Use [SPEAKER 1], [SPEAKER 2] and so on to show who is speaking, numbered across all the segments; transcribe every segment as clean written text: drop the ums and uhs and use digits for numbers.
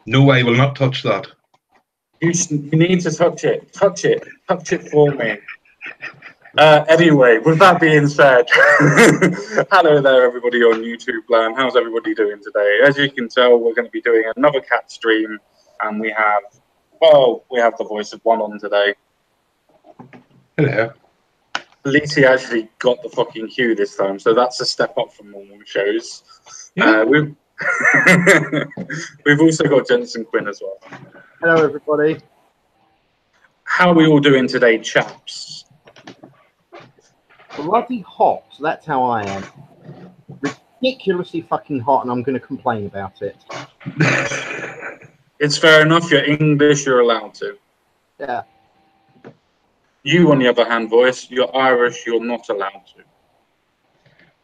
[SPEAKER 1] No, I will not touch that.
[SPEAKER 2] You need to touch it. Touch it. Touch it for me. Anyway, with that being said, hello there, everybody on YouTube land. How's everybody doing today? As you can tell, we're going to be doing another cat stream, and we have the voice of one on today.
[SPEAKER 1] Hello.
[SPEAKER 2] At least he actually got the fucking cue this time, so that's a step up from normal shows.
[SPEAKER 1] Yeah.
[SPEAKER 2] We've also got Jensen Quinn as well.
[SPEAKER 3] Hello, everybody.
[SPEAKER 2] How are we all doing today, chaps?
[SPEAKER 3] Bloody hot. That's how I am. Ridiculously fucking hot, and I'm going to complain about it.
[SPEAKER 2] It's fair enough. You're English. You're allowed to.
[SPEAKER 3] Yeah.
[SPEAKER 2] You, on the other hand, voice, you're Irish. You're not allowed to.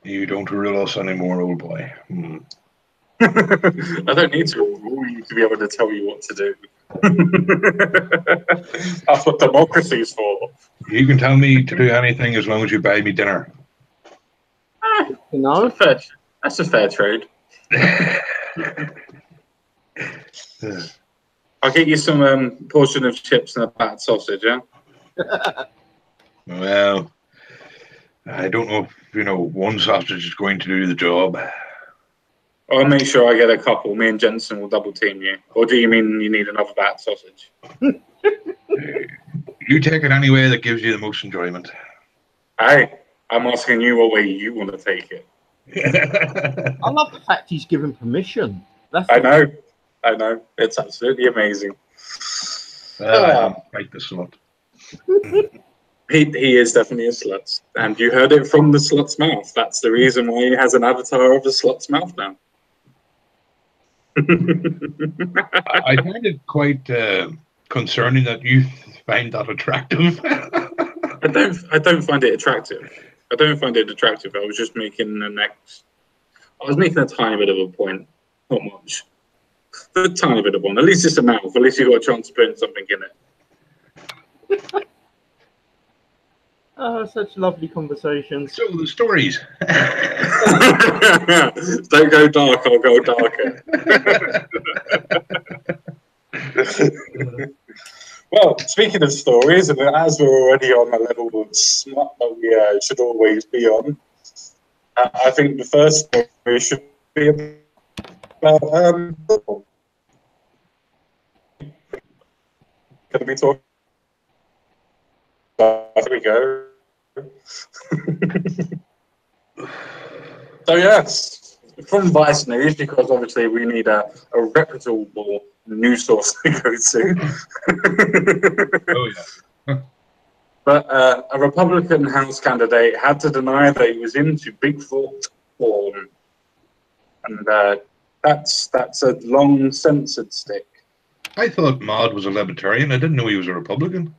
[SPEAKER 1] You don't rule us anymore, old boy.
[SPEAKER 2] I don't need to rule you to be able to tell you what to do. That's what democracy is for.
[SPEAKER 1] You can tell me to do anything as long as you buy me dinner.
[SPEAKER 3] No.
[SPEAKER 2] That's a fair trade. I'll get you some portion of chips and a battered sausage, yeah?
[SPEAKER 1] Well, I don't know if, one sausage is going to do the job.
[SPEAKER 2] I'll make sure I get a couple. Me and Jensen will double team you. Or do you mean you need another battered sausage?
[SPEAKER 1] You take it any way that gives you the most enjoyment.
[SPEAKER 2] Hey, I'm asking you what way you want to take it.
[SPEAKER 3] I love the fact he's given permission.
[SPEAKER 2] I know. It's absolutely amazing.
[SPEAKER 1] Like the slut.
[SPEAKER 2] He is definitely a slut. And you heard it from the slut's mouth. That's the reason why he has an avatar of a slut's mouth now.
[SPEAKER 1] I find it quite concerning that you find that attractive.
[SPEAKER 2] I don't find it attractive. I was just making I was making a tiny bit of a point. Not much. A tiny bit of one. At least it's a mouth. At least you got a chance to put something in it.
[SPEAKER 3] Oh, such lovely conversations.
[SPEAKER 1] So the stories.
[SPEAKER 2] Don't go dark, I'll go darker. Well, speaking of stories, and as we're already on the level of smut that we should always be on, I think the first story should be about football. Can we talk? There we go. So yes, from Vice News, because obviously we need a reputable news source to go to.
[SPEAKER 1] Oh yeah.
[SPEAKER 2] But a Republican House candidate had to deny that he was into Bigfoot porn, and that's a long censored stick.
[SPEAKER 1] I thought Maud was a libertarian. I didn't know he was a Republican.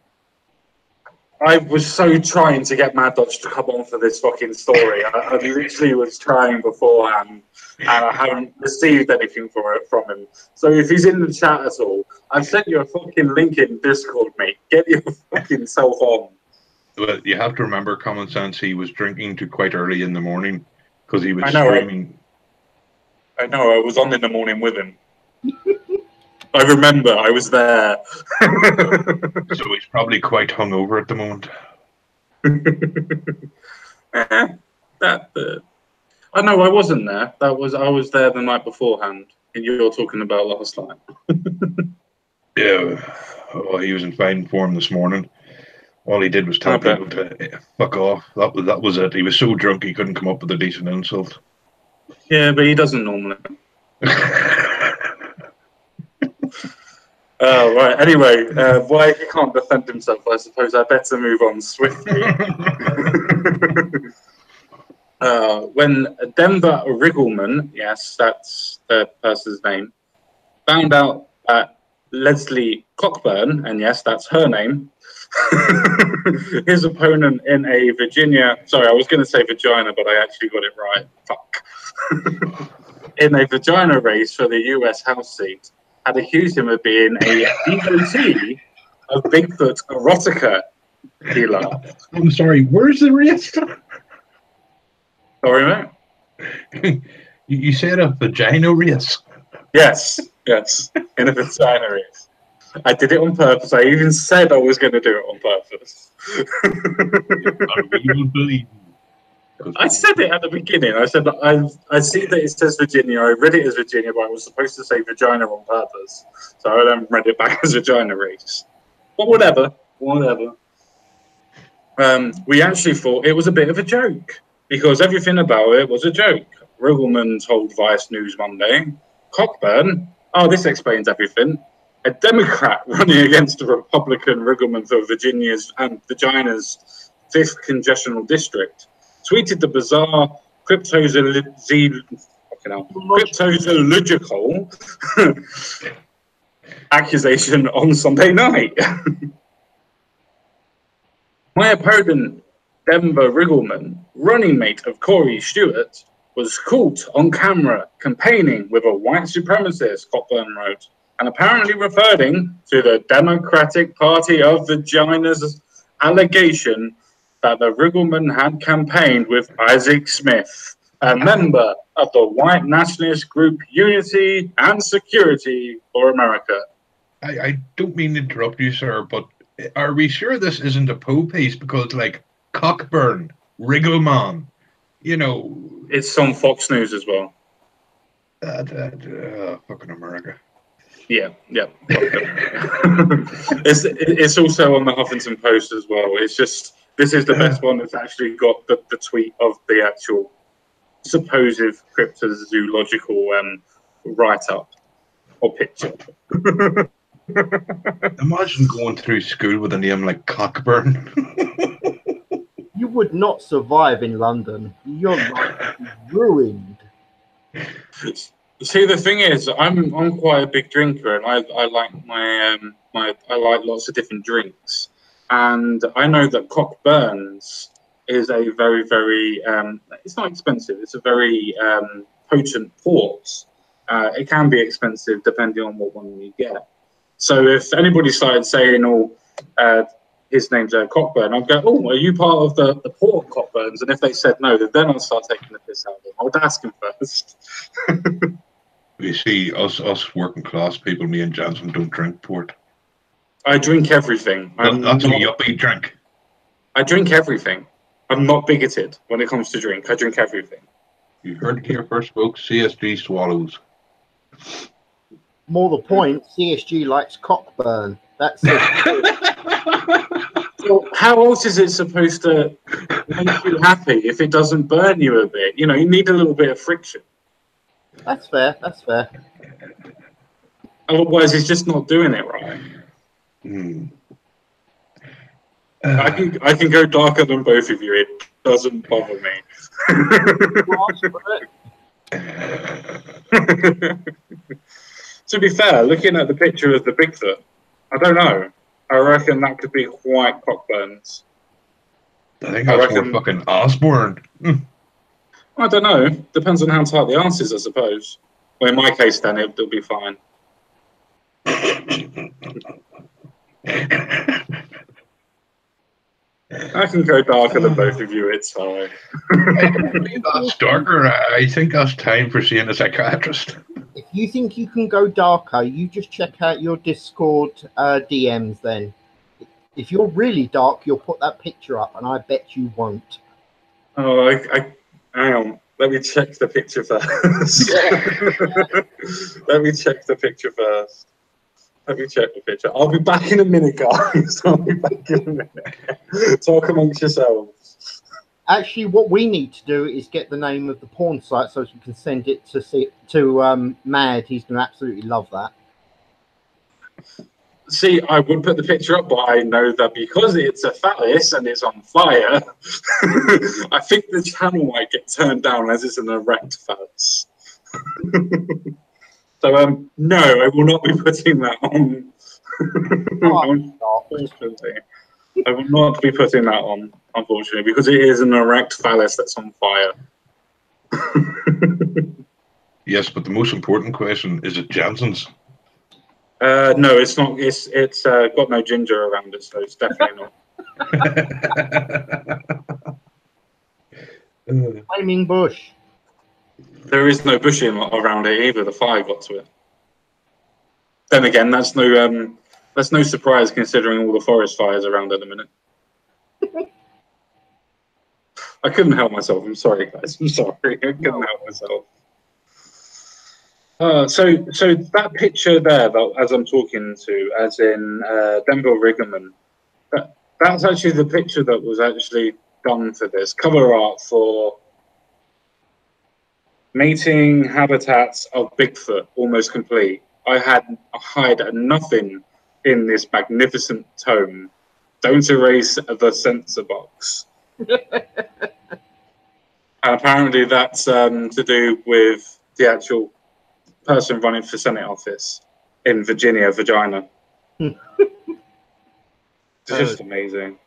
[SPEAKER 2] I was so trying to get Mad Dodge to come on for this fucking story. I literally was trying beforehand, and I haven't received anything from him. So if he's in the chat at all, I've sent you a fucking link in Discord, mate. Get your fucking self on.
[SPEAKER 1] Well, you have to remember, common sense, he was drinking to quite early in the morning because he was
[SPEAKER 2] I know,
[SPEAKER 1] streaming.
[SPEAKER 2] I know, I was on in the morning with him. I remember, I was there.
[SPEAKER 1] So he's probably quite hungover at the moment.
[SPEAKER 2] I know I wasn't there. I was there the night beforehand, and you're talking about last night.
[SPEAKER 1] Yeah, he was in fine form this morning. All he did was tell people to fuck off. That was it. He was so drunk he couldn't come up with a decent insult.
[SPEAKER 2] Yeah, but he doesn't normally. Right. Anyway, why he can't defend himself, I suppose I better move on swiftly. When Denver Riggleman, yes, that's the person's name, found out that Leslie Cockburn, and yes, that's her name, his opponent in a Virginia, sorry, I was going to say vagina, but I actually got it right. Fuck. In a vagina race for the US House seat, had accused him of being a devotee of Bigfoot erotica. He laughed.
[SPEAKER 1] I'm sorry, where's the race?
[SPEAKER 2] Sorry, mate?
[SPEAKER 1] You said a vagina race?
[SPEAKER 2] Yes, yes. in a vagina is. I did it on purpose. I even said I was going to do it on purpose.
[SPEAKER 1] We will believe you.
[SPEAKER 2] I said it at the beginning. I said I see that it says Virginia. I read it as Virginia, but I was supposed to say vagina on purpose. So I then read it back as vagina reads. But whatever. We actually thought it was a bit of a joke because everything about it was a joke. Riggleman told Vice News Monday. Cockburn, this explains everything. A Democrat running against a Republican, Riggleman, for Virginia's and Vagina's 5th congressional district, tweeted the bizarre cryptozoological accusation on Sunday night. My opponent, Denver Riggleman, running mate of Corey Stewart, was caught on camera campaigning with a white supremacist, Cockburn wrote, and apparently referring to the Democratic Party of Vagina's allegation that the Riggleman had campaigned with Isaac Smith, a member of the white nationalist group Unity and Security for America.
[SPEAKER 1] I don't mean to interrupt you, sir, but are we sure this isn't a Poe piece? Because, like, Cockburn, Riggleman, you know...
[SPEAKER 2] It's on Fox News as well.
[SPEAKER 1] Fucking America.
[SPEAKER 2] Yeah. It's also on the Huffington Post as well. It's just, this is the best one that's actually got the tweet of the actual supposed cryptozoological write-up or picture.
[SPEAKER 1] Imagine going through school with a name like Cockburn.
[SPEAKER 3] You would not survive in London. Your life would be ruined.
[SPEAKER 2] See, the thing is, I'm quite a big drinker, and I like my I like lots of different drinks, and I know that Cockburns is a very, very it's not expensive. It's a very potent port. It can be expensive depending on what one you get. So if anybody started saying, his name's Cockburn, I'd go, are you part of the port Cockburns? And if they said no, then I'd start taking the piss out of them. I would ask them first.
[SPEAKER 1] You see, us working class people, me and Jansen, don't drink port.
[SPEAKER 2] I drink everything.
[SPEAKER 1] That's a yuppie drink.
[SPEAKER 2] I drink everything. I'm not bigoted when it comes to drink. I drink everything.
[SPEAKER 1] You heard it here first, folks. CSG swallows.
[SPEAKER 3] More the point, CSG likes Cockburn. That's it.
[SPEAKER 2] Well, how else is it supposed to make you happy if it doesn't burn you a bit? You know, you need a little bit of friction.
[SPEAKER 3] That's fair.
[SPEAKER 2] Otherwise, it's just not doing it right. I can go darker than both of you. It doesn't bother me. To be fair, looking at the picture of the Bigfoot, I don't know. I reckon that could be quite Cockburns.
[SPEAKER 1] I think that's more fucking Osborne.
[SPEAKER 2] I don't know. Depends on how tight the arse is, I suppose. Well, in my case, then it'll be fine. I can go darker than both of you. It's fine.
[SPEAKER 1] That's darker. I think that's time for seeing a psychiatrist.
[SPEAKER 3] If you think you can go darker, you just check out your Discord DMs then. If you're really dark, you'll put that picture up, and I bet you won't.
[SPEAKER 2] Oh, hang on. Let me check the picture first. Let me check the picture first. I'll be back in a minute, guys. I'll be back in a minute. Talk amongst yourselves.
[SPEAKER 3] Actually, what we need to do is get the name of the porn site so we can send it to Mad. He's going to absolutely love that.
[SPEAKER 2] See, I would put the picture up, but I know that because it's a phallus and it's on fire, I think the channel might get turned down as it's an erect phallus. So, no, I will not be putting that on. I will not be putting that on, unfortunately, because it is an erect phallus that's on fire.
[SPEAKER 1] Yes, but the most important question, is it Jansen's?
[SPEAKER 2] No, it's not. It's got no ginger around it, so it's definitely not.
[SPEAKER 3] Flaming bush.
[SPEAKER 2] There is no bushing around it either. The fire got to it. Then again, that's no surprise considering all the forest fires around at the minute. I couldn't help myself. I'm sorry, guys. I'm sorry. I couldn't help myself. So that picture there, that, as I'm talking to, as in Denville Riggleman, that's actually the picture that was actually done for this cover art for Mating Habitats of Bigfoot, almost complete. I hide nothing in this magnificent tome. Don't erase the censor box. Apparently that's to do with the actual person running for Senate office in Virginia, Vagina. It's just amazing.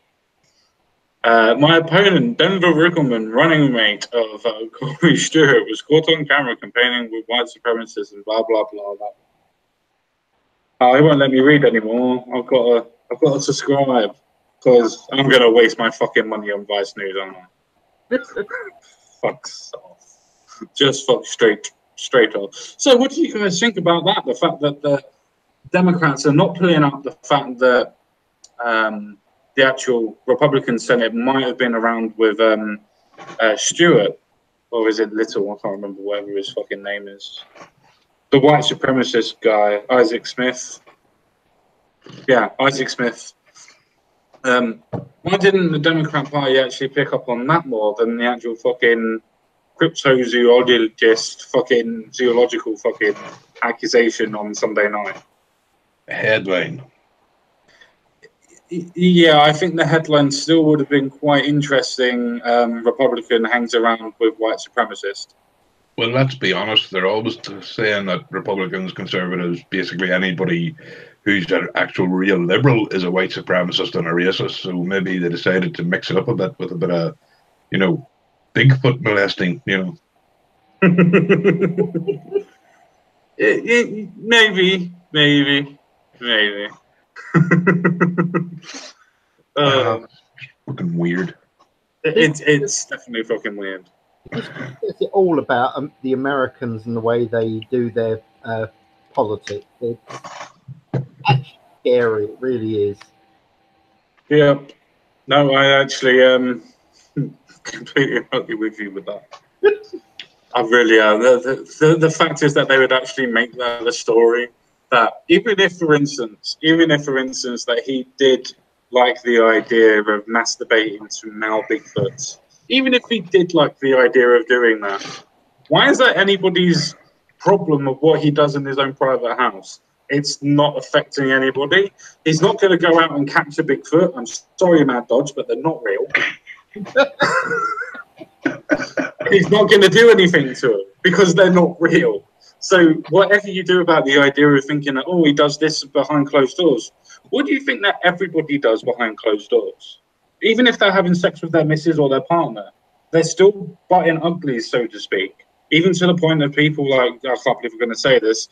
[SPEAKER 2] My opponent, Denver Riggleman, running mate of Corey Stewart, was caught on camera campaigning with white supremacists and blah blah blah. He won't let me read anymore. I've got to subscribe because I'm gonna waste my fucking money on Vice News, aren't I? Fucks off. Just fuck straight off. So, what do you guys think about that? The fact that the Democrats are not pulling up the fact that the actual Republican Senate might have been around with Stewart, or is it Little? I can't remember whatever his fucking name is. The white supremacist guy, Isaac Smith. Yeah, Isaac Smith. Why didn't the Democrat Party actually pick up on that more than the actual fucking cryptozoologist fucking zoological fucking accusation on Sunday night?
[SPEAKER 1] Headline.
[SPEAKER 2] Yeah, I think the headline still would have been quite interesting. Republican hangs around with white supremacist.
[SPEAKER 1] Well, let's be honest. They're always saying that Republicans, conservatives, basically anybody who's an actual real liberal is a white supremacist and a racist. So maybe they decided to mix it up a bit with a bit of, Bigfoot molesting,
[SPEAKER 2] Maybe.
[SPEAKER 1] Fucking weird.
[SPEAKER 2] It's definitely fucking weird.
[SPEAKER 3] It's all about the Americans and the way they do their politics. It's actually scary. It really is.
[SPEAKER 2] Yeah. No, I actually completely agree with you with that. I really am. The fact is that they would actually make that a story. That even if, for instance, that he did like the idea of masturbating to male Bigfoots, even if he did like the idea of doing that, why is that anybody's problem of what he does in his own private house? It's not affecting anybody. He's not going to go out and catch a Bigfoot. I'm sorry, Mad Dodge, but they're not real. He's not going to do anything to them because they're not real. So whatever you do about the idea of thinking that, he does this behind closed doors, what do you think that everybody does behind closed doors? Even if they're having sex with their missus or their partner, they're still butting uglies, so to speak. Even to the point of people like, I can't believe we're going to say this,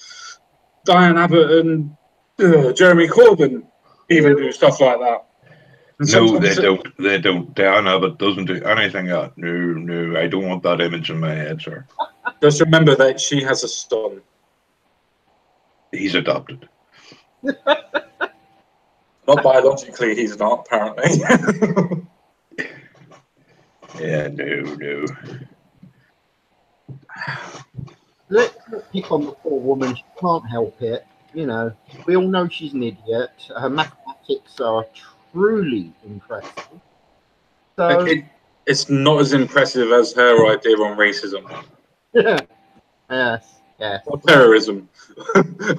[SPEAKER 2] Diane Abbott and Jeremy Corbyn even do stuff like that.
[SPEAKER 1] No, they don't. They don't. Diane Abbott doesn't do anything. No, I don't want that image in my head, sir.
[SPEAKER 2] Just remember that she has a son.
[SPEAKER 1] He's adopted.
[SPEAKER 2] Not biologically, he's not, apparently.
[SPEAKER 1] Yeah, no.
[SPEAKER 3] Let's not pick on the poor woman. She can't help it. We all know she's an idiot. Her mathematics are truly impressive. So
[SPEAKER 2] it's not as impressive as her idea on racism.
[SPEAKER 3] Yes.
[SPEAKER 2] Or terrorism.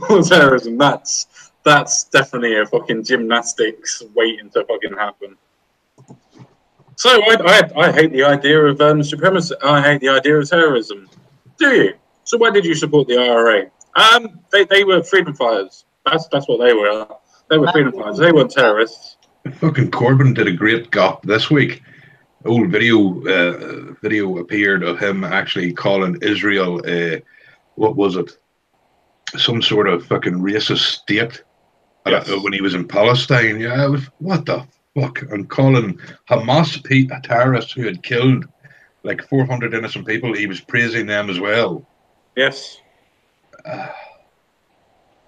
[SPEAKER 2] Or terrorism. That's definitely a fucking gymnastics waiting to fucking happen. So I hate the idea of supremacy. I hate the idea of terrorism. Do you? So why did you support the IRA? They were freedom fighters. That's what they were. They were freedom fighters. They weren't terrorists.
[SPEAKER 1] Fucking Corbyn did a great gop this week. Old video appeared of him actually calling Israel what was it? Some sort of fucking racist state. Yes. When he was in Palestine. Yeah, it was, what the fuck? And calling Hamas terrorists who had killed like 400 innocent people, he was praising them as well.
[SPEAKER 2] Yes.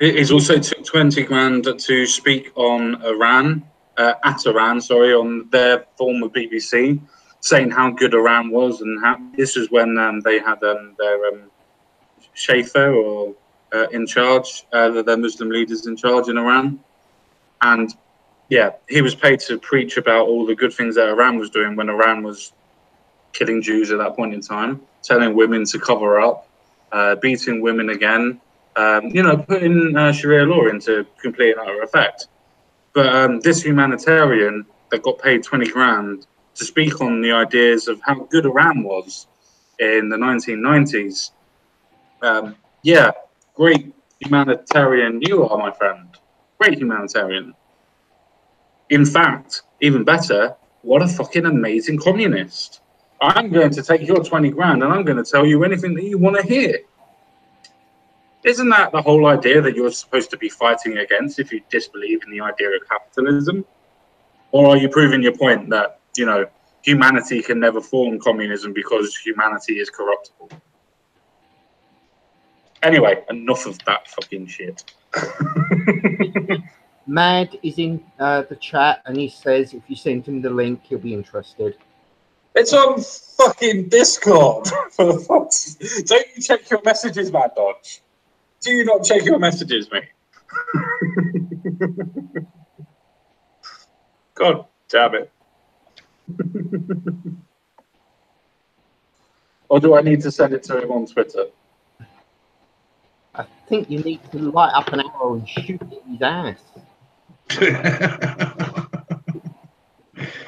[SPEAKER 2] He's also took 20 grand to speak on Iran, on their form of BBC, saying how good Iran was, and how this was when they had their Schaefer or in charge, their Muslim leaders in charge in Iran, and yeah, he was paid to preach about all the good things that Iran was doing when Iran was killing Jews at that point in time, telling women to cover up, beating women again. Putting Sharia law into complete and utter effect. But this humanitarian that got paid 20 grand to speak on the ideas of how good Iran was in the 1990s. Great humanitarian you are, my friend. Great humanitarian. In fact, even better, what a fucking amazing communist. I'm going to take your 20 grand and I'm going to tell you anything that you want to hear. Isn't that the whole idea that you're supposed to be fighting against if you disbelieve in the idea of capitalism? Or are you proving your point that, humanity can never form communism because humanity is corruptible? Anyway, enough of that fucking shit.
[SPEAKER 3] Mad is in the chat and he says if you send him the link, he'll be interested.
[SPEAKER 2] It's on fucking Discord. For the fuck's... Don't you check your messages, Mad Dodge? Do you not check your messages, mate? God damn it. Or do I need to send it to him on Twitter?
[SPEAKER 3] I think you need to light up an arrow and shoot it in his ass.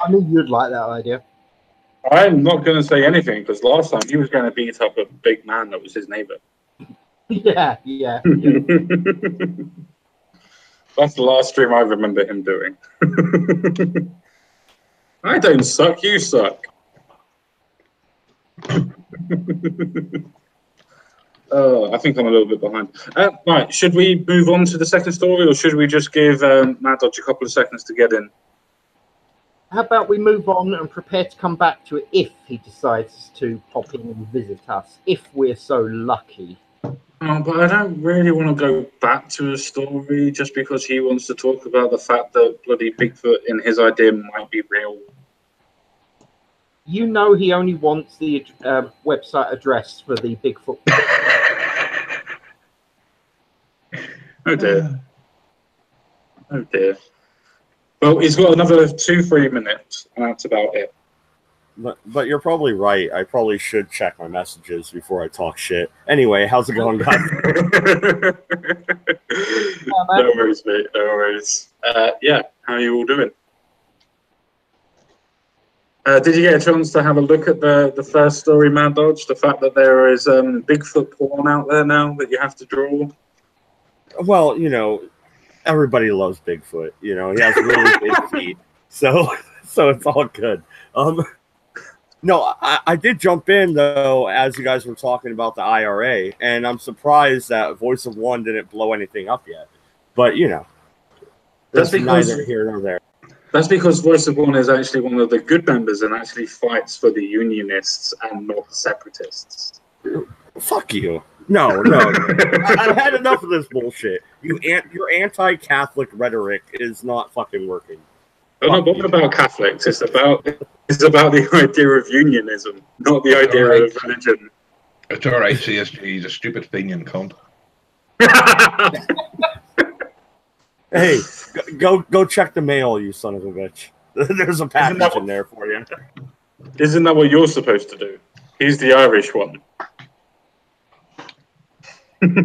[SPEAKER 3] I knew you'd like that idea.
[SPEAKER 2] I'm not going to say anything because last time he was going to beat up a big man that was his neighbor.
[SPEAKER 3] Yeah.
[SPEAKER 2] That's the last stream I remember him doing. I don't suck, you suck. I think I'm a little bit behind. Right, should we move on to the second story or should we just give Mad Dodge a couple of seconds to get in?
[SPEAKER 3] How about we move on and prepare to come back to it if he decides to pop in and visit us, if we're so lucky.
[SPEAKER 2] But I don't really want to go back to a story just because he wants to talk about the fact that bloody Bigfoot in his idea might be real.
[SPEAKER 3] You know he only wants the website address for the Bigfoot.
[SPEAKER 2] Oh dear. Oh dear. Well, he's got another 2-3 minutes, and that's about it.
[SPEAKER 4] But you're probably right. I probably should check my messages before I talk shit. Anyway, how's it going, guys?
[SPEAKER 2] No worries, mate. No worries. How are you all doing? Did you get a chance to have a look at the first story, Mad Dodge? The fact that there is Bigfoot porn out there now that you have to draw?
[SPEAKER 4] Well, everybody loves Bigfoot. He has really big feet. So it's all good. No, I did jump in, though, as you guys were talking about the IRA, and I'm surprised that Voice of One didn't blow anything up yet. But,
[SPEAKER 2] that's
[SPEAKER 4] neither here nor there.
[SPEAKER 2] That's because Voice of One is actually one of the good members and actually fights for the unionists and not the separatists.
[SPEAKER 4] Fuck you. No. I've had enough of this bullshit. Your anti-Catholic rhetoric is not fucking working.
[SPEAKER 2] Oh, no, but what about Catholics? It's about the idea of unionism, not the idea of religion.
[SPEAKER 1] It's all right, CSG. He's a stupid Fenian cunt.
[SPEAKER 4] Hey, go check the mail, you son of a bitch. There's a package in there for you.
[SPEAKER 2] Isn't that what you're supposed to do? He's the Irish one.
[SPEAKER 3] I'm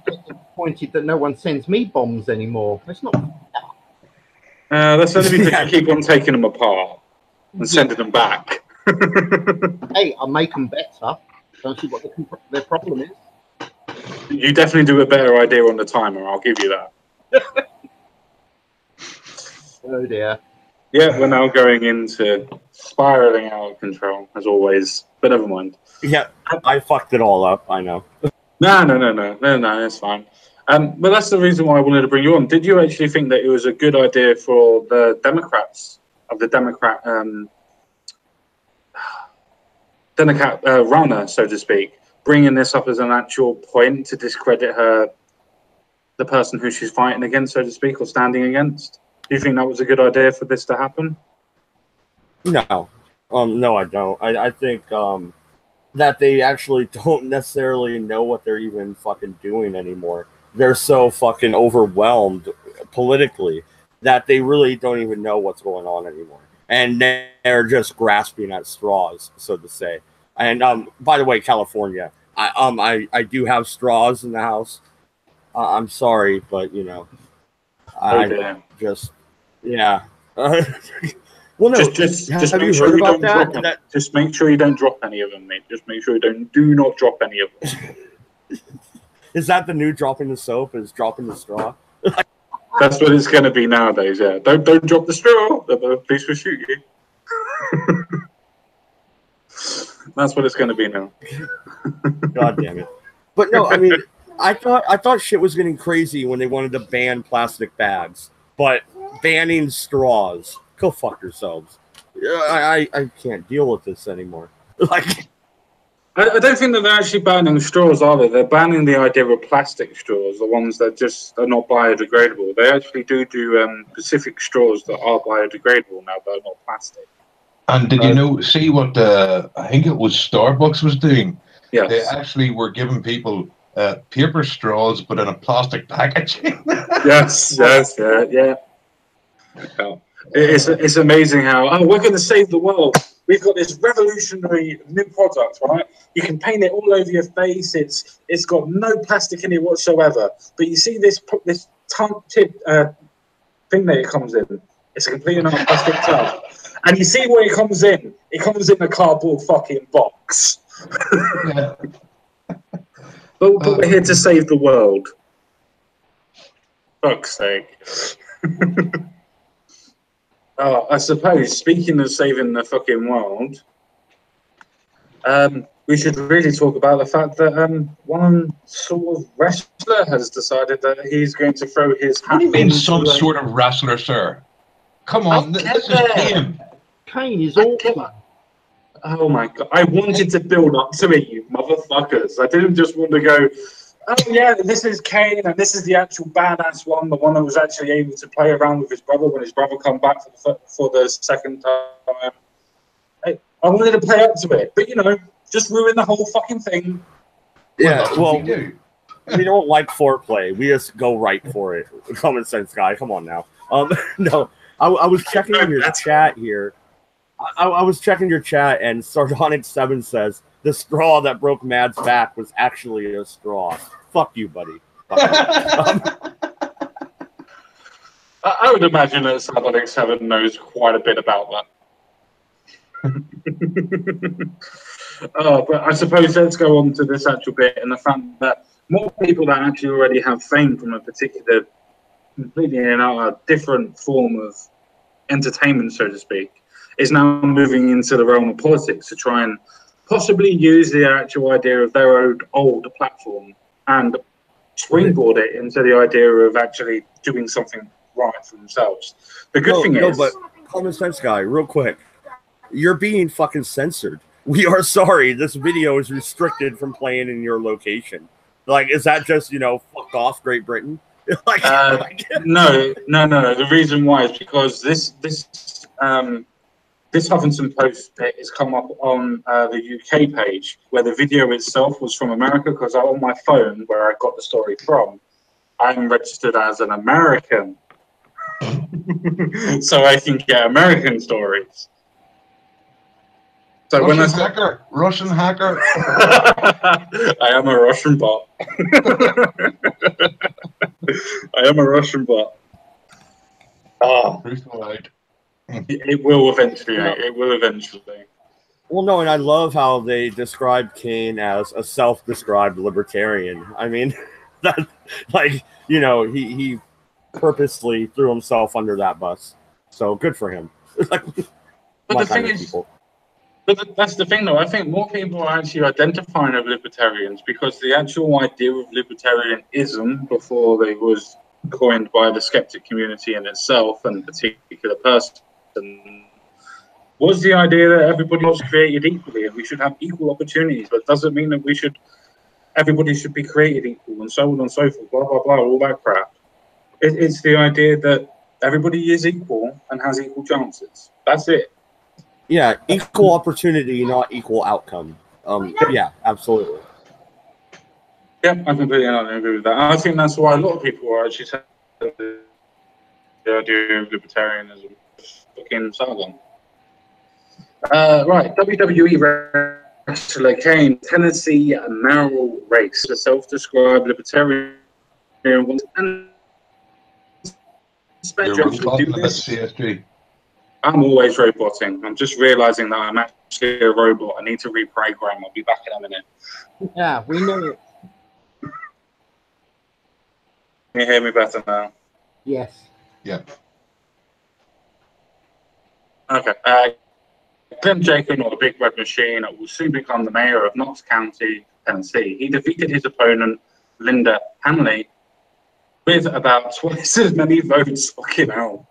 [SPEAKER 3] disappointed that no one sends me bombs anymore. It's not.
[SPEAKER 2] That's only because you keep on taking them apart and sending them back.
[SPEAKER 3] Hey, I'll make them better. Don't see what their problem is.
[SPEAKER 2] You definitely do a better idea on the timer. I'll give you that.
[SPEAKER 3] Oh dear.
[SPEAKER 2] Yeah, we're now going into spiraling out of control as always. But never mind.
[SPEAKER 4] Yeah, I fucked it all up. I know.
[SPEAKER 2] No, it's fine. But that's the reason why I wanted to bring you on. Did you actually think that it was a good idea for the Democrats of the Democrat runner, so to speak, bringing this up as an actual point to discredit the person who she's fighting against, so to speak, or standing against? Do you think that was a good idea for this to happen?
[SPEAKER 4] No. No, I don't. I think that they actually don't necessarily know what they're even fucking doing anymore. They're so fucking overwhelmed politically that they really don't even know what's going on anymore. And they're just grasping at straws, so to say. And by the way, California, I do have straws in the house. I'm sorry, but you know, yeah. Well, no.
[SPEAKER 2] Just have you heard about that? Just make sure you don't drop any of them, mate. Just make sure you do not drop any of them.
[SPEAKER 4] Is that the new dropping the soap? Is dropping the straw?
[SPEAKER 2] That's what it's going to be nowadays. Yeah, don't drop the straw. The police will shoot you. That's what it's going to be now.
[SPEAKER 4] God damn it! But no, I mean, I thought shit was getting crazy when they wanted to ban plastic bags, but banning straws. Go fuck yourselves. I can't deal with this anymore. Like,
[SPEAKER 2] I don't think that they're actually banning straws, are they? They're banning the idea of plastic straws, the ones that just are not biodegradable. They actually do specific straws that are biodegradable now, that are not plastic.
[SPEAKER 1] And did you see what I think it was Starbucks was doing?
[SPEAKER 2] Yes.
[SPEAKER 1] They actually were giving people paper straws, but in a plastic packaging.
[SPEAKER 2] Yes, yeah. It's amazing how, we're going to save the world. We've got this revolutionary new product, right? You can paint it all over your face. It's got no plastic in it whatsoever. But you see this tip thing that it comes in. It's a completely non-plastic tub. And you see where it comes in. It comes in a cardboard fucking box.
[SPEAKER 1] Yeah.
[SPEAKER 2] But we're here to save the world. Fuck's sake. I suppose, speaking of saving the fucking world, we should really talk about the fact that one sort of wrestler has decided that he's going to throw his hat.
[SPEAKER 1] What do you mean, some sort of wrestler, sir? Come on, this is Kane.
[SPEAKER 3] Kane is awesome.
[SPEAKER 2] Oh my god! I wanted to build up to it, you motherfuckers. I didn't just want to go, oh yeah, this is Kane, and this is the actual badass one, the one that was actually able to play around with his brother when his brother come back for the second time. I wanted to play up to it, but you know, just ruin the whole fucking thing.
[SPEAKER 4] Yeah, well, we don't like foreplay. We just go right for it. Common sense, guy. Come on now. No, I was checking your chat here. I was checking your chat, and Sardonic7 says the straw that broke Mad's back was actually a straw. Fuck you, buddy.
[SPEAKER 2] I would imagine that Sardonic7 knows quite a bit about that. But I suppose let's go on to this actual bit, and the fact that more people that actually already have fame from a particular, completely different form of entertainment, so to speak, is now moving into the realm of politics to try and possibly use the actual idea of their own old platform and springboard it into the idea of actually doing something right for themselves. The good thing is...
[SPEAKER 4] but common sense guy, real quick, you're being fucking censored. We are sorry, this video is restricted from playing in your location. Like, is that just, fuck off, Great Britain?
[SPEAKER 2] No. The reason why is because this Huffington Post bit has come up on the UK page, where the video itself was from America, because on my phone, where I got the story from, I'm registered as an American. So I can get American stories. So
[SPEAKER 1] Russian hacker.
[SPEAKER 2] I am a Russian bot. I am a Russian bot. It will eventually. It will eventually.
[SPEAKER 4] Well, no, and I love how they described Kane as a self-described libertarian. I mean, that, he purposely threw himself under that bus. So good for him.
[SPEAKER 2] But the thing is, that's the thing, though. I think more people are actually identifying as libertarians because the actual idea of libertarianism, before it was coined by the skeptic community in itself and a particular person, was the idea that everybody was created equally and we should have equal opportunities, but it doesn't mean that everybody should be created equal and so on and so forth, blah, blah, blah, all that crap. It's the idea that everybody is equal and has equal chances. That's it.
[SPEAKER 4] Yeah, equal opportunity, not equal outcome. Yeah, absolutely.
[SPEAKER 2] Yeah, I completely agree with that. And I think that's why a lot of people are actually saying the idea of libertarianism is fucking Sargon. Right, WWE wrestler Kane, Tennessee mayoral race, the self-described libertarian and
[SPEAKER 1] You're roboting about CSG.
[SPEAKER 2] I'm always roboting. I'm just realizing that I'm actually a robot. I need to reprogram. I'll be back in a minute.
[SPEAKER 3] Yeah, we know it.
[SPEAKER 2] Can you hear me better now?
[SPEAKER 3] Yes.
[SPEAKER 1] Yeah.
[SPEAKER 2] Okay. Glenn Jacob, or the Big Red Machine, will soon become the mayor of Knox County, Tennessee. He defeated his opponent, Linda Hanley, with about twice as many votes. Fucking hell.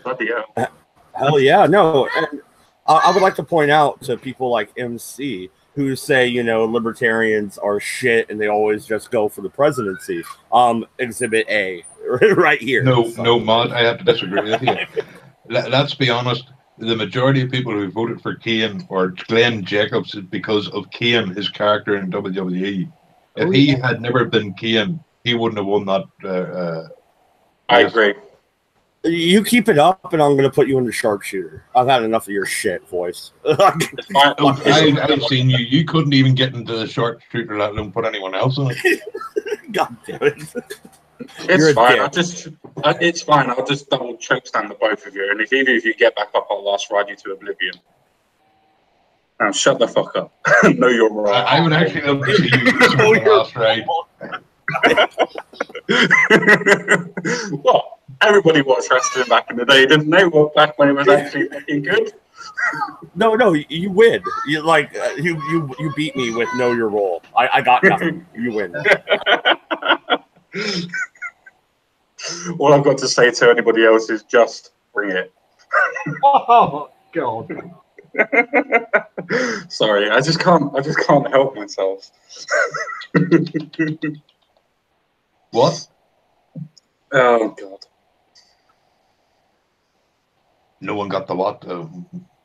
[SPEAKER 2] Bloody hell.
[SPEAKER 4] Hell yeah, no. And I would like to point out to people like MC who say, you know, libertarians are shit and they always just go for the presidency. Exhibit A, right here.
[SPEAKER 1] No, Matt, I have to disagree with you. Let's be honest. The majority of people who voted for Kane or Glenn Jacobs is because of Kane, his character in WWE. If he had never been Kane, he wouldn't have won that.
[SPEAKER 2] I agree.
[SPEAKER 4] You keep it up, and I'm going to put you in the sharpshooter. I've had enough of your shit voice.
[SPEAKER 1] I've seen you. You couldn't even get into the sharpshooter, let alone put anyone else on it.
[SPEAKER 4] God damn it.
[SPEAKER 2] It's fine. It's fine. I'll just double choke stand the both of you, and if either of you get back up, I'll last ride you to oblivion. Now shut the fuck up. Know you're right.
[SPEAKER 1] I would actually love to see you last ride.
[SPEAKER 2] What? Everybody watched wrestling back in the day, didn't they? Well, back when it was actually fucking good.
[SPEAKER 4] No, you win. You like you beat me with know your role. I got nothing. You win.
[SPEAKER 2] All I've got to say to anybody else is just bring it.
[SPEAKER 3] Oh God.
[SPEAKER 2] Sorry, I just can't help myself.
[SPEAKER 1] What?
[SPEAKER 2] Oh God.
[SPEAKER 1] No one got the what?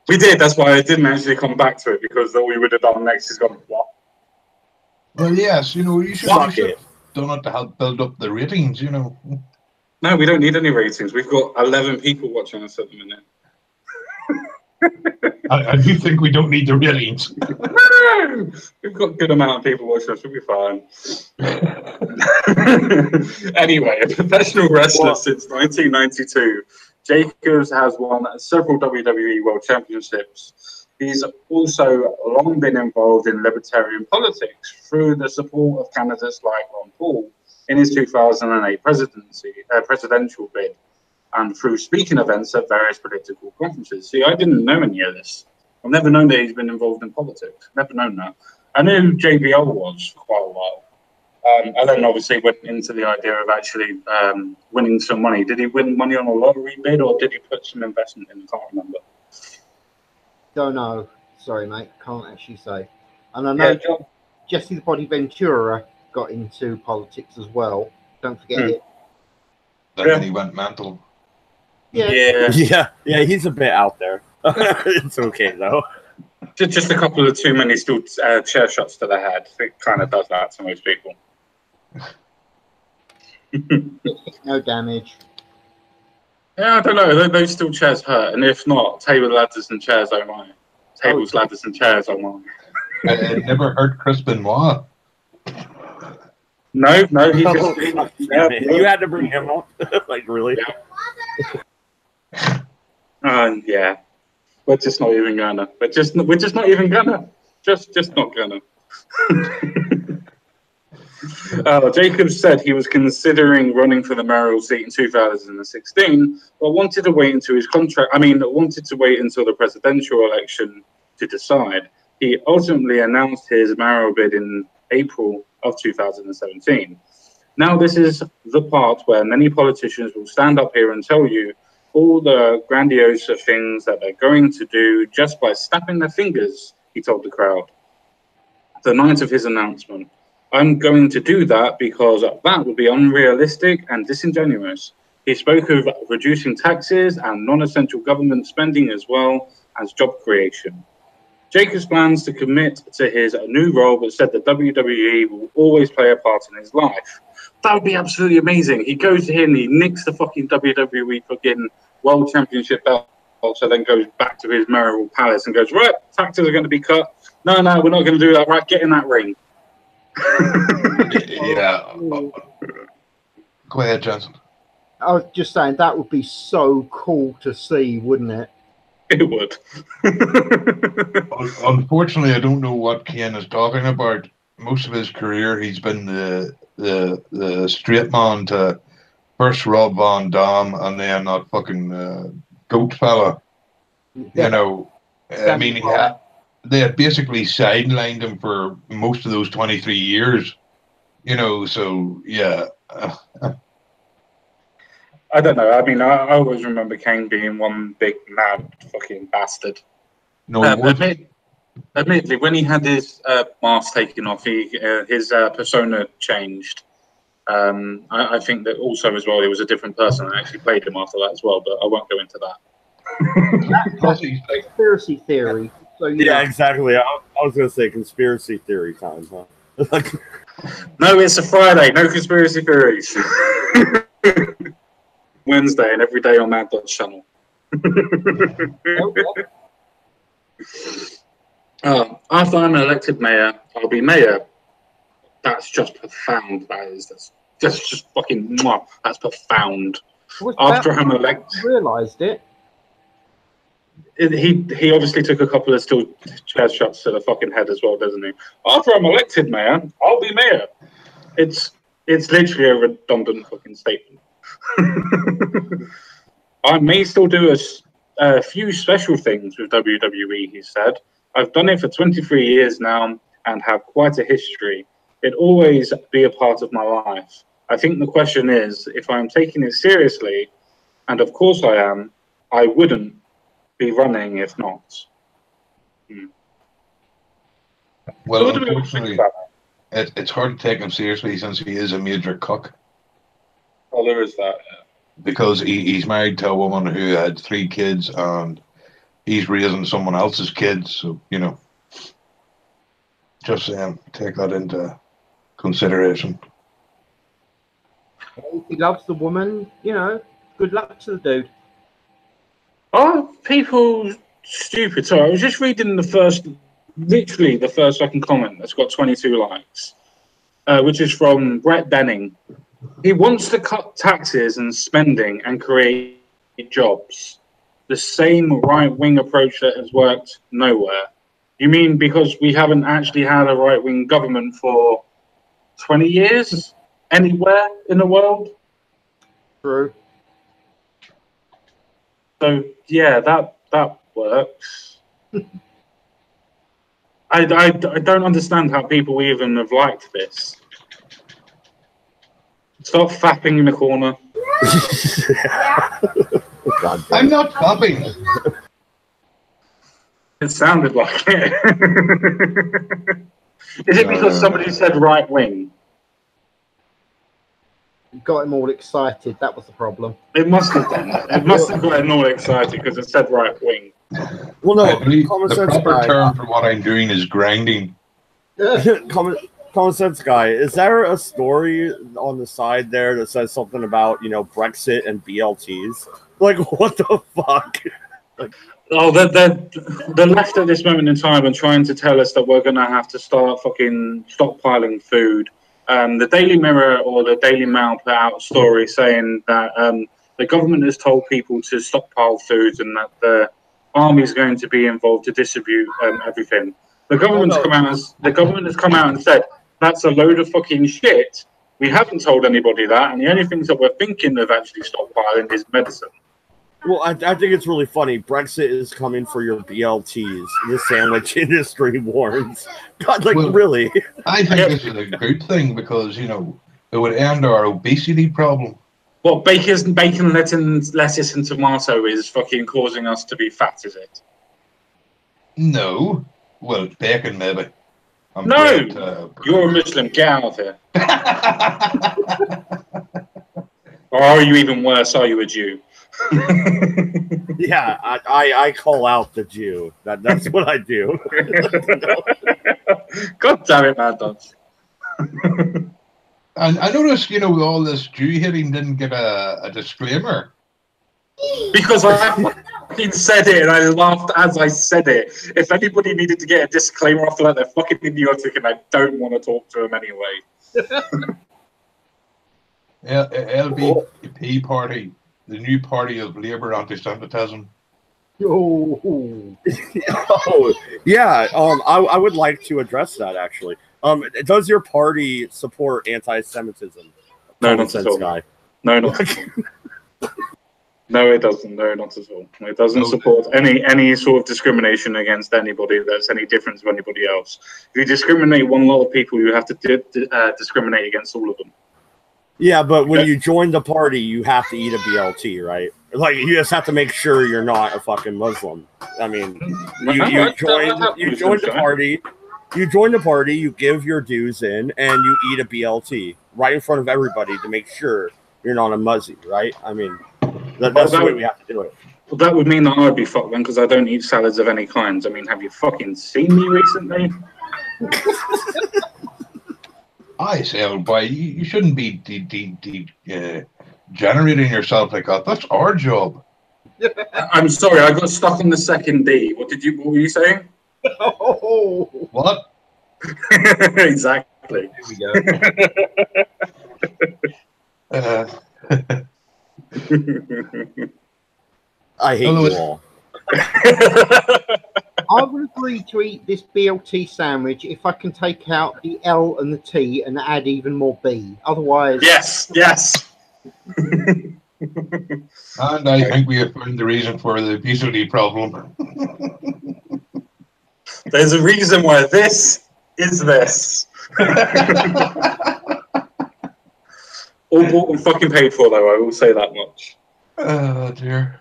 [SPEAKER 2] We did. That's why I didn't actually come back to it, because all we would have done next is gone what?
[SPEAKER 1] Well, yes, you know, you should have done it to help build up the ratings, you know.
[SPEAKER 2] No, we don't need any ratings. We've got 11 people watching us at the minute.
[SPEAKER 1] I do think we don't need the ratings.
[SPEAKER 2] We've got a good amount of people watching us. We'll be fine. Anyway, a professional wrestler since 1992, Jacobs has won several WWE World Championships. He's also long been involved in libertarian politics through the support of candidates like Ron Paul in his 2008 presidential bid, and through speaking events at various political conferences. See, I didn't know any of this. I've never known that he's been involved in politics. Never known that. I knew JBL was for quite a while. And then obviously went into the idea of actually winning some money. Did he win money on a lottery bid, or did he put some investment in? I can't remember.
[SPEAKER 3] Don't know. Sorry, mate. Can't actually say. And I know Jesse the Body Ventura got into politics as well. Don't forget it.
[SPEAKER 1] Then he went mental.
[SPEAKER 2] Yeah.
[SPEAKER 4] He's a bit out there. It's okay though.
[SPEAKER 2] Just a couple of too many chair shots to the head. It kind of does that to most people.
[SPEAKER 3] No damage.
[SPEAKER 2] Yeah, I don't know. Those steel chairs hurt, and if not, table ladders and chairs, oh my. Tables, ladders, and chairs, oh my.
[SPEAKER 1] It never hurt Chris Benoit.
[SPEAKER 2] No, he just.
[SPEAKER 4] You had to bring him up, like really?
[SPEAKER 2] Yeah. We're just not even gonna. We're just not even gonna. Just not gonna. Jacobs said he was considering running for the mayoral seat in 2016, but wanted to wait until the presidential election to decide. He ultimately announced his mayoral bid in April of 2017. Now, this is the part where many politicians will stand up here and tell you all the grandiose things that they're going to do just by snapping their fingers, he told the crowd. The night of his announcement, I'm going to do that because that would be unrealistic and disingenuous. He spoke of reducing taxes and non-essential government spending as well as job creation. Jacobs plans to commit to his new role, but said the WWE will always play a part in his life. That would be absolutely amazing. He goes in, he nicks the fucking WWE fucking World Championship belt, so then goes back to his Memorial Palace and goes, right, taxes are going to be cut. No, we're not going to do that. Right, get in that ring.
[SPEAKER 1] Yeah. Go ahead, Johnson.
[SPEAKER 3] I was just saying that would be so cool to see, wouldn't it?
[SPEAKER 2] It would.
[SPEAKER 1] Unfortunately, I don't know what Ken is talking about. Most of his career, he's been the straight man to first Rob Van Dam and then that fucking goat fella.
[SPEAKER 3] Yeah.
[SPEAKER 1] You know, I mean, they had basically sidelined him for most of those 23 years. You know, so yeah.
[SPEAKER 2] I don't know. I mean, I always remember Kane being one big mad fucking bastard.
[SPEAKER 1] No,
[SPEAKER 2] Admittedly, when he had his mask taken off, his persona changed. I think that also as well, he was a different person. I actually played him after that as well, but I won't go into that.
[SPEAKER 3] That's conspiracy theory. So
[SPEAKER 4] yeah, exactly. I was going to say conspiracy theory time, huh?
[SPEAKER 2] No, it's a Friday. No conspiracy theories. Wednesday and every day on Mad Dog channel. After I'm elected mayor, I'll be mayor. That's just profound. That's just fucking mwah. That's profound. After I'm elected,
[SPEAKER 3] realised it.
[SPEAKER 2] He obviously took a couple of still chair shots to the fucking head as well, doesn't he? After I'm elected mayor, I'll be mayor. It's literally a redundant fucking statement. I may still do a few special things with WWE, he said. I've done it for 23 years now and have quite a history. It'd always be a part of my life. I think the question is, if I'm taking it seriously, and of course I am, I wouldn't be running if not.
[SPEAKER 1] Well, unfortunately, it's hard to take him seriously since he is a major cuck.
[SPEAKER 2] Oh, there is that. Yeah.
[SPEAKER 1] Because he's married to a woman who had 3 kids and he's raising someone else's kids. So, you know, just take that into consideration.
[SPEAKER 3] If he loves the woman, you know, good luck to the dude.
[SPEAKER 2] Are people stupid? Sorry, I was just reading literally the first fucking comment that's got 22 likes, which is from Brett Benning. He wants to cut taxes and spending and create jobs. The same right-wing approach that has worked nowhere. You mean because we haven't actually had a right-wing government for 20 years anywhere in the world?
[SPEAKER 3] True.
[SPEAKER 2] So, yeah, that works. I don't understand how people even have liked this. Stop fapping in the corner.
[SPEAKER 4] God damn.
[SPEAKER 1] I'm not fapping.
[SPEAKER 2] It sounded like it. Is it because somebody said right wing?
[SPEAKER 3] Got him all excited. That was the problem.
[SPEAKER 2] It must have done. It must have got him all excited because it said right wing.
[SPEAKER 4] Well, no,
[SPEAKER 1] the proper term for what I'm doing is grinding.
[SPEAKER 4] Common sense guy, is there a story on the side there that says something about, you know, Brexit and BLTs? Like, what the fuck? Like,
[SPEAKER 2] oh, they're left at this moment in time and trying to tell us that we're going to have to start fucking stockpiling food. The Daily Mirror or the Daily Mail put out a story saying that the government has told people to stockpile foods and that the army is going to be involved to distribute everything. The government has come out and said that's a load of fucking shit. We haven't told anybody that, and the only things that we're thinking of actually stockpiling is medicine.
[SPEAKER 4] Well, I think it's really funny. Brexit is coming for your BLTs. The sandwich industry warns. God, like,
[SPEAKER 1] well,
[SPEAKER 4] really?
[SPEAKER 1] I think this is a good thing because, you know, it would end our obesity problem.
[SPEAKER 2] What, bacon, lettuce, and tomato is fucking causing us to be fat, is it?
[SPEAKER 1] Well, bacon maybe.
[SPEAKER 2] You're a Muslim. Get out of here. Or are you even worse? Are you a Jew?
[SPEAKER 4] Yeah, I call out the Jew. That's what I do.
[SPEAKER 2] God damn it, Mad Dogs.
[SPEAKER 1] And I noticed, all this Jew hitting didn't get a disclaimer.
[SPEAKER 2] Because I fucking said it and I laughed as I said it. If anybody needed to get a disclaimer, I feel like they're fucking idiotic and I don't want to talk to them anyway.
[SPEAKER 1] LBP Party, the new party of Labour anti-Semitism.
[SPEAKER 3] Oh.
[SPEAKER 4] Yeah. I would like to address that actually. Does your party support anti-Semitism?
[SPEAKER 2] No, not at all.
[SPEAKER 4] Guy.
[SPEAKER 2] No, not at all. No, it doesn't. No, not at all. It doesn't support any sort of discrimination against anybody that's any different to anybody else. If you discriminate one lot of people, you have to discriminate against all of them.
[SPEAKER 4] Yeah, but when you join the party, you have to eat a BLT, right? Like, you just have to make sure you're not a fucking Muslim. I mean, you join the party. You join the party, you give your dues in, and you eat a BLT right in front of everybody to make sure you're not a muzzy, right? I mean, that's the way we have to do it.
[SPEAKER 2] Well, that would mean that I'd be fucked then, because I don't eat salads of any kinds. I mean, have you fucking seen me recently?
[SPEAKER 1] I say, old boy, you shouldn't be generating yourself like that. That's our job.
[SPEAKER 2] I'm sorry, I got stuck on the second D. What were you saying?
[SPEAKER 3] Oh.
[SPEAKER 1] What?
[SPEAKER 2] Exactly.
[SPEAKER 3] Here we go.
[SPEAKER 4] I hate you all.
[SPEAKER 3] I would agree to eat this BLT sandwich if I can take out the L and the T and add even more B. Otherwise...
[SPEAKER 2] Yes.
[SPEAKER 1] And I think we have found the reason for the obesity problem.
[SPEAKER 2] There's a reason why this is this. All bought and fucking paid for, though, I will say that much.
[SPEAKER 1] Oh, dear.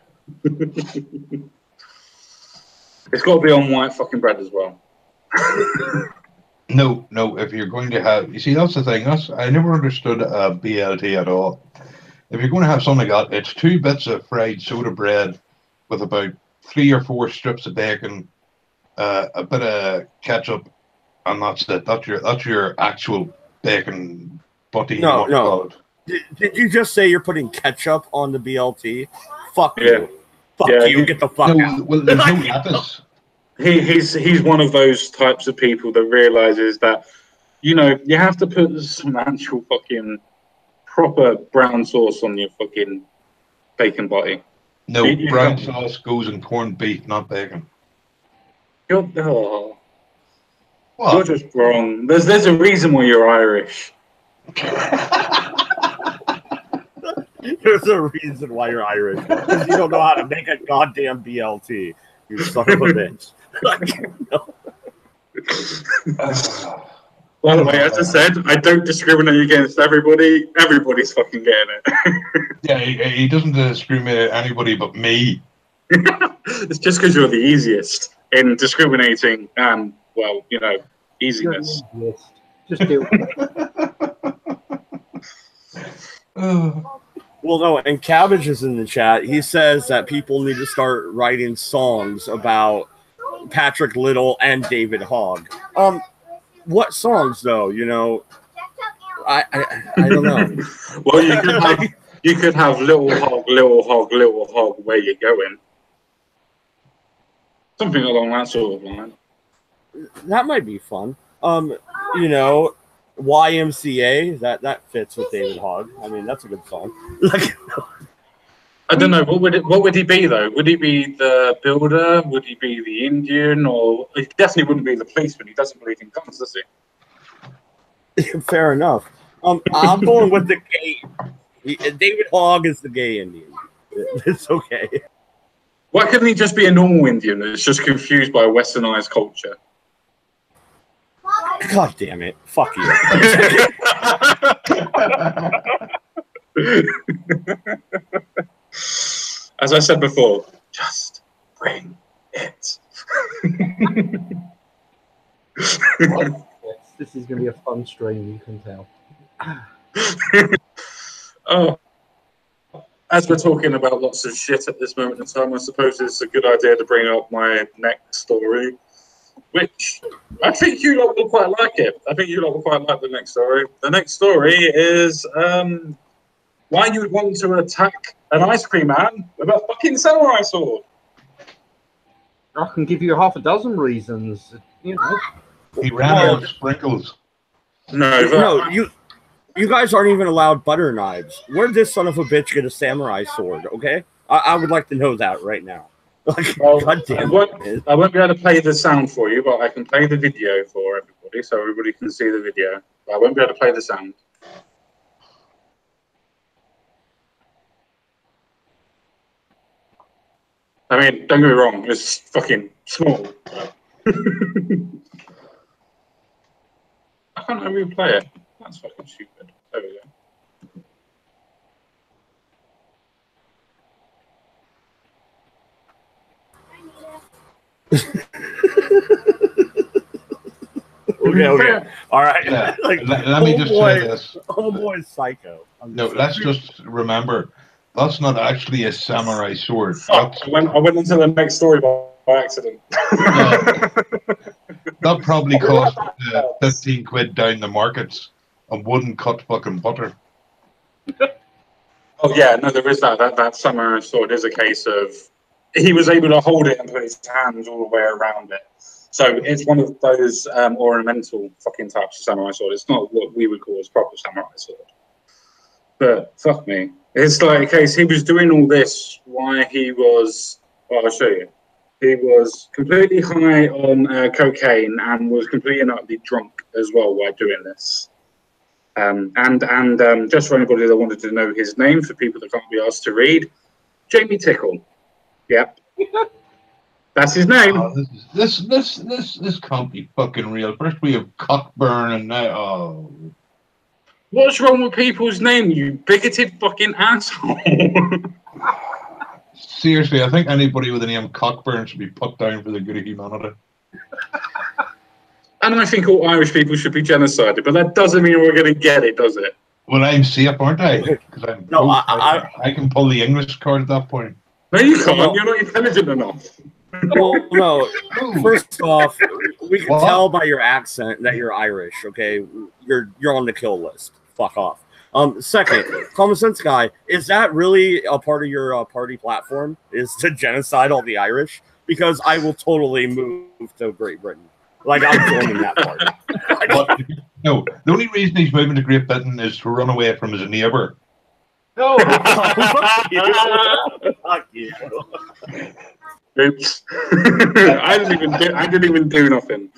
[SPEAKER 2] It's got to be on white fucking bread as well.
[SPEAKER 1] No, if you're going to have... You see, that's the thing. I never understood a BLT at all. If you're going to have something like that, it's 2 bits of fried soda bread with about 3 or 4 strips of bacon, a bit of ketchup, and that's it. That's your actual bacon butty.
[SPEAKER 4] No. Did you just say you're putting ketchup on the BLT? Fuck
[SPEAKER 2] Yeah.
[SPEAKER 4] you. Fuck you. Get the fuck out.
[SPEAKER 1] Well, there's no lettuce.
[SPEAKER 2] He's one of those types of people that realizes that, you have to put some actual fucking proper brown sauce on your fucking bacon butty.
[SPEAKER 1] No, brown sauce goes in corned beef, not bacon.
[SPEAKER 2] You're
[SPEAKER 1] What?
[SPEAKER 2] just wrong. There's a reason why you're Irish.
[SPEAKER 4] There's a reason why you're Irish. Because you don't know how to make a goddamn BLT. You son of a bitch.
[SPEAKER 2] By the way, as I said, I don't discriminate against everybody. Everybody's fucking getting it.
[SPEAKER 1] Yeah, he doesn't discriminate anybody but me.
[SPEAKER 2] It's just because you're the easiest in discriminating and, well, easiness.
[SPEAKER 3] Just do it.
[SPEAKER 4] Well, no, and Cabbage is in the chat. He says that people need to start writing songs about Patrick Little and David Hogg. What songs, though? I don't know.
[SPEAKER 2] Well, you could have Little Hog, where you going? Something along that sort of line.
[SPEAKER 4] That might be fun. YMCA, that fits with David Hogg. I mean, that's a good song.
[SPEAKER 2] I don't know. What would he be though? Would he be the builder? Would he be the Indian? Or he definitely wouldn't be the policeman. He doesn't believe in guns, does he?
[SPEAKER 4] Fair enough. I'm going with the gay. David Hogg is the gay Indian. It's okay.
[SPEAKER 2] Why couldn't he just be a normal Indian that's just confused by westernized culture?
[SPEAKER 4] God damn it. Fuck you.
[SPEAKER 2] as I said before, just bring it.
[SPEAKER 3] Yes, this is going to be a fun stream, you can tell.
[SPEAKER 2] Oh, as we're talking about lots of shit at this moment in time, I suppose it's a good idea to bring up my next story, which I think you lot will quite like it. I think you lot will quite like the next story. The next story is why you would want to attack an ice cream man with a fucking samurai sword.
[SPEAKER 3] I can give you half a dozen reasons. You know,
[SPEAKER 1] He ran out of sprinkles.
[SPEAKER 4] No, you guys aren't even allowed butter knives. Where'd this son of a bitch get a samurai sword? Okay, I would like to know that right now. Like,
[SPEAKER 2] well,
[SPEAKER 4] God damn it.
[SPEAKER 2] I won't be able to play the sound for you, but I can play the video for everybody, so everybody can see the video. But I won't be able to play the sound. I mean, don't get me wrong, it's fucking small. I can't even play it. That's fucking stupid. There we go.
[SPEAKER 4] Okay. All right.
[SPEAKER 1] Yeah.
[SPEAKER 4] Like,
[SPEAKER 1] Let me just say this.
[SPEAKER 4] Oh boy, psycho.
[SPEAKER 1] No, let's just remember that's not actually a samurai sword.
[SPEAKER 2] Fuck, I went into the next story by accident.
[SPEAKER 1] That probably cost 15 quid down the markets and wouldn't cut fucking butter.
[SPEAKER 2] Oh yeah, no, there is that. That samurai sword is a case of he was able to hold it and put his hands all the way around it. So it's one of those ornamental fucking types of samurai sword. It's not what we would call a proper samurai sword. But fuck me. It's like a case, he was doing all this while he was, well, I'll show you. He was completely high on cocaine and was completely and utterly drunk as well while doing this. And just for anybody that wanted to know his name, for people that can't be asked to read, Jamie Tickle. Yep. That's his name.
[SPEAKER 1] Oh, this can't be fucking real. First we have Cockburn and now
[SPEAKER 2] What's wrong with people's name, you bigoted fucking asshole?
[SPEAKER 1] seriously, I think anybody with the name Cockburn should be put down for the good of humanity.
[SPEAKER 2] And I think all Irish people should be genocided, but that doesn't mean we're going to get it, does it?
[SPEAKER 1] Well, I'm safe, aren't I? Because I can pull the English card at that point.
[SPEAKER 2] No, you can't. You're not intelligent enough.
[SPEAKER 4] Well, no. First off, we can
[SPEAKER 1] What?
[SPEAKER 4] tell by your accent that you're Irish. Okay, you're on the kill list. Fuck off. Second, Common Sense Guy, is that really a part of your party platform? Is to genocide all the Irish? Because I will totally move to Great Britain. Like, I'm joining that party.
[SPEAKER 1] But, no, the only reason he's moving to Great Britain is to run away from his neighbour.
[SPEAKER 3] No,
[SPEAKER 4] Fuck you. Fuck you.
[SPEAKER 2] Oops. I didn't even do nothing.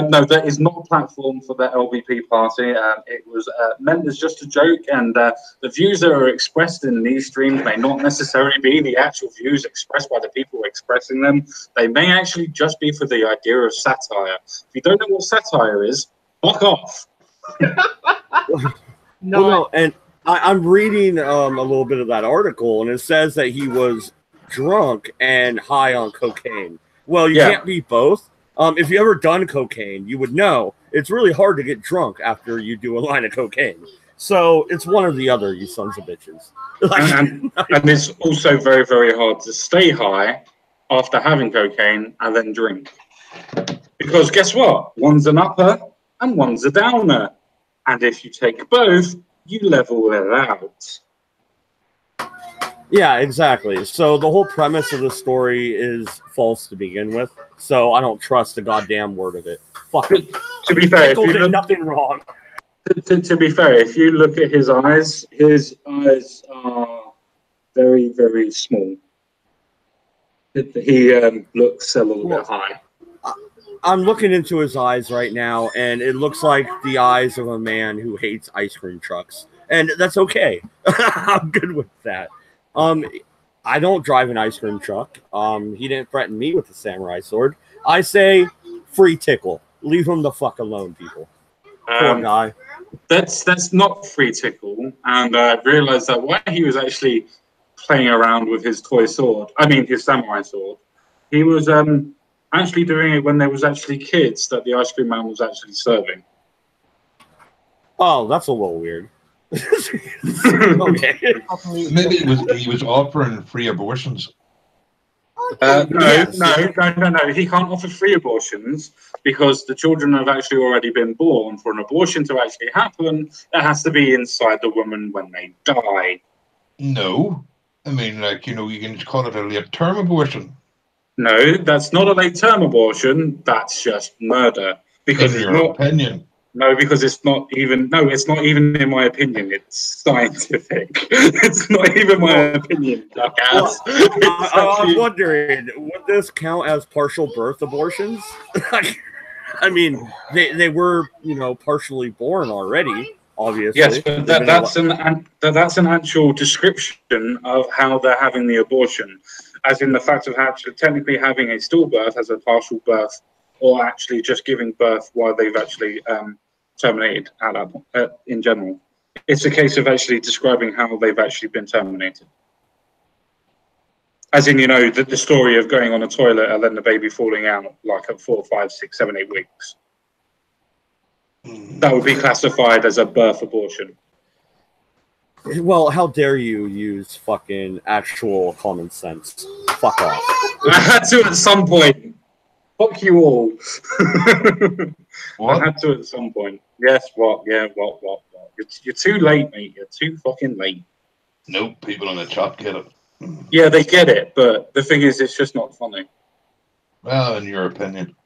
[SPEAKER 2] No, that is not a platform for the LBP party. It was meant as just a joke, and the views that are expressed in these streams may not necessarily be the actual views expressed by the people expressing them. They may actually just be for the idea of satire. If you don't know what satire is, fuck off.
[SPEAKER 4] No, and I'm reading a little bit of that article, and it says that he was drunk and high on cocaine. Well, you can't be both. If you ever done cocaine, you would know it's really hard to get drunk after you do a line of cocaine. So it's one or the other, you sons of bitches.
[SPEAKER 2] And it's also very, very hard to stay high after having cocaine and then drink. Because guess what? One's an upper and one's a downer. And if you take both, you level it out.
[SPEAKER 4] Yeah, exactly. So the whole premise of the story is false to begin with. So I don't trust a goddamn word of it. Fuck it.
[SPEAKER 2] To be fair, if you
[SPEAKER 4] did
[SPEAKER 2] look,
[SPEAKER 4] nothing wrong.
[SPEAKER 2] to be fair, if you look at his eyes are very, very small. He looks a little bit high.
[SPEAKER 4] I'm looking into his eyes right now, and it looks like the eyes of a man who hates ice cream trucks. And that's okay. I'm good with that. I don't drive an ice cream truck. He didn't threaten me with a samurai sword. I say free Tickle. Leave him the fuck alone, people. Poor guy.
[SPEAKER 2] that's not free tickle, and I realized that while he was actually playing around with his toy sword, I mean his samurai sword, he was actually doing it when there was actually kids that the ice cream man was actually serving.
[SPEAKER 4] Oh, that's a little weird. Okay.
[SPEAKER 1] Maybe he was offering free abortions.
[SPEAKER 2] No.
[SPEAKER 4] Yes.
[SPEAKER 2] He can't offer free abortions because the children have actually already been born. For an abortion to actually happen, that has to be inside the woman when they die.
[SPEAKER 1] No, I mean, like, you know, you can call it a late-term abortion.
[SPEAKER 2] No, that's not a late-term abortion. That's just murder. Because
[SPEAKER 1] In
[SPEAKER 2] it's
[SPEAKER 1] your
[SPEAKER 2] not.
[SPEAKER 1] opinion.
[SPEAKER 2] No, because it's not even. No, it's not even in my opinion. It's scientific. It's not even my opinion.
[SPEAKER 4] Well,
[SPEAKER 2] It's
[SPEAKER 4] I was
[SPEAKER 2] actually-
[SPEAKER 4] wondering, would this count as partial birth abortions? I mean, they were, you know, partially born already, obviously.
[SPEAKER 2] Yes, but that's an actual description of how they're having the abortion, as in the fact of actually technically having a stillbirth as a partial birth, or actually just giving birth while they've actually terminated at that point, in general. It's a case of actually describing how they've actually been terminated. As in, you know, the story of going on a toilet and then the baby falling out like at 4, 5, 6, 7, 8 weeks. That would be classified as a birth abortion.
[SPEAKER 4] Well, how dare you use fucking actual common sense? Fuck off.
[SPEAKER 2] I had to at some point. Fuck you all.
[SPEAKER 1] What?
[SPEAKER 2] I had to at some point. Yes, what? Yeah, what? You're too late, mate. You're too fucking late.
[SPEAKER 1] Nope, people in the chat get it.
[SPEAKER 2] Yeah, they get it, but the thing is, it's just not funny.
[SPEAKER 1] Well, in your opinion.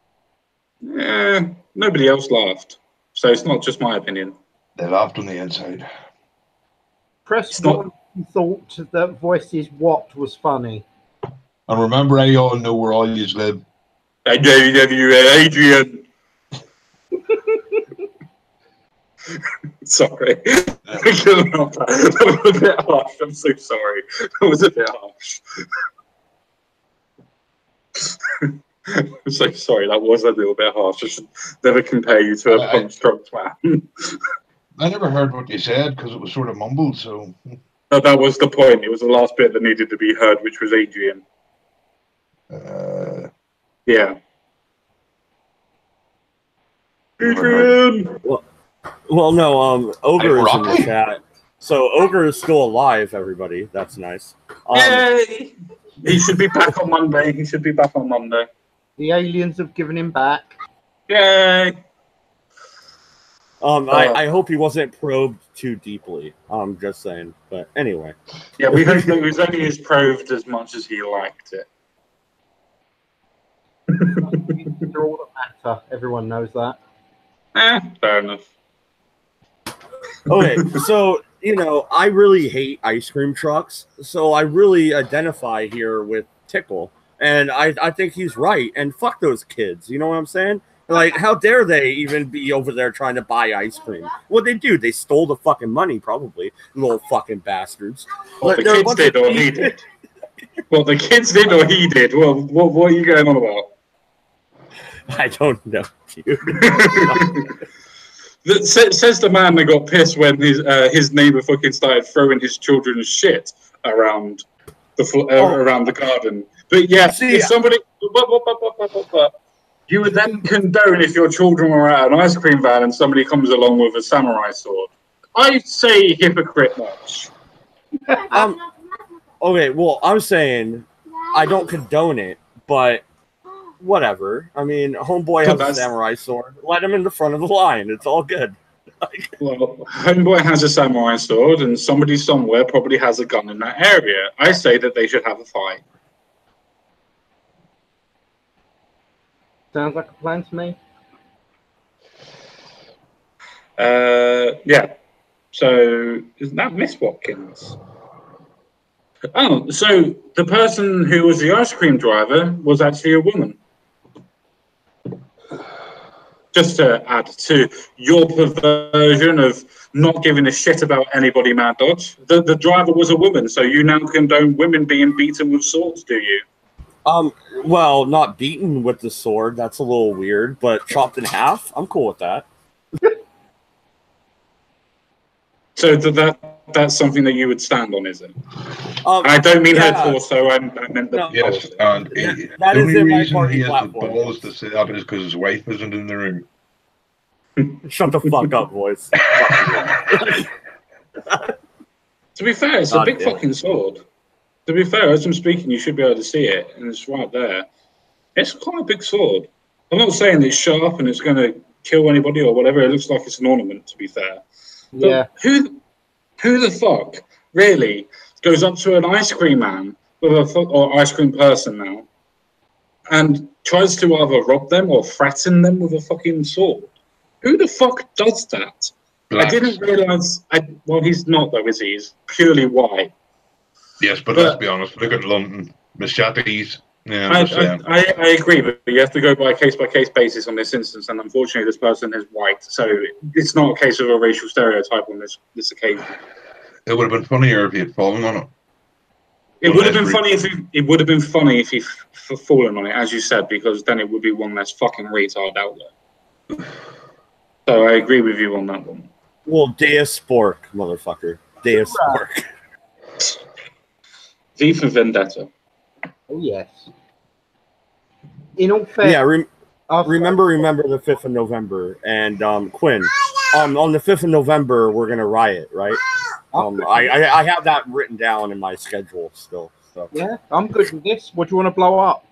[SPEAKER 2] Nobody else laughed, so it's not just my opinion.
[SPEAKER 1] They laughed on the inside.
[SPEAKER 3] Press
[SPEAKER 2] It's not-
[SPEAKER 3] one if you thought that Voices What was funny.
[SPEAKER 1] And remember, I all know where all yous live.
[SPEAKER 2] Adrian. Sorry. That was a bit harsh. I'm so sorry. That was a bit harsh. I'm so sorry. That was a little bit harsh. I should never compare you to a punch-drunk man.
[SPEAKER 1] I never heard what you said because it was sort of mumbled, so...
[SPEAKER 2] No, that was the point. It was the last bit that needed to be heard, which was Adrian. Yeah. Adrian!
[SPEAKER 4] Well, no, Ogre is in the
[SPEAKER 1] Rocky?
[SPEAKER 4] chat. So Ogre is still alive, everybody. That's nice.
[SPEAKER 2] Yay! He should be back on Monday.
[SPEAKER 3] The aliens have given him back.
[SPEAKER 2] Yay!
[SPEAKER 4] I hope he wasn't probed too deeply. I'm just saying. But anyway.
[SPEAKER 2] Yeah, we hope that it was only as probed as much as he liked it.
[SPEAKER 3] They're all that matter. Everyone knows that.
[SPEAKER 2] Fair enough.
[SPEAKER 4] Okay, so, you know, I really hate ice cream trucks. So I really identify here with Tickle. And I think he's right. And fuck those kids. You know what I'm saying? Like, how dare they even be over there trying to buy ice cream? What they do? They stole the fucking money, probably. Little fucking bastards.
[SPEAKER 2] What the
[SPEAKER 4] They're a
[SPEAKER 2] kids
[SPEAKER 4] bunch
[SPEAKER 2] did
[SPEAKER 4] of
[SPEAKER 2] or he did. What the kids did or he did. Well, what are you going on about?
[SPEAKER 4] I don't know, dude.
[SPEAKER 2] Says the man that got pissed when his neighbor fucking started throwing his children's shit around around the garden. But yeah, if somebody, you would then condone if your children were at an ice cream van and somebody comes along with a samurai sword. I say hypocrite much.
[SPEAKER 4] Okay, well, I'm saying I don't condone it, but whatever. I mean, homeboy has a samurai sword. Let him in the front of the line. It's all good.
[SPEAKER 2] Well, homeboy has a samurai sword, and somebody somewhere probably has a gun in that area. I say that they should have a fight.
[SPEAKER 3] Sounds like a plan to me.
[SPEAKER 2] Yeah. So, isn't that Miss Watkins? Oh, so the person who was the ice cream driver was actually a woman. Just to add to your perversion of not giving a shit about anybody, Mad Dodge, the driver was a woman, so you now condone women being beaten with swords, do you?
[SPEAKER 4] Well, not beaten with the sword. That's a little weird, but chopped in half. I'm cool with that.
[SPEAKER 2] So that's something that you would stand on, is it?
[SPEAKER 4] And
[SPEAKER 2] I don't mean her torso. I meant the.
[SPEAKER 4] No.
[SPEAKER 1] Yes, and
[SPEAKER 4] That
[SPEAKER 1] the
[SPEAKER 4] is
[SPEAKER 1] only
[SPEAKER 4] in my
[SPEAKER 1] reason
[SPEAKER 4] party
[SPEAKER 1] he has the
[SPEAKER 4] platform.
[SPEAKER 1] balls to say that is because his wife isn't in the room.
[SPEAKER 4] Shut the fuck up, boys.
[SPEAKER 2] To be fair, it's a big fucking sword. To be fair, as I'm speaking, you should be able to see it, and it's right there. It's quite a big sword. I'm not saying it's sharp and it's going to kill anybody or whatever. It looks like it's an ornament, to be fair. But
[SPEAKER 3] Yeah.
[SPEAKER 2] who the fuck really goes up to an ice cream man or ice cream person now and tries to either rob them or threaten them with a fucking sword? Who the fuck does that?
[SPEAKER 1] Blacks.
[SPEAKER 2] I didn't realise. Well, he's not though, is he? He's purely white.
[SPEAKER 1] Yes, but let's be honest. Look at London, machetes. Yeah,
[SPEAKER 2] I agree, but you have to go by a case-by-case basis on this instance, and unfortunately, this person is white, so it's not a case of a racial stereotype on this occasion.
[SPEAKER 1] It would have been funnier if he had fallen on it.
[SPEAKER 2] It would have been funny if he fallen on it, as you said, because then it would be one less fucking retard out there. So I agree with you on that one.
[SPEAKER 4] Well, Deus Spork, motherfucker. Deus Spork.
[SPEAKER 2] V for Vendetta.
[SPEAKER 3] Oh, yes. In all fairness,
[SPEAKER 4] yeah, remember the 5th of November. And Quinn, on the 5th of November, we're going to riot, right? I have that written down in my schedule still. So.
[SPEAKER 3] Yeah, I'm good with this. What do you want to blow up?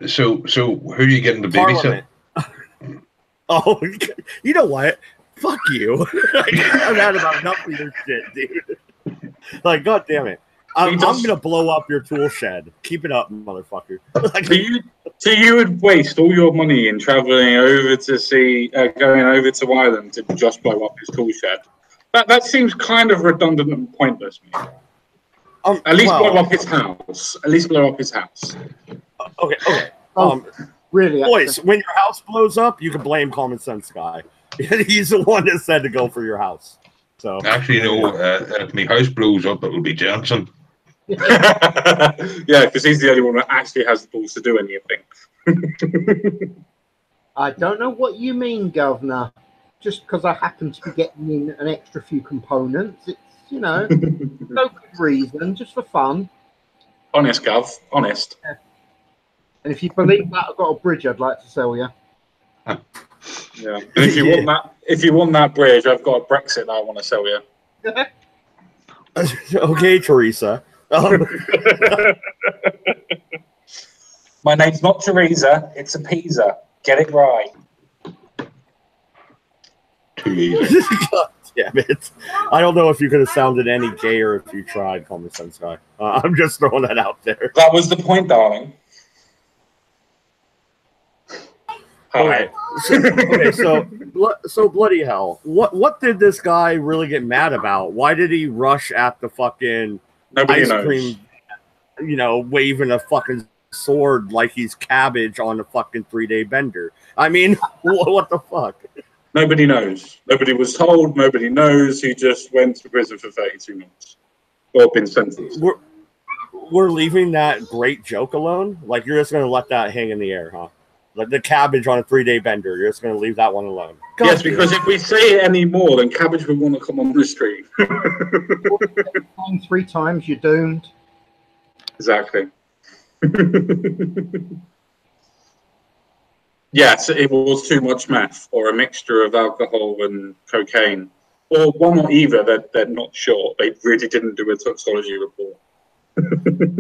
[SPEAKER 1] So who are you getting to babysit?
[SPEAKER 4] Oh, you know what? Fuck you. I've had about enough of your shit, dude. Like, God damn it. I'm going to blow up your tool shed. Keep it up, motherfucker.
[SPEAKER 2] So you would waste all your money in traveling over to going over to Ireland to just blow up his tool shed? That seems kind of redundant and pointless, mate. At least blow up his house. At least blow up his house.
[SPEAKER 4] Okay.
[SPEAKER 3] Really?
[SPEAKER 4] Boys, when your house blows up, you can blame Common Sense Guy. He's the one that said to go for your house. So
[SPEAKER 1] actually, no. If my house blows up, it'll be Jensen.
[SPEAKER 2] Yeah, because he's the only one that actually has the balls to do anything.
[SPEAKER 3] I don't know what you mean, Governor. Just because I happen to be getting in an extra few components, it's, no good reason, just for fun.
[SPEAKER 2] Honest, Gov. Honest.
[SPEAKER 3] Yeah. And if you believe that, I've got a bridge I'd like to sell you.
[SPEAKER 2] Yeah. And if you want that bridge, I've got a Brexit that I want to sell you.
[SPEAKER 4] Okay, Teresa.
[SPEAKER 2] My name's not Teresa, it's a Pisa. Get it right.
[SPEAKER 1] Too easy.
[SPEAKER 4] God damn it. I don't know if you could have sounded any gayer if you tried, Common Sense Guy. I'm just throwing that out there.
[SPEAKER 2] That was the point, darling.
[SPEAKER 4] Okay, so bloody hell. What did this guy really get mad about? Why did he rush at the fucking
[SPEAKER 2] Nobody
[SPEAKER 4] ice
[SPEAKER 2] knows.
[SPEAKER 4] cream, waving a fucking sword like he's cabbage on a fucking 3-day bender? I mean, what the fuck?
[SPEAKER 2] Nobody knows. Nobody was told. Nobody knows. He just went to prison for 32 months. Or been sentenced.
[SPEAKER 4] We're leaving that great joke alone? Like, you're just going to let that hang in the air, huh? Like the cabbage on a 3-day bender. You're just going to leave that one alone. God,
[SPEAKER 2] yes, because if we say it any more, then cabbage will want to come on the stream.
[SPEAKER 3] 3 times, you're doomed.
[SPEAKER 2] Exactly. Yes, it was too much meth or a mixture of alcohol and cocaine. Or one or either, they're not sure. They really didn't do a toxicology report.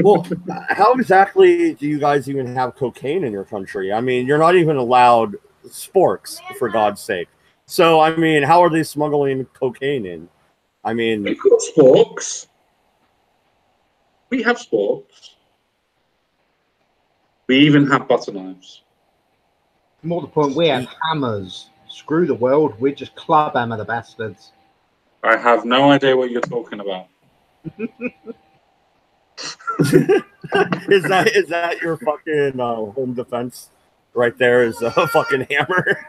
[SPEAKER 4] Well, how exactly do you guys even have cocaine in your country? I mean, you're not even allowed sporks, for God's sake. So, I mean, how are they smuggling cocaine in? I mean...
[SPEAKER 2] We've got sporks. We have sporks. We even have butter knives.
[SPEAKER 3] More to the point, we have hammers. Screw the world, we just club hammer the bastards.
[SPEAKER 2] I have no idea what you're talking about.
[SPEAKER 4] Is that your fucking home defense right there? Is a fucking hammer?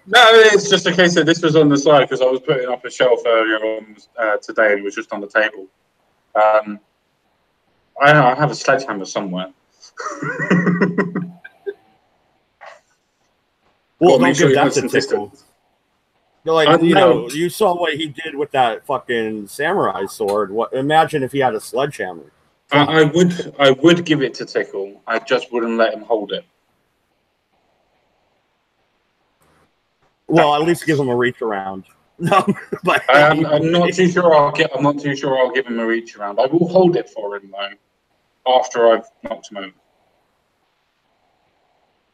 [SPEAKER 2] No, it's just a case that this was on the side because I was putting up a shelf earlier on today and it was just on the table. I have a sledgehammer somewhere.
[SPEAKER 4] Well, don't give that to Tickle. Like, you know, you saw what he did with that fucking samurai sword. What? Imagine if he had a sledgehammer.
[SPEAKER 2] I would give it to Tickle. I just wouldn't let him hold it.
[SPEAKER 4] Well, at least give him a reach around. No, but
[SPEAKER 2] I'm not too sure. I'm not too sure I'll give him a reach around. I will hold it for him though, after I've knocked him over.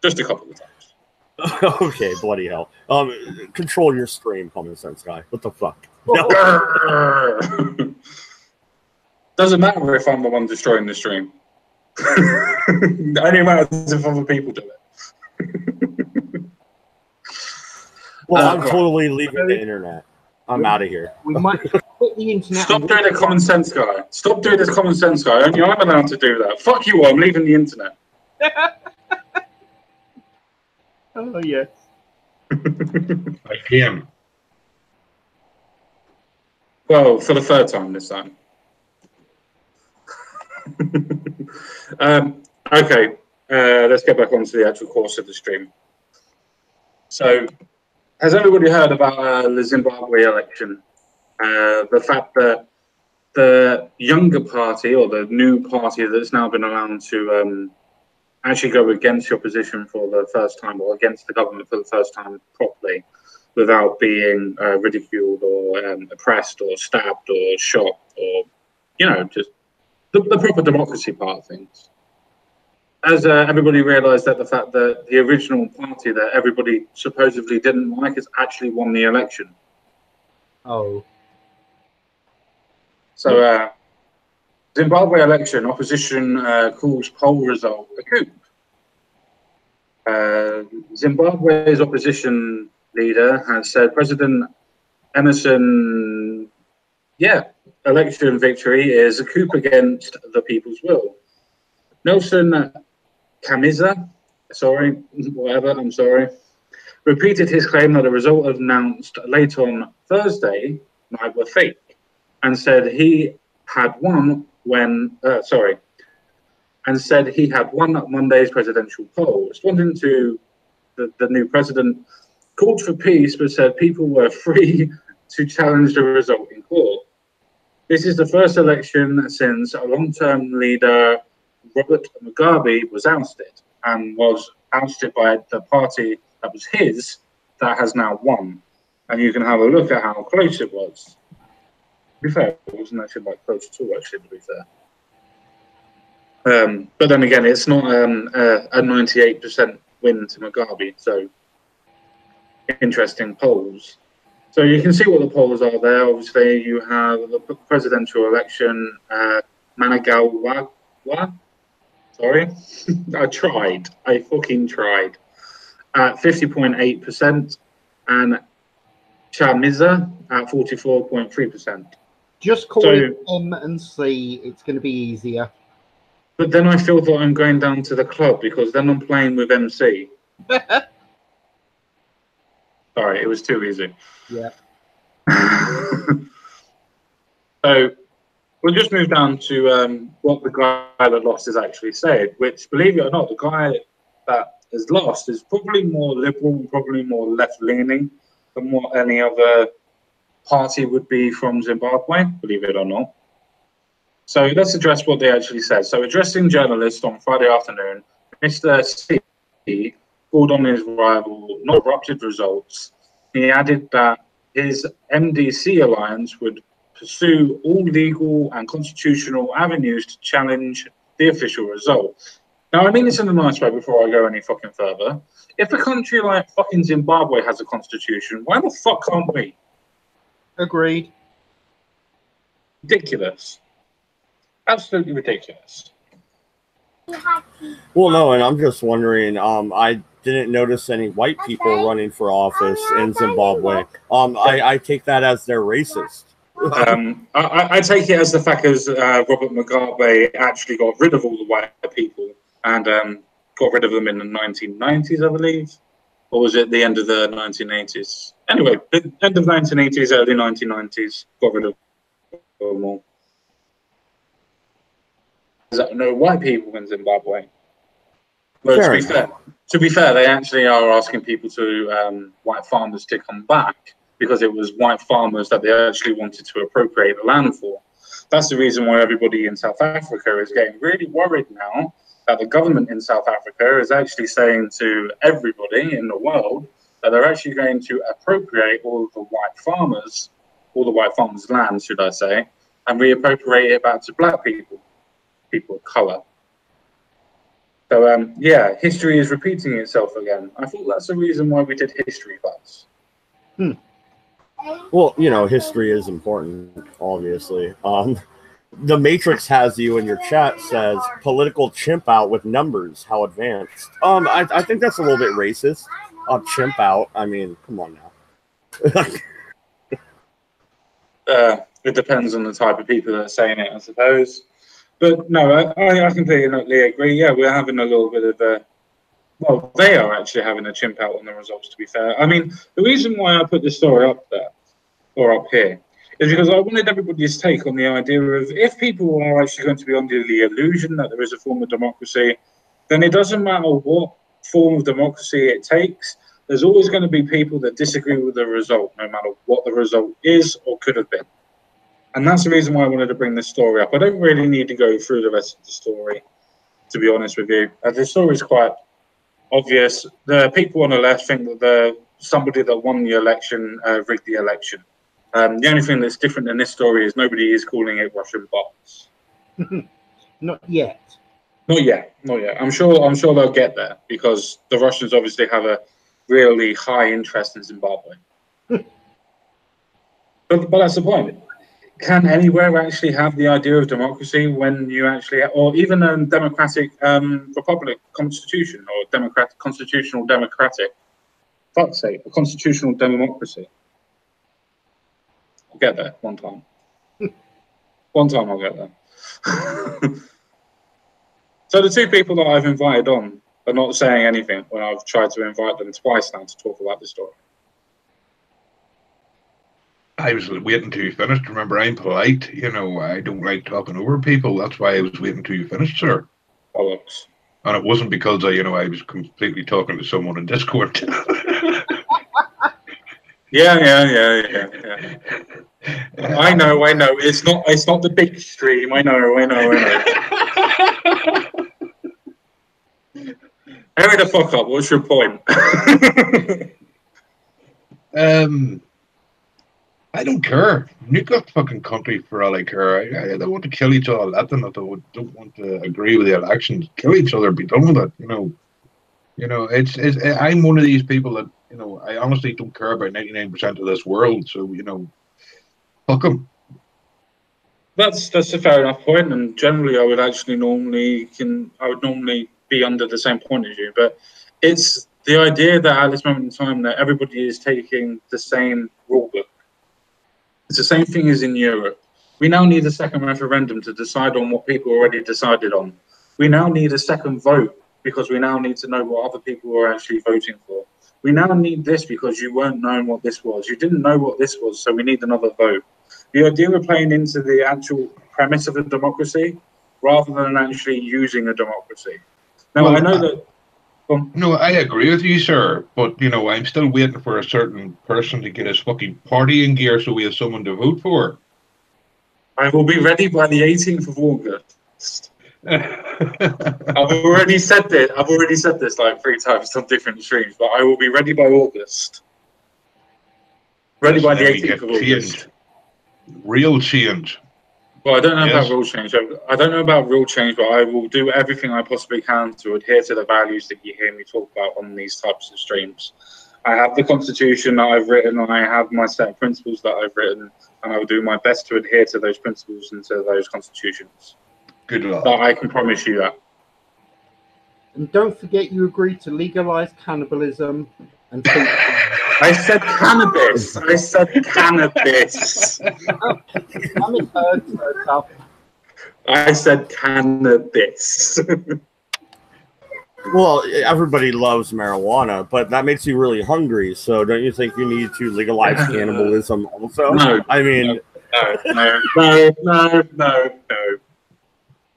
[SPEAKER 2] Just a couple of times.
[SPEAKER 4] Okay, bloody hell. Control your stream, common sense guy. What the fuck? No.
[SPEAKER 2] Doesn't matter if I'm the one destroying the stream. It only matters if other people do it.
[SPEAKER 4] Well, I'm totally leaving the internet. I'm out of here.
[SPEAKER 3] We might put the internet.
[SPEAKER 2] Stop doing the common sense guy. Stop doing this common sense guy. Only I'm allowed to do that. Fuck you, I'm leaving the internet.
[SPEAKER 3] Oh, yes.
[SPEAKER 1] Again.
[SPEAKER 2] Well, for the third time this time. Okay, let's get back onto the actual course of the stream. So, has everybody heard about the Zimbabwe election? The fact that the younger party, or the new party that's now been allowed to actually go against the opposition for the first time, or against the government for the first time properly, without being ridiculed or oppressed or stabbed or shot, or, you know, just the proper democracy part of things. As everybody realised that the fact that the original party that everybody supposedly didn't like has actually won the election.
[SPEAKER 3] Oh.
[SPEAKER 2] So, Zimbabwe election, opposition calls poll result a coup. Zimbabwe's opposition leader has said President Emerson, election victory is a coup against the people's will. Nelson Chamisa, I'm sorry, repeated his claim that the result announced late on Thursday night were fake, and said he had won Monday's presidential poll. Responding to the new president, called for peace, but said people were free to challenge the result in court. This is the first election since a long-term leader, Robert Mugabe, was ousted, and was ousted by the party that was his, that has now won. And you can have a look at how close it was. To be fair, it wasn't actually like close at all, actually, to be fair. But then again, it's not a 98% win to Mugabe, so interesting polls. So you can see what the polls are there. Obviously, you have the presidential election, Managawa. Sorry, I fucking tried. At 50.8%, and Chamisa at 44.3%.
[SPEAKER 3] Just call it M and C. It's going to be easier.
[SPEAKER 2] But then I feel that I'm going down to the club, because then I'm playing with MC. Sorry, it was too easy.
[SPEAKER 3] Yeah.
[SPEAKER 2] So we'll just move down to what the guy that lost has actually said, which, believe it or not, the guy that has lost is probably more liberal, probably more left-leaning than what any other party would be from Zimbabwe, believe it or not. So let's address what they actually said. So, addressing journalists on Friday afternoon, Mr. C called on his rival not corrupted results. He added that his MDC alliance would pursue all legal and constitutional avenues to challenge the official results. Now, I mean this in a nice way before I go any fucking further. If a country like fucking Zimbabwe has a constitution, why the fuck can't we?
[SPEAKER 3] Agreed.
[SPEAKER 2] Ridiculous. Absolutely ridiculous.
[SPEAKER 4] Well, no, and I'm just wondering, I didn't notice any white people running for office in Zimbabwe. I take that as they're racist.
[SPEAKER 2] I take it as the fact that Robert Mugabe actually got rid of all the white people and got rid of them in the 1990s, I believe. Or was it the end of the 1980s? Anyway, the end of the 1980s, early 1990s, got rid of them all. There's no white people in Zimbabwe. But to be fair, they actually are asking people white farmers to come back because it was white farmers that they actually wanted to appropriate the land for. That's the reason why everybody in South Africa is getting really worried now that the government in South Africa is actually saying to everybody in the world that they're actually going to appropriate all the white farmers' land, should I say, and reappropriate it back to black people of color. So, yeah, history is repeating itself again. I thought that's the reason why we did history class.
[SPEAKER 4] Well, you know, history is important, obviously. The Matrix has you in your chat says political chimp out with numbers. How advanced? I think that's a little bit racist. Chimp out. I mean, come on now.
[SPEAKER 2] It depends on the type of people that are saying it, I suppose. But no, I completely agree. Yeah, we're having a little bit of a... Well, they are actually having a chimp out on the results, to be fair. I mean, the reason why I put this story up there, or up here, is because I wanted everybody's take on the idea of if people are actually going to be under the illusion that there is a form of democracy, then it doesn't matter what form of democracy it takes. There's always going to be people that disagree with the result, no matter what the result is or could have been. And that's the reason why I wanted to bring this story up. I don't really need to go through the rest of the story, to be honest with you. The story is quite obvious. The people on the left think that somebody that won the election rigged the election. The only thing that's different in this story is nobody is calling it Russian bots.
[SPEAKER 3] Not yet.
[SPEAKER 2] Not yet. I'm sure they'll get there because the Russians obviously have a really high interest in Zimbabwe. but that's the point. Can anywhere actually have the idea of democracy when you actually, or even a democratic republic constitution or constitutional democratic? Fuck's sake, a constitutional democracy. I'll get there one time. One time I'll get there. So the two people that I've invited on are not saying anything when I've tried to invite them twice now to talk about the story.
[SPEAKER 1] I was waiting till you finished. Remember, I'm polite. You know, I don't like talking over people. That's why I was waiting till you finished, sir.
[SPEAKER 2] Bollocks.
[SPEAKER 1] And it wasn't because I was completely talking to someone in Discord.
[SPEAKER 2] Yeah. I know. It's not the big stream. I know. Hurry the fuck up. What's your point?
[SPEAKER 1] I don't care. Nuke that fucking country for all I care. I don't want to kill each other. Let them. I don't want to agree with the elections. Kill each other. Be done with it. You know. It's. I'm one of these people that I honestly don't care about 99% of this world. So fuck them.
[SPEAKER 2] That's a fair enough point, and generally I would normally be under the same point as you, but it's the idea that at this moment in time that everybody is taking the same rule book. It's the same thing as in Europe. We now need a second referendum to decide on what people already decided on. We now need a second vote because we now need to know what other people are actually voting for. We now need this because you weren't knowing what this was. You didn't know what this was, so we need another vote. The idea of playing into the actual premise of a democracy rather than actually using a democracy. Now, I know that...
[SPEAKER 1] No, I agree with you, sir. But, I'm still waiting for a certain person to get his fucking party in gear so we have someone to vote for.
[SPEAKER 2] I will be ready by the 18th of August. I've already said this like 3 times on different streams, but I will be ready by August. Ready by the 18th of August.
[SPEAKER 1] Real change.
[SPEAKER 2] Well, I don't know about real change. I don't know about real change, but I will do everything I possibly can to adhere to the values that you hear me talk about on these types of streams. I have the constitution that I've written, and I have my set of principles that I've written, and I will do my best to adhere to those principles and to those constitutions.
[SPEAKER 1] Good luck.
[SPEAKER 2] But I can promise you that.
[SPEAKER 3] And don't forget you agreed to legalize cannibalism and
[SPEAKER 2] I said cannabis. I said cannabis. I said cannabis.
[SPEAKER 4] Well, everybody loves marijuana, but that makes you really hungry. So don't you think you need to legalize cannibalism also?
[SPEAKER 2] No.
[SPEAKER 4] I mean...
[SPEAKER 2] No.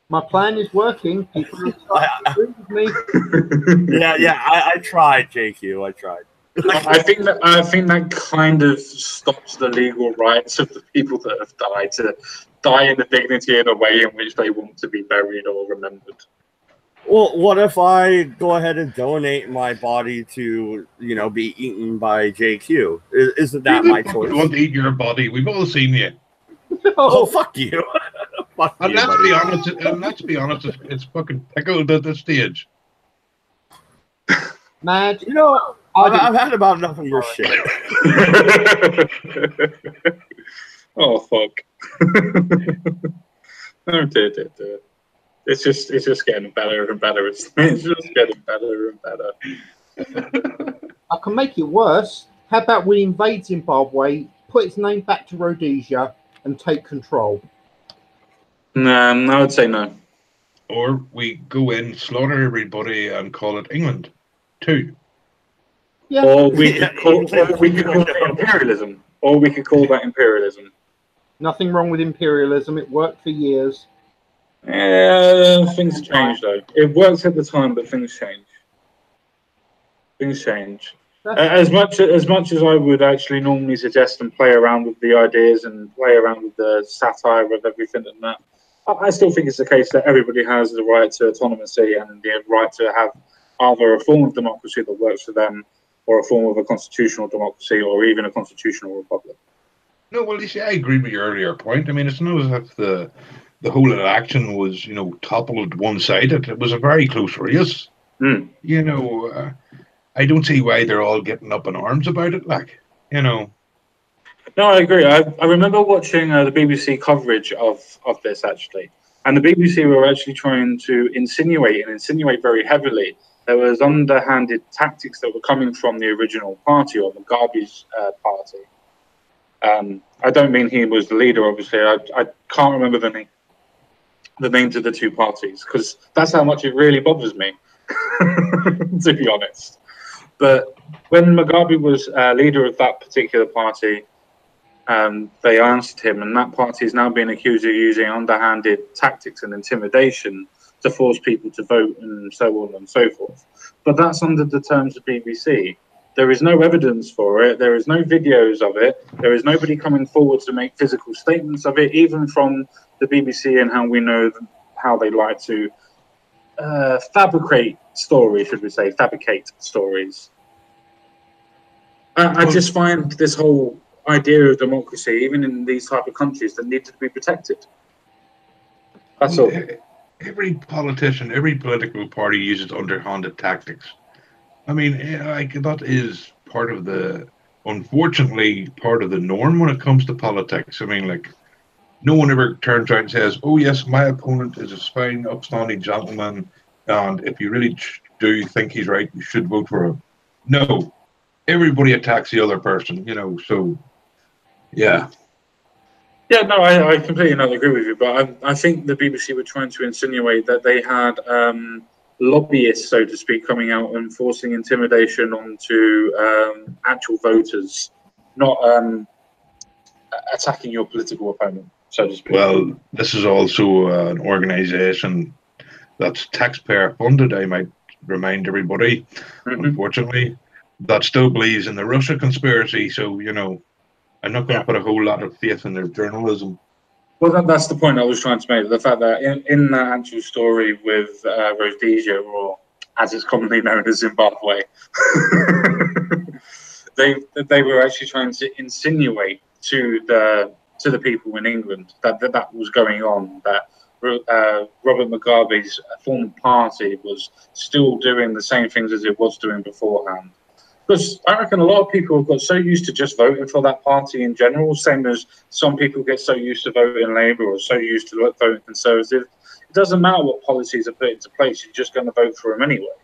[SPEAKER 3] My plan is working. People are agree with me.
[SPEAKER 4] Yeah, I tried, JQ. I tried.
[SPEAKER 2] I think that kind of stops the legal rights of the people that have died to die in the dignity in a way in which they want to be buried or remembered.
[SPEAKER 4] Well, what if I go ahead and donate my body to, be eaten by JQ? Isn't that my choice?
[SPEAKER 1] We want to eat your body. We've all seen you.
[SPEAKER 4] Oh, fuck you. Fuck
[SPEAKER 1] and
[SPEAKER 4] you,
[SPEAKER 1] let's
[SPEAKER 4] buddy.
[SPEAKER 1] be honest. And let's be honest. It's fucking pickled at this stage.
[SPEAKER 3] Mad.
[SPEAKER 4] I've had about enough of your shit.
[SPEAKER 2] Oh fuck! Oh dear. It's just getting better and better. It's just getting better and better.
[SPEAKER 3] I can make it worse. How about we invade Zimbabwe, put its name back to Rhodesia, and take control?
[SPEAKER 2] I would say no.
[SPEAKER 1] Or we go in, slaughter everybody, and call it England, too.
[SPEAKER 3] Yeah.
[SPEAKER 2] Or we could call that imperialism. Or we could call that imperialism.
[SPEAKER 3] Nothing wrong with imperialism. It worked for years.
[SPEAKER 2] Things change though. It works at the time, but things change. Things change. As much as I would actually normally suggest and play around with the ideas and play around with the satire of everything and that, I still think it's the case that everybody has the right to autonomy and the right to have either a form of democracy that works for them, or a form of a constitutional democracy, or even a constitutional republic.
[SPEAKER 1] No, well, you see, I agree with your earlier point. I mean, it's not as if the whole election was, toppled one-sided. It was a very close race.
[SPEAKER 2] Mm.
[SPEAKER 1] I don't see why they're all getting up in arms about it,
[SPEAKER 2] No, I agree. I remember watching the BBC coverage of this, actually. And the BBC were actually trying to insinuate very heavily. There was underhanded tactics that were coming from the original party, or Mugabe's party. I don't mean he was the leader, obviously. I can't remember the names of the two parties, because that's how much it really bothers me, to be honest. But when Mugabe was leader of that particular party, they asked him, and that party is now being accused of using underhanded tactics and intimidation to force people to vote and so on and so forth. But that's under the terms of BBC. There is no evidence for it. There is no videos of it. There is nobody coming forward to make physical statements of it, even from the BBC, and how we know how they like to fabricate stories, fabricate stories. I just find this whole idea of democracy, even in these type of countries, that need to be protected. That's all.
[SPEAKER 1] Every politician, every political party uses underhanded tactics. I mean, that is unfortunately, part of the norm when it comes to politics. I mean, no one ever turns around and says, "Oh yes, my opponent is a fine, upstanding gentleman, and if you really do think he's right, you should vote for him." No, everybody attacks the other person, so yeah.
[SPEAKER 2] Yeah, no, I completely not agree with you, but I think the BBC were trying to insinuate that they had lobbyists, so to speak, coming out and forcing intimidation onto actual voters, not attacking your political opponent, so to speak.
[SPEAKER 1] Well, this is also an organisation that's taxpayer funded, I might remind everybody, unfortunately, that still believes in the Russia conspiracy, so, I'm not going to put a whole lot of faith in their journalism.
[SPEAKER 2] Well, that's the point I was trying to make. The fact that in that actual story with Rhodesia, or as it's commonly known as Zimbabwe, they were actually trying to insinuate to the people in England that was going on, that Robert Mugabe's former party was still doing the same things as it was doing beforehand. Because I reckon a lot of people have got so used to just voting for that party in general, same as some people get so used to voting Labour or so used to voting Conservative. It doesn't matter what policies are put into place, you're just going to vote for them anyway.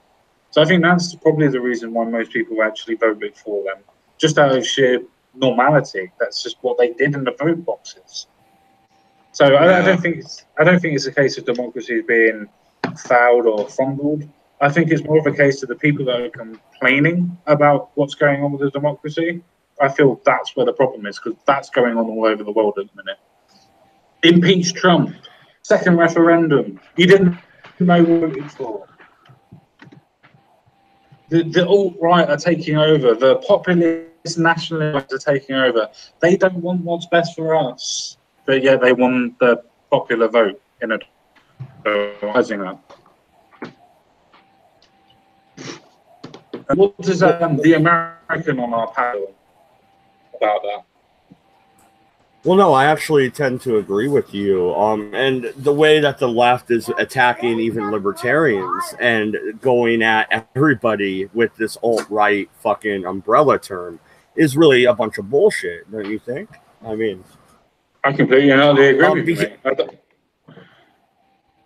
[SPEAKER 2] So I think that's probably the reason why most people actually voted for them, just out of sheer normality. That's just what they did in the vote boxes. So I don't think it's a case of democracy being fouled or fumbled. I think it's more of a case of the people that are complaining about what's going on with the democracy. I feel that's where the problem is, because that's going on all over the world at the minute. Impeach Trump, second referendum. You didn't know what it was for. The alt-right are taking over. The populist nationalists are taking over. They don't want what's best for us, but yet they want the popular vote in it. Realizing that. And what does the American on our panel about that?
[SPEAKER 4] Well, no, I actually tend to agree with you. And the way that the left is attacking even libertarians and going at everybody with this alt-right fucking umbrella term is really a bunch of bullshit, don't you think? I mean,
[SPEAKER 2] I completely agree with you,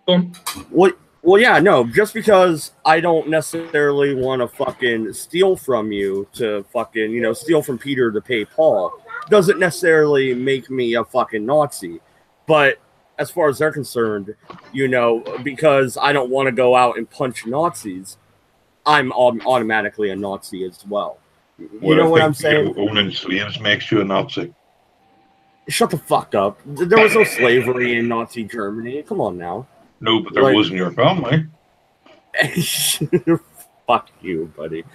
[SPEAKER 2] mate.
[SPEAKER 4] Well, yeah, no, just because I don't necessarily want to fucking steal from you to fucking, you know, steal from Peter to pay Paul doesn't necessarily make me a fucking Nazi. But as far as they're concerned, you know, because I don't want to go out and punch Nazis, I'm automatically a Nazi as well. You know what I'm saying?
[SPEAKER 1] Owning slaves makes you a Nazi.
[SPEAKER 4] Shut the fuck up. There was no slavery in Nazi Germany. Come on now.
[SPEAKER 1] No, but there was in your family.
[SPEAKER 4] Fuck you, buddy.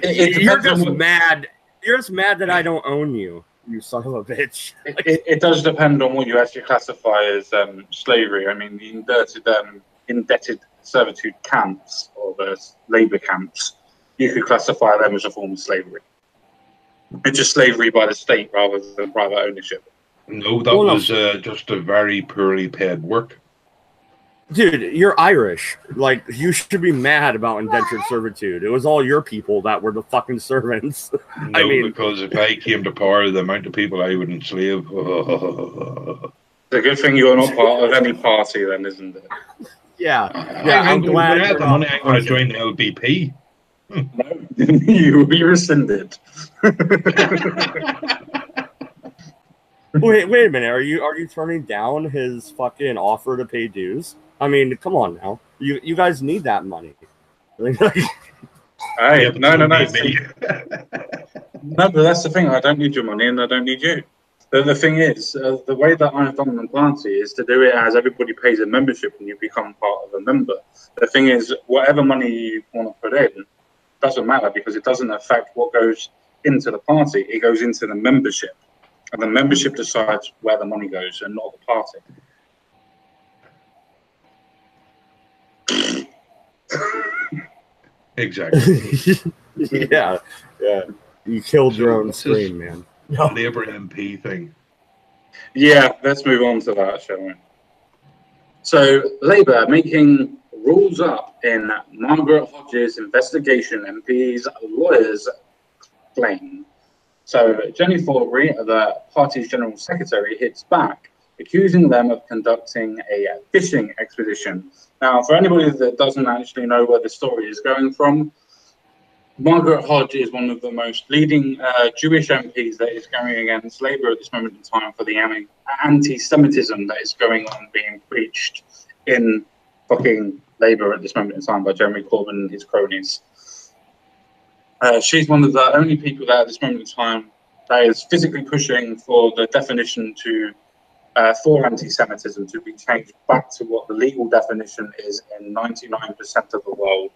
[SPEAKER 4] You're just mad. You're just mad that I don't own you, you son of a bitch.
[SPEAKER 2] It does depend on what you actually classify as slavery. I mean, the indebted servitude camps or the labour camps, you could classify them as a form of slavery. It's just slavery by the state rather than private ownership.
[SPEAKER 1] No, that was just a very poorly paid work.
[SPEAKER 4] Dude, you're Irish. Like, you should be mad about indentured servitude. It was all your people that were the fucking servants.
[SPEAKER 1] No, I mean, because if I came to power, the amount of people I would enslave.
[SPEAKER 2] It's a good thing you're not part of any party, then, isn't it?
[SPEAKER 4] Yeah. I'm glad.
[SPEAKER 1] I the money. I'm going to join the LBP.
[SPEAKER 2] No, you will be rescinded.
[SPEAKER 4] Wait a minute. Are you turning down his fucking offer to pay dues? I mean, come on now. You guys need that money.
[SPEAKER 2] Hey, no. No, but that's the thing. I don't need your money, and I don't need you. The thing is, the way that I've done the party is to do it as everybody pays a membership and you become part of a member. The thing is, whatever money you want to put in doesn't matter because it doesn't affect what goes into the party. It goes into the membership. And the membership decides where the money goes and not the party.
[SPEAKER 1] Exactly.
[SPEAKER 4] Yeah. You killed your own screen, man.
[SPEAKER 1] Labour MP thing.
[SPEAKER 2] Yeah, let's move on to that, shall we? So, Labour making rules up in Margaret Hodges' investigation, MP's lawyers claim. So, Jenny Forbury, the party's general secretary, hits back, accusing them of conducting a fishing expedition. Now, for anybody that doesn't actually know where the story is going from, Margaret Hodge is one of the most leading Jewish MPs that is going against Labour at this moment in time for the anti-Semitism that is going on being preached in fucking Labour at this moment in time by Jeremy Corbyn and his cronies. She's one of the only people that at this moment in time that is physically pushing for the definition for anti-Semitism to be changed back to what the legal definition is in 99% of the world.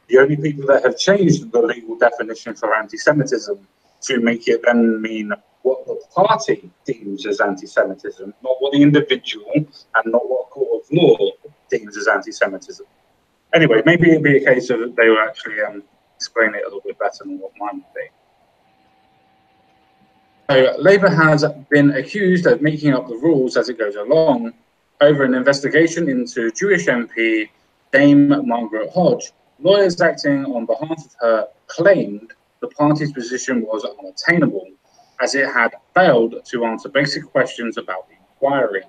[SPEAKER 2] The only people that have changed the legal definition for anti-Semitism to make it then mean what the party deems as anti-Semitism, not what the individual and not what a court of law deems as anti-Semitism. Anyway, maybe it'd be a case of they will actually explain it a little bit better than what mine would be. So, Labour has been accused of making up the rules as it goes along over an investigation into Jewish MP Dame Margaret Hodge. Lawyers acting on behalf of her claimed the party's position was unattainable, as it had failed to answer basic questions about the inquiry,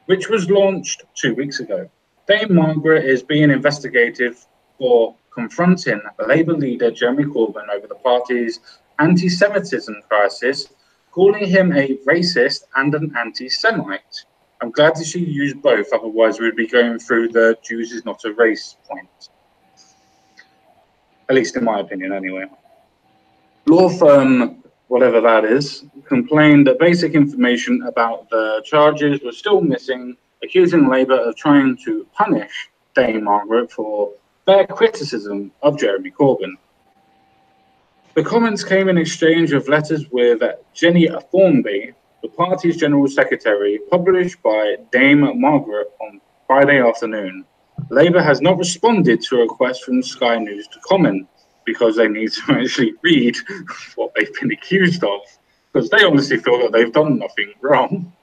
[SPEAKER 2] which was launched 2 weeks ago. Dame Margaret is being investigated for confronting the Labour leader Jeremy Corbyn over the party's anti-Semitism crisis, calling him a racist and an anti-Semite. I'm glad that she used both, otherwise we'd be going through the Jews is not a race point. At least in my opinion, anyway. Law firm, whatever that is, complained that basic information about the charges was still missing, accusing Labour of trying to punish Dame Margaret for bare criticism of Jeremy Corbyn. The comments came in exchange of letters with Jenny Thornby, the party's General Secretary, published by Dame Margaret on Friday afternoon. Labour has not responded to a request from Sky News to comment because they need to actually read what they've been accused of, because they honestly feel that they've done nothing wrong.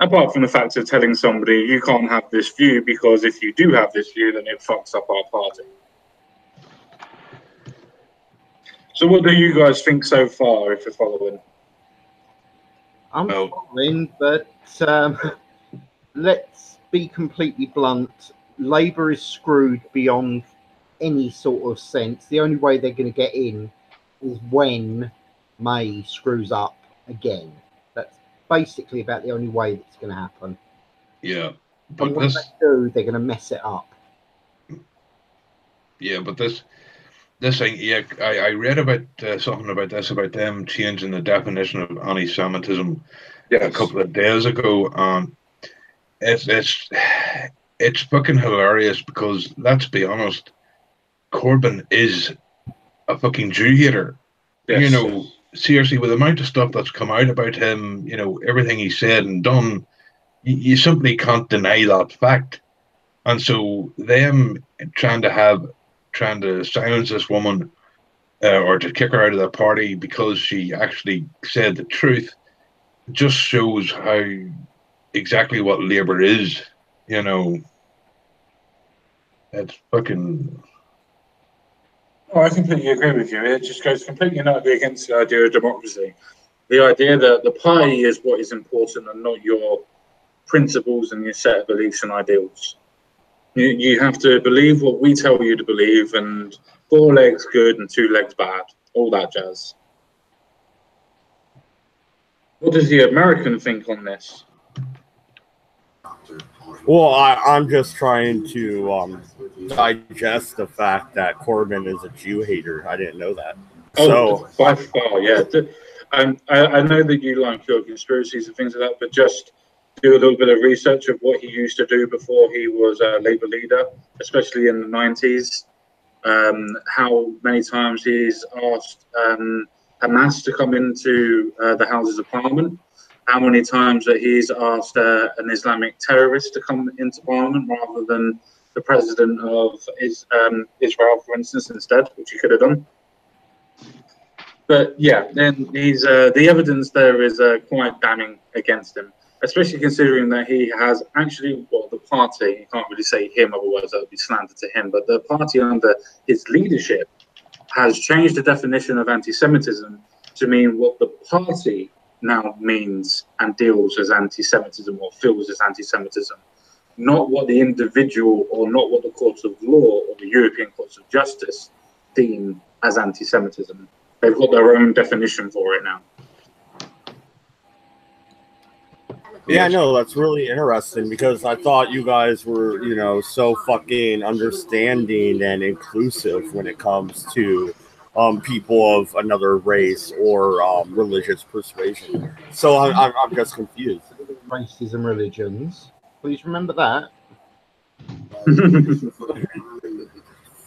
[SPEAKER 2] Apart from the fact of telling somebody you can't have this view because if you do have this view, then it fucks up our party. So what do you guys think so far, if you're following?
[SPEAKER 3] I'm following, but let's be completely blunt. Labour is screwed beyond any sort of sense. The only way they're going to get in is when May screws up again. That's basically about the only way that's going to happen.
[SPEAKER 1] Yeah,
[SPEAKER 3] but and when they do, they're going to mess it up.
[SPEAKER 1] Yeah, but this thing, yeah, I read about something about this, about them changing the definition of anti-Semitism a couple of days ago, and it's fucking hilarious because, let's be honest, Corbyn is a fucking Jew hater. Yes. You know, seriously, with the amount of stuff that's come out about him, you know, everything he said and done, you simply can't deny that fact. And so them trying to silence this woman or to kick her out of the party because she actually said the truth just shows how exactly what Labour is, you know. It's fucking...
[SPEAKER 2] Oh, I completely agree with you. It just goes completely and utterly against the idea of democracy. The idea that the party is what is important and not your principles and your set of beliefs and ideals. You have to believe what we tell you to believe, and 4 legs good and 2 legs bad, all that jazz. What does the American think on this?
[SPEAKER 4] Well, I'm just trying to digest the fact that Corbyn is a Jew hater. I didn't know that.
[SPEAKER 2] Oh, so by far, yeah. I know that you like your conspiracies and things like that, but just do a little bit of research of what he used to do before he was a Labour leader, especially in the 90s. How many times he's asked Hamas to come into the Houses of Parliament. How many times that he's asked an Islamic terrorist to come into Parliament rather than the president of Israel, for instance, instead, which he could have done. But yeah, then he's the evidence there is quite damning against him, especially considering that he has actually, well, the party, you can't really say him, otherwise that would be slander to him, but the party under his leadership has changed the definition of anti-Semitism to mean what the party now means and deals as anti-Semitism or feels as anti-Semitism, not what the individual or not what the courts of law or the European courts of justice deem as anti-Semitism. They've got their own definition for it now.
[SPEAKER 4] Yeah, no, that's really interesting because I thought you guys were, you know, so fucking understanding and inclusive when it comes to people of another race or religious persuasion. So I'm just confused.
[SPEAKER 3] Races and religions. Please remember that.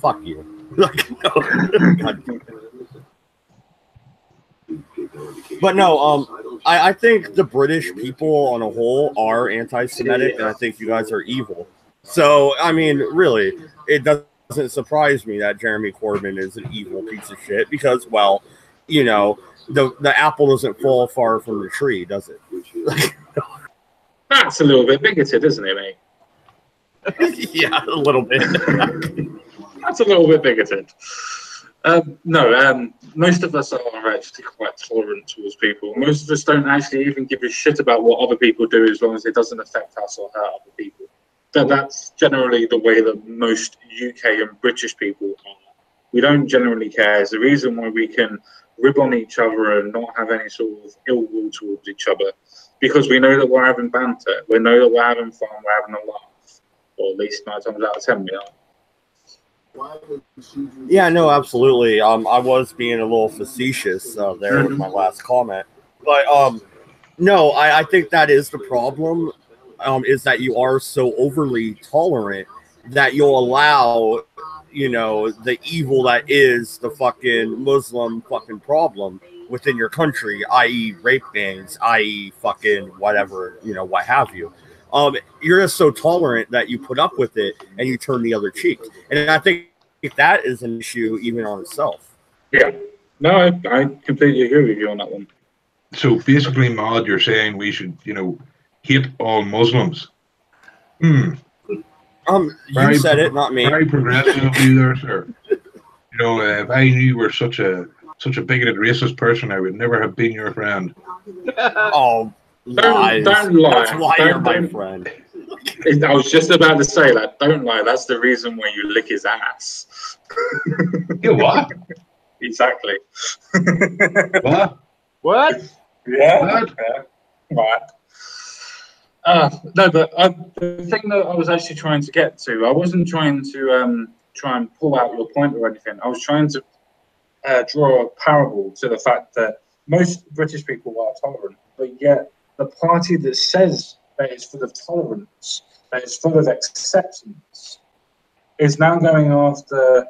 [SPEAKER 4] Fuck you. But no, I think the British people on a whole are anti-Semitic, and I think you guys are evil. So, I mean, really, it doesn't surprise me that Jeremy Corbyn is an evil piece of shit because, well, you know, the apple doesn't fall far from the tree, does it?
[SPEAKER 2] That's a little bit bigoted, isn't it, mate?
[SPEAKER 4] Yeah, a little bit.
[SPEAKER 2] That's a little bit bigoted. No, most of us are actually quite tolerant towards people. Most of us don't actually even give a shit about what other people do as long as it doesn't affect us or hurt other people. That's generally the way that most UK and British people are. We don't generally care. It's the reason why we can rib on each other and not have any sort of ill will towards each other, because we know that we're having banter. We know that we're having fun. We're having a laugh. Or at least 9 times out of 10 we are.
[SPEAKER 4] Yeah, no, absolutely. I was being a little facetious there with my last comment, but no, I think that is the problem. Is that you are so overly tolerant that you'll allow, you know, the evil that is the fucking Muslim fucking problem within your country, i.e. rape gangs, i.e. fucking whatever, you know, what have you. You're just so tolerant that you put up with it and you turn the other cheek. And I think that is an issue even on itself.
[SPEAKER 2] Yeah. No, I completely agree with you on that one.
[SPEAKER 1] So basically, Maud, you're saying we should, you know, hate all Muslims.
[SPEAKER 4] You said it, not me.
[SPEAKER 1] Very progressive of you there, sir. You know, if I knew you were such a bigoted, racist person, I would never have been your friend.
[SPEAKER 4] Oh, lies. Don't lie. That's why you're my friend.
[SPEAKER 2] I was just about to say that. Don't lie. That's the reason why you lick his ass.
[SPEAKER 1] You what?
[SPEAKER 2] Exactly.
[SPEAKER 1] What?
[SPEAKER 3] What?
[SPEAKER 2] Yeah. What? Right. No, but the thing that I was actually trying to get to, I wasn't trying to try and pull out your point or anything. I was trying to draw a parable to the fact that most British people are tolerant, but yet the party that says that it's full of tolerance, that it's full of acceptance, is now going after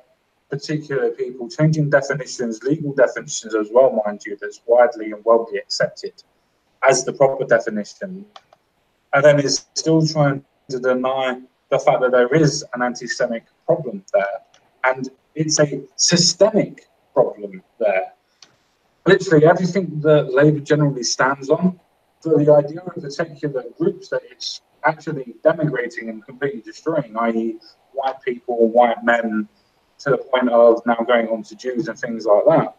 [SPEAKER 2] particular people, changing definitions, legal definitions as well, mind you, that's widely and widely accepted as the proper definition, and then is still trying to deny the fact that there is an anti-Semitic problem there, and it's a systemic problem there. Literally everything that Labour generally stands on, for the idea of particular groups that it's actually denigrating and completely destroying, i.e. white people, white men, to the point of now going on to Jews and things like that,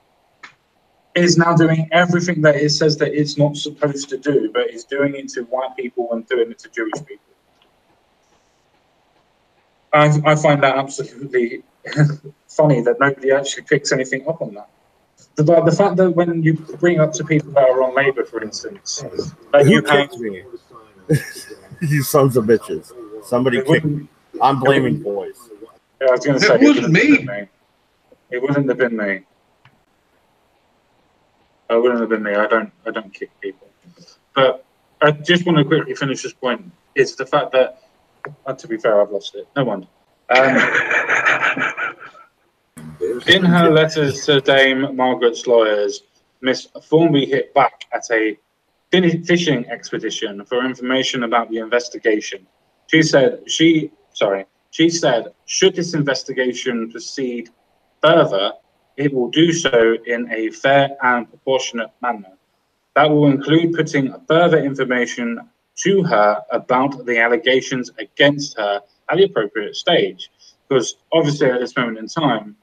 [SPEAKER 2] is now doing everything that it says that it's not supposed to do, but is doing it to white people and doing it to Jewish people. I find that absolutely funny that nobody actually picks anything up on that. The fact that when you bring up to people that are on Labour, for instance, that
[SPEAKER 4] you kicked me? You sons of bitches. Somebody kicked me. I'm blaming boys.
[SPEAKER 2] Yeah, I was going to say
[SPEAKER 1] it wasn't me.
[SPEAKER 2] It wouldn't have been me. It wouldn't have been me. I don't kick people. But I just want to quickly finish this point. It's the fact that, to be fair, I've lost it. No wonder. In her letters to Dame Margaret's lawyers, Miss Formby hit back at a fishing expedition for information about the investigation. She said, should this investigation proceed further, it will do so in a fair and proportionate manner. That will include putting further information to her about the allegations against her at the appropriate stage. Because obviously at this moment in time,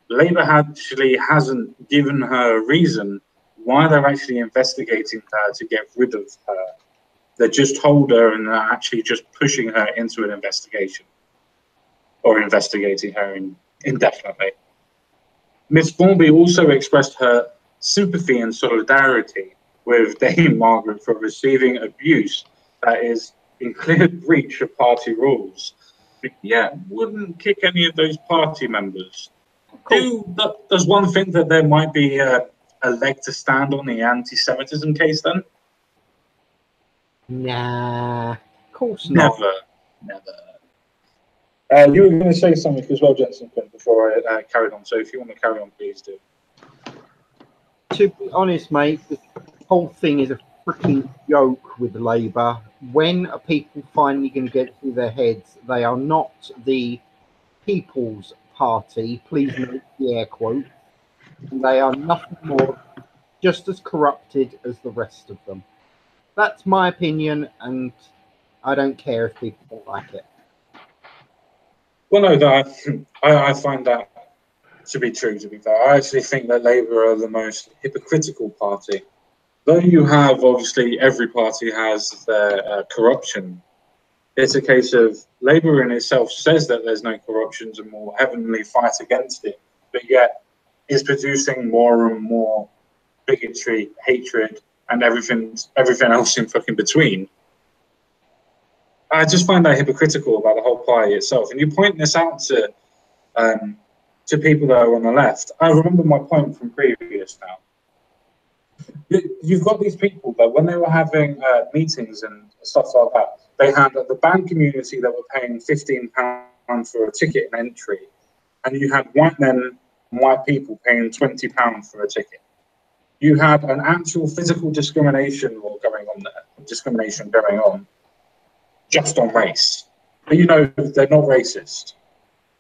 [SPEAKER 2] Labour actually hasn't given her a reason why they're actually investigating her to get rid of her. They just told her and are actually just pushing her into an investigation or investigating her indefinitely. Miss Formby also expressed her sympathy and solidarity with Dame Margaret for receiving abuse that is in clear breach of party rules, but yet wouldn't kick any of those party members. Does one think that there might be a leg to stand on the anti-Semitism case then?
[SPEAKER 3] Nah, of course not.
[SPEAKER 2] Never. You were going to say something as well, Jensen, before I carried on. So if you want to carry on, please do.
[SPEAKER 3] To be honest, mate, the whole thing is a freaking joke with Labour. When are people finally going to get through their heads? They are not the People's Party, please note the air quote. They are nothing more, just as corrupted as the rest of them. That's my opinion, and I don't care if people don't like it.
[SPEAKER 2] Well, no, I find that to be true, to be fair. I actually think that Labour are the most hypocritical party. Though you have, obviously, every party has their corruption, it's a case of Labour in itself says that there's no corruptions and will heavily fight against it, but yet is producing more and more bigotry, hatred, and everything else in fucking between. I just find that hypocritical about the whole party itself. And you point this out to people that are on the left. I remember my point from previous now. You've got these people that when they were having meetings and stuff like that, they had the band community that were paying £15 for a ticket and entry, and you had white men and white people paying £20 for a ticket. You had an actual physical discrimination law going on there, discrimination going on, just on race. But you know they're not racist,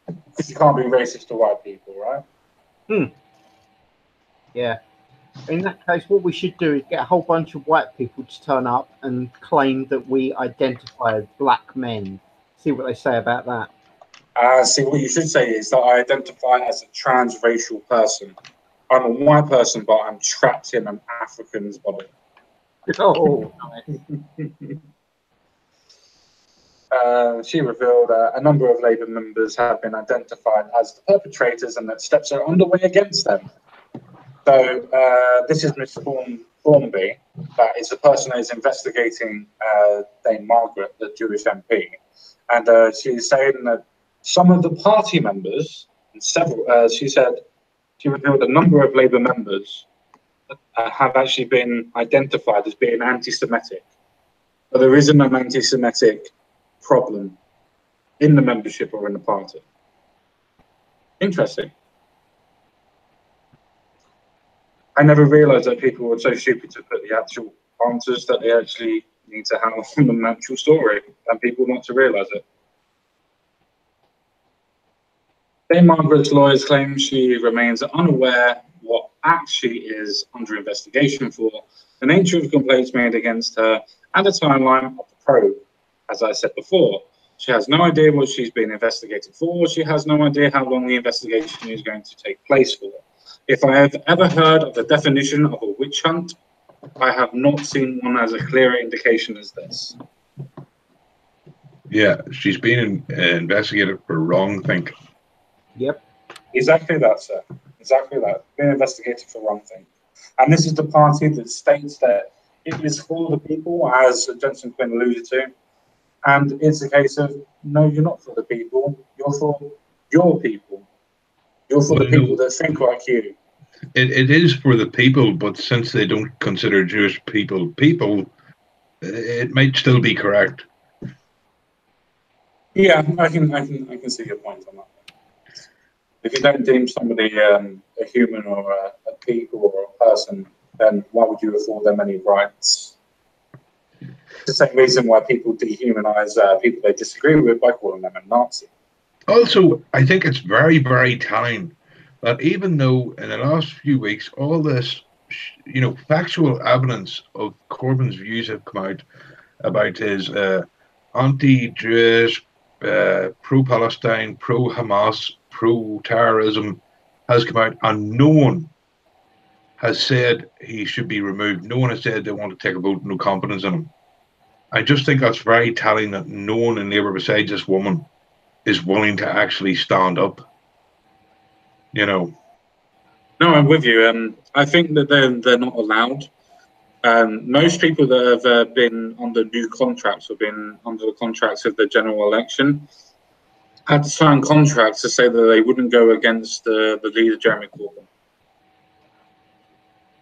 [SPEAKER 2] because you can't be racist to white people, right?
[SPEAKER 3] Yeah. In that case, what we should do is get a whole bunch of white people to turn up and claim that we identify as black men. See what they say about that.
[SPEAKER 2] See, what you should say is that I identify as a transracial person. I'm a white person, but I'm trapped in an African's body.
[SPEAKER 3] Oh,
[SPEAKER 2] She revealed a number of Labour members have been identified as the perpetrators and that steps are underway against them. So this is Miss Formby, that is the person that is investigating Dame Margaret, the Jewish MP. And she's saying that some of the party members, and several, she revealed a number of Labour members have actually been identified as being anti-Semitic. But there isn't an anti-Semitic problem in the membership or in the party. Interesting. I never realised that people were so stupid to put the actual answers that they actually need to have from the actual story, and people not to realise it. Dame Margaret's lawyers claim she remains unaware what act she is under investigation for, the nature of complaints made against her, and the timeline of the probe. As I said before, she has no idea what she's been investigated for. She has no idea how long the investigation is going to take place for. If I have ever heard of the definition of a witch hunt, I have not seen one as a clearer indication as this.
[SPEAKER 1] Yeah, she's been investigated for wrongthink.
[SPEAKER 3] yep.
[SPEAKER 2] Exactly that, sir. Exactly that. Being investigated for wrongthink. And this is the party that states that it is for the people, as Jensen Quinn alluded to. And it's a case of, no, you're not for the people. You're for your people. You're for the people that think like you.
[SPEAKER 1] It is for the people, but since they don't consider Jewish people, it might still be correct.
[SPEAKER 2] Yeah, I can see your point on that. If you don't deem somebody a human or a people or a person, then why would you afford them any rights? It's the same reason why people dehumanize people they disagree with by calling them a Nazi.
[SPEAKER 1] Also, I think it's very, very telling that even though in the last few weeks all this, factual evidence of Corbyn's views have come out about his anti-Jewish, pro-Palestine, pro-Hamas, pro-terrorism has come out, and no one has said he should be removed. No one has said they want to take a vote, no confidence in him. I just think that's very telling that no one in Labour besides this woman is willing to actually stand up. No,
[SPEAKER 2] I'm with you. I think that they're not allowed. Most people that have been under new contracts or been under the contracts of the general election had to sign contracts to say that they wouldn't go against the leader, Jeremy Corbyn.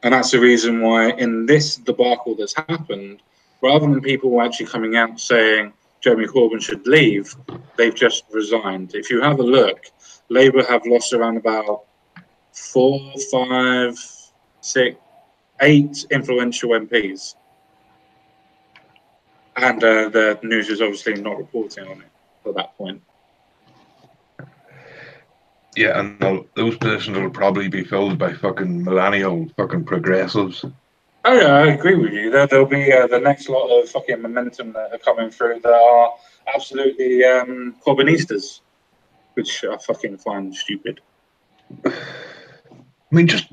[SPEAKER 2] And that's the reason why in this debacle that's happened, rather than people actually coming out saying Jeremy Corbyn should leave, they've just resigned. If you have a look, Labour have lost around about 4, 5, 6, 8 influential MPs. And the news is obviously not reporting on it at that point.
[SPEAKER 1] yeah, and those positions will probably be filled by fucking millennial fucking progressives.
[SPEAKER 2] Oh yeah, I agree with you. There'll be the next lot of fucking momentum that are coming through that are absolutely Corbynistas, which I fucking find stupid.
[SPEAKER 1] I mean, just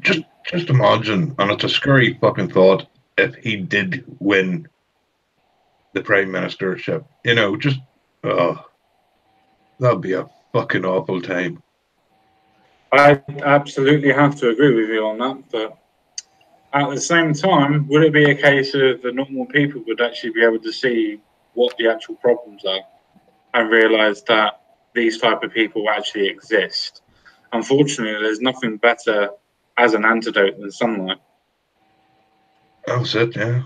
[SPEAKER 1] imagine, and it's a scary fucking thought, if he did win the prime ministership. That'd be a fucking awful time.
[SPEAKER 2] I absolutely have to agree with you on that, but at the same time, would it be a case of the normal people would actually be able to see what the actual problems are and realise that these type of people actually exist? Unfortunately, there's nothing better as an antidote than sunlight.
[SPEAKER 1] That's it, yeah.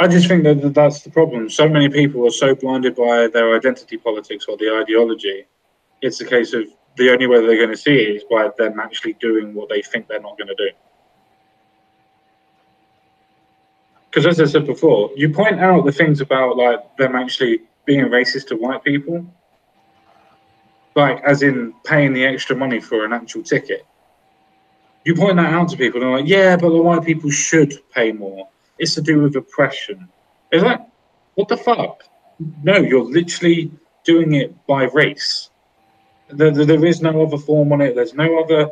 [SPEAKER 2] I just think that that's the problem. So many people are so blinded by their identity politics or the ideology. It's a case of the only way they're going to see it is by them actually doing what they think they're not going to do. Because as I said before, you point out the things about like them actually being racist to white people, like as in paying the extra money for an actual ticket. You point that out to people, and they're like, yeah, but the white people should pay more. It's to do with oppression. It's like, what the fuck? No, you're literally doing it by race. There is no other form on it. There's no other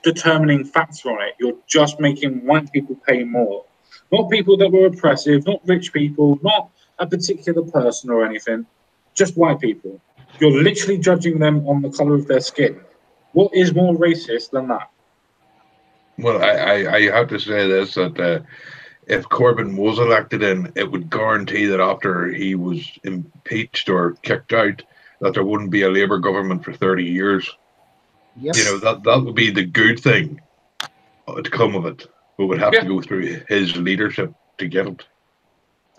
[SPEAKER 2] determining factor on it. You're just making white people pay more. Not people that were oppressive, not rich people, not a particular person or anything, just white people. You're literally judging them on the color of their skin. What is more racist than that?
[SPEAKER 1] Well, I have to say this, that if Corbyn was elected in, it would guarantee that after he was impeached or kicked out, that there wouldn't be a Labour government for 30 years.
[SPEAKER 3] Yep.
[SPEAKER 1] You know, that would be the good thing to come of it. We would have to go through his leadership to get it.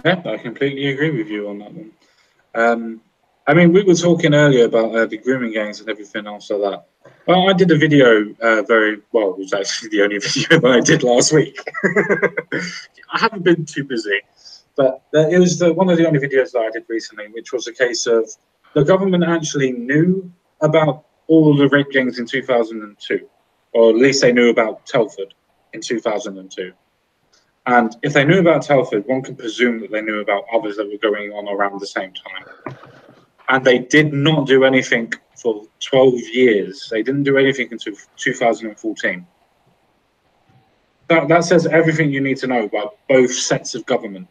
[SPEAKER 2] Yeah, I completely agree with you on that one. I mean, we were talking earlier about the grooming gangs and everything else like that. Well, I did a video it was actually the only video that I did last week. I haven't been too busy, but it was one of the only videos that I did recently, which was a case of the government actually knew about all of the rape gangs in 2002, or at least they knew about Telford in 2002. And if they knew about Telford, one can presume that they knew about others that were going on around the same time. And they did not do anything for 12 years. They didn't do anything until 2014. That says everything you need to know about both sets of government.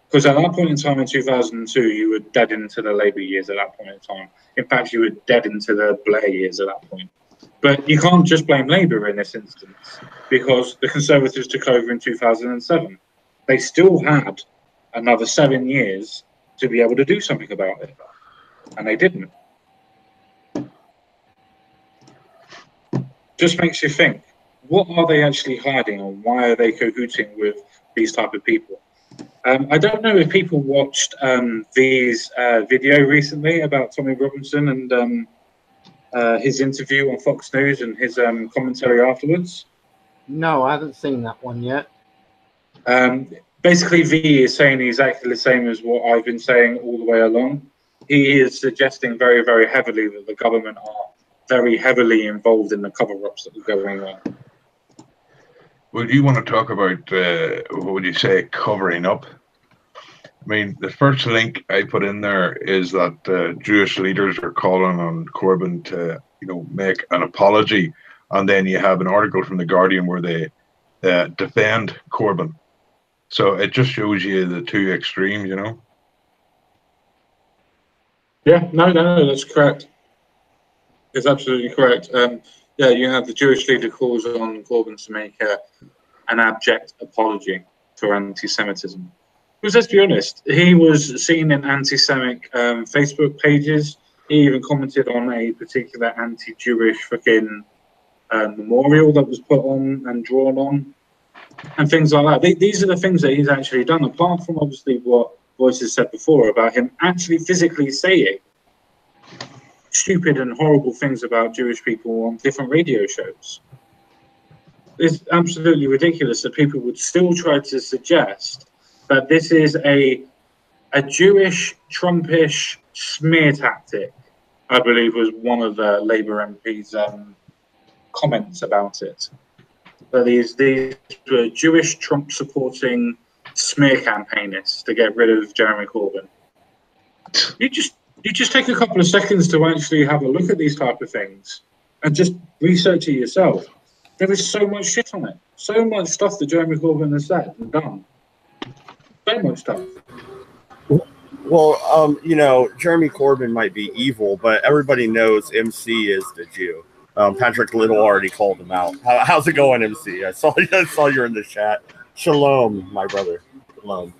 [SPEAKER 2] Because at that point in time in 2002, you were dead into the Labour years at that point in time. In fact, you were dead into the Blair years at that point. But you can't just blame Labour in this instance, because the Conservatives took over in 2007. They still had another 7 years to be able to do something about it. And they didn't. Just makes you think, what are they actually hiding, and why are they cahooting with these type of people? I don't know if people watched V's video recently about Tommy Robinson and his interview on Fox News and his commentary afterwards.
[SPEAKER 3] No, I haven't seen that one yet.
[SPEAKER 2] Basically, V is saying exactly the same as what I've been saying all the way along. He is suggesting very, very heavily that the government are very heavily involved in the cover-ups that are going on.
[SPEAKER 1] Well, you want to talk about, what would you say, covering up? I mean, the first link I put in there is that Jewish leaders are calling on Corbyn to, make an apology. And then you have an article from The Guardian where they defend Corbyn. So it just shows you the two extremes,
[SPEAKER 2] Yeah, no, that's correct. It's absolutely correct. You have the Jewish leader calls on Corbyn to make an abject apology for anti-Semitism. Because let's be honest, he was seen in anti-Semitic Facebook pages. He even commented on a particular anti-Jewish fucking memorial that was put on and drawn on, and things like that. These are the things that he's actually done, apart from obviously what Voices said before about him actually physically saying stupid and horrible things about Jewish people on different radio shows. It's absolutely ridiculous that people would still try to suggest that this is a Jewish Trumpish smear tactic, I believe was one of the Labour MP's comments about it. That these were Jewish Trump supporting smear campaignists to get rid of Jeremy Corbyn. You just take a couple of seconds to actually have a look at these type of things and just research it yourself. There is so much shit on it. So much stuff that Jeremy Corbyn has said and done. So much stuff.
[SPEAKER 4] Well, Jeremy Corbyn might be evil, but everybody knows MC is the Jew. Patrick Little already called him out. How's it going, MC? I saw you're in the chat. Shalom, my brother. Shalom.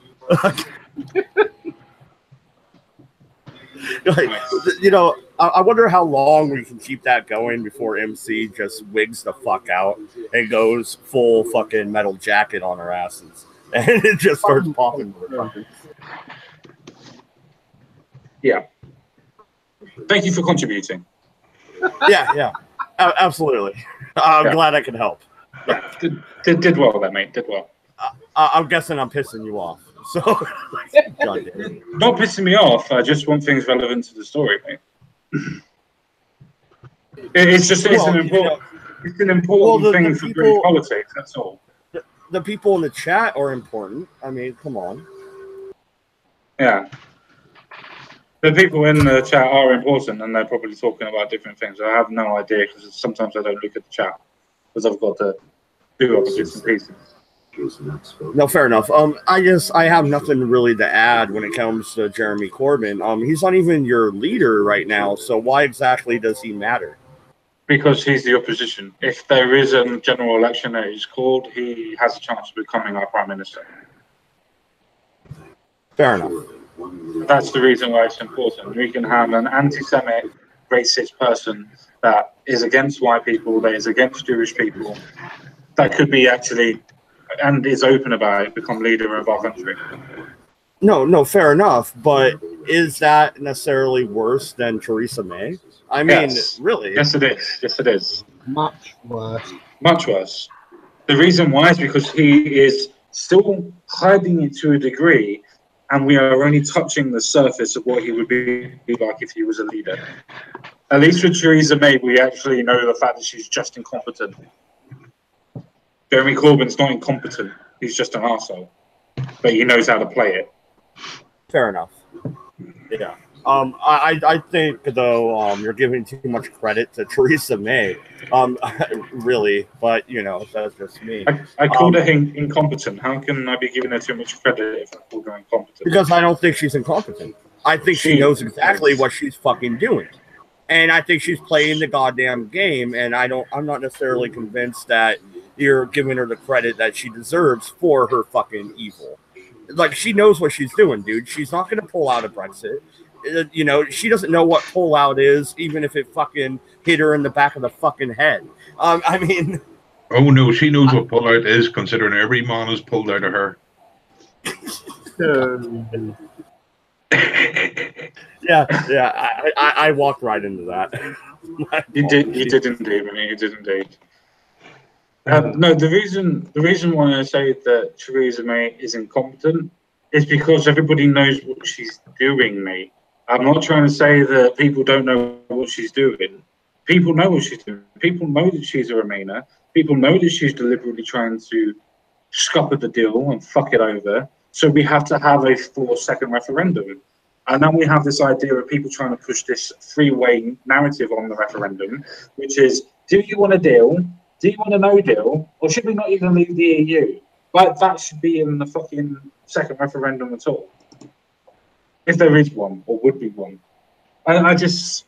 [SPEAKER 4] I wonder how long we can keep that going before MC just wigs the fuck out and goes full fucking Metal Jacket on our asses. and it just starts popping.
[SPEAKER 2] Yeah. Thank you for contributing.
[SPEAKER 4] Yeah, absolutely. I'm glad I could help.
[SPEAKER 2] Yeah, did well there, mate. Did well.
[SPEAKER 4] I'm guessing I'm pissing you off. So, God damn it.
[SPEAKER 2] Not pissing me off. I just want things relevant to the story, mate. It's an important thing for British politics. That's all.
[SPEAKER 4] The people in the chat are important. I mean, come on.
[SPEAKER 2] Yeah. The people in the chat are important, and they're probably talking about different things. I have no idea because sometimes I don't look at the chat because I've got to do other bits and pieces.
[SPEAKER 4] No, fair enough. I have nothing really to add when it comes to Jeremy Corbyn. He's not even your leader right now, so why exactly does he matter?
[SPEAKER 2] Because he's the opposition. If there is a general election that is called, he has a chance of becoming our prime minister.
[SPEAKER 4] Fair enough.
[SPEAKER 2] That's the reason why it's important. We can have an anti-Semitic, racist person that is against white people, that is against Jewish people, that could be actually, and is open about it, become leader of our country.
[SPEAKER 4] No, fair enough. But is that necessarily worse than Theresa May? I mean, really?
[SPEAKER 2] Yes, it is. Yes, it is.
[SPEAKER 3] Much worse.
[SPEAKER 2] Much worse. The reason why is because he is still hiding it to a degree, and we are only touching the surface of what he would be like if he was a leader. At least with Theresa May, we actually know the fact that she's just incompetent. Jeremy Corbyn's not incompetent. He's just an arsehole. But he knows how to play it.
[SPEAKER 4] Fair enough. Yeah. I think though you're giving too much credit to Theresa May. Really, but that's just me.
[SPEAKER 2] I called her incompetent. How can I be giving her too much credit if I called her incompetent?
[SPEAKER 4] Because I don't think she's incompetent. I think she knows exactly what she's fucking doing. And I think she's playing the goddamn game, and I'm not necessarily convinced that you're giving her the credit that she deserves for her fucking evil. Like, she knows what she's doing, dude. She's not going to pull out of Brexit. She doesn't know what pull out is, even if it fucking hit her in the back of the fucking head. I mean...
[SPEAKER 1] Oh, no, she knows what pull out is, considering every man is pulled out of her.
[SPEAKER 4] Yeah, I walked right into that.
[SPEAKER 2] You did indeed, man. You did indeed. No, the reason why I say that Theresa May is incompetent is because everybody knows what she's doing, mate. I'm not trying to say that people don't know what she's doing. People know what she's doing. People know that she's a Remainer. People know that she's deliberately trying to scupper the deal and fuck it over. So we have to have a 4-second referendum. And then we have this idea of people trying to push this three-way narrative on the referendum, which is, do you want a deal? Do you want a no deal? Or should we not even leave the EU? Like, that should be in the fucking second referendum at all. If there is one, or would be one. The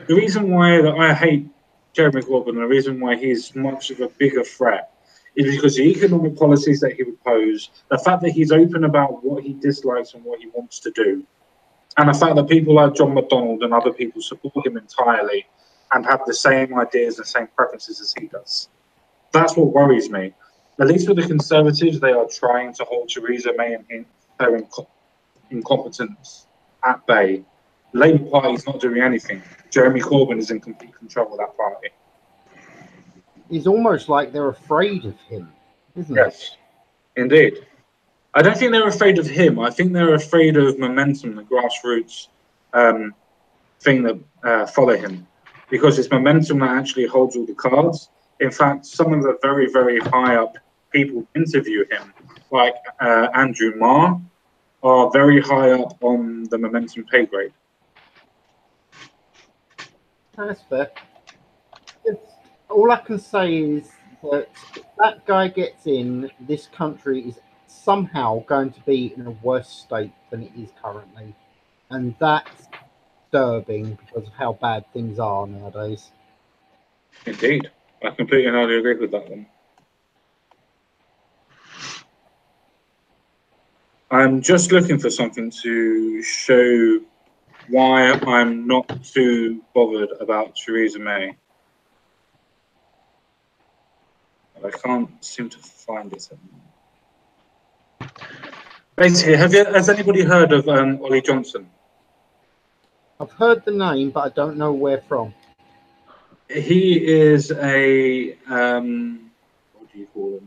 [SPEAKER 2] reason why that I hate Jeremy Corbyn, the reason why he's much of a bigger threat, is because the economic policies that he would pose, the fact that he's open about what he dislikes and what he wants to do, and the fact that people like John McDonnell and other people support him entirely and have the same ideas and same preferences as he does. That's what worries me. At least with the Conservatives, they are trying to hold Theresa May and her incompetence at bay. The Labour Party is not doing anything. Jeremy Corbyn is in complete control of that party.
[SPEAKER 3] It's almost like they're afraid of him, isn't it?
[SPEAKER 2] Yes, indeed. I don't think they're afraid of him. I think they're afraid of momentum, the grassroots thing that follow him. Because it's momentum that actually holds all the cards. In fact, some of the very, very high up people interview him, like Andrew Marr, are very high up on the momentum pay grade.
[SPEAKER 3] That's fair. All I can say is that if that guy gets in, this country is somehow going to be in a worse state than it is currently. And that's disturbing because of how bad things are nowadays.
[SPEAKER 2] Indeed. I completely and utterly agree with that one. I'm just looking for something to show why I'm not too bothered about Theresa May. I can't seem to find it anymore. Basically, has anybody heard of Ollie Johnson?
[SPEAKER 3] I've heard the name, but I don't know where from.
[SPEAKER 2] He is a what do you call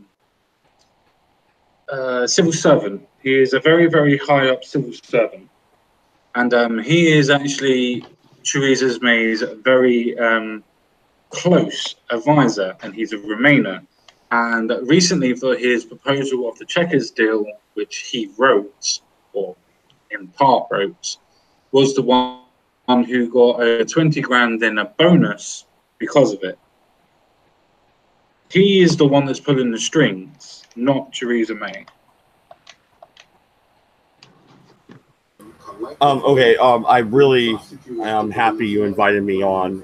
[SPEAKER 2] him? Civil servant. He is a very, very high up civil servant, and he is actually Theresa May's very close advisor, and he's a Remainer. And recently, for his proposal of the Chequers deal, which he wrote, or in part wrote, was the one who got a 20 grand in a bonus because of it. He is the one that's pulling the strings, not Theresa May.
[SPEAKER 4] Okay. I really am happy you invited me on,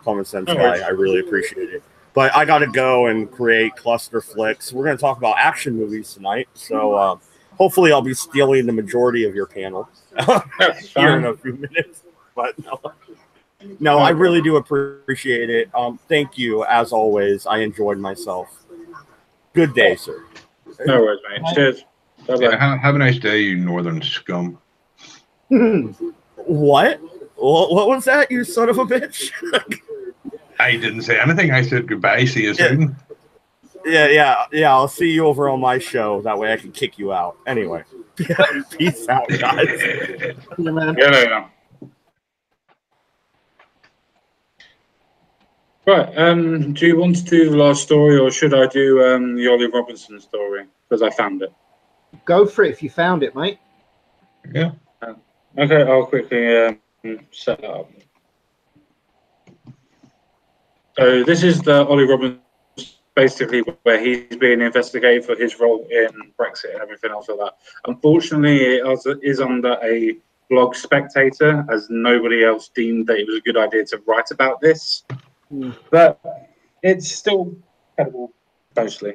[SPEAKER 4] Common Sense Guy. I really appreciate it. But I got to go and create Cluster Flicks. We're going to talk about action movies tonight. So hopefully I'll be stealing the majority of your panel here in a few minutes. But no, I really do appreciate it. Thank you, as always. I enjoyed myself. Good day, sir.
[SPEAKER 2] No worries, mate. Cheers. Bye-bye.
[SPEAKER 1] Yeah, have a nice day, you northern scum.
[SPEAKER 4] What? What was that, you son of a bitch?
[SPEAKER 1] I didn't say anything. I said goodbye. See you soon.
[SPEAKER 4] Yeah. I'll see you over on my show. That way I can kick you out. Anyway, peace out, guys.
[SPEAKER 2] Yeah. Right. Do you want to do the last story, or should I do the Ollie Robinson story? Because I found it.
[SPEAKER 3] Go for it if you found it, mate.
[SPEAKER 1] Yeah.
[SPEAKER 2] Okay, I'll quickly set that up. So this is the Ollie Robinson, basically, where he's being investigated for his role in Brexit and everything else like that. Unfortunately, it is under a blog Spectator, as nobody else deemed that it was a good idea to write about this. But it's still credible, mostly.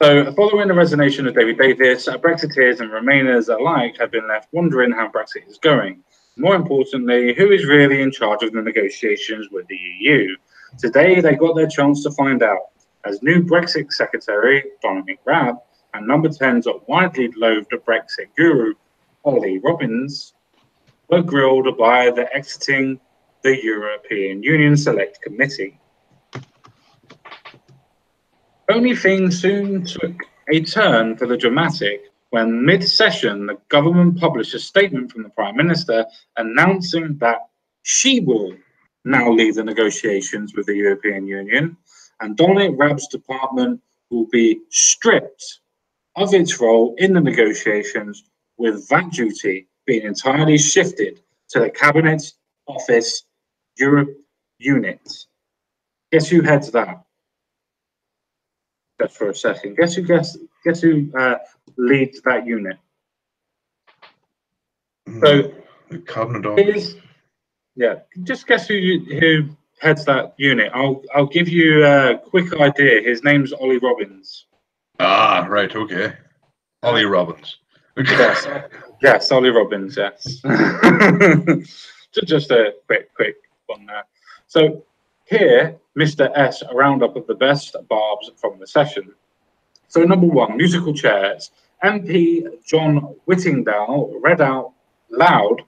[SPEAKER 2] So, following the resignation of David Davis, Brexiteers and Remainers alike have been left wondering how Brexit is going. More importantly, who is really in charge of the negotiations with the EU? Today, they got their chance to find out, as new Brexit Secretary Dominic Raab and Number 10's widely loathed Brexit guru Ollie Robbins were grilled by the Exiting the European Union Select Committee. Only things soon took a turn for the dramatic when mid-session the government published a statement from the Prime Minister announcing that she will now lead the negotiations with the European Union, and Dominic Raab's department will be stripped of its role in the negotiations, with that duty being entirely shifted to the Cabinet Office Europe Unit. Guess who heads that? Just for a second. Guess who leads that unit? So
[SPEAKER 1] the Cabinet Office.
[SPEAKER 2] Just guess who heads that unit. I'll give you a quick idea. His name's Ollie Robbins.
[SPEAKER 1] Ah, right, okay. Ollie Robbins.
[SPEAKER 2] Yes, Ollie Robbins. Yes. Just a quick one there. So here, Mr. S, a roundup of the best barbs from the session. So number one, musical chairs. MP John Whittingdale read out loud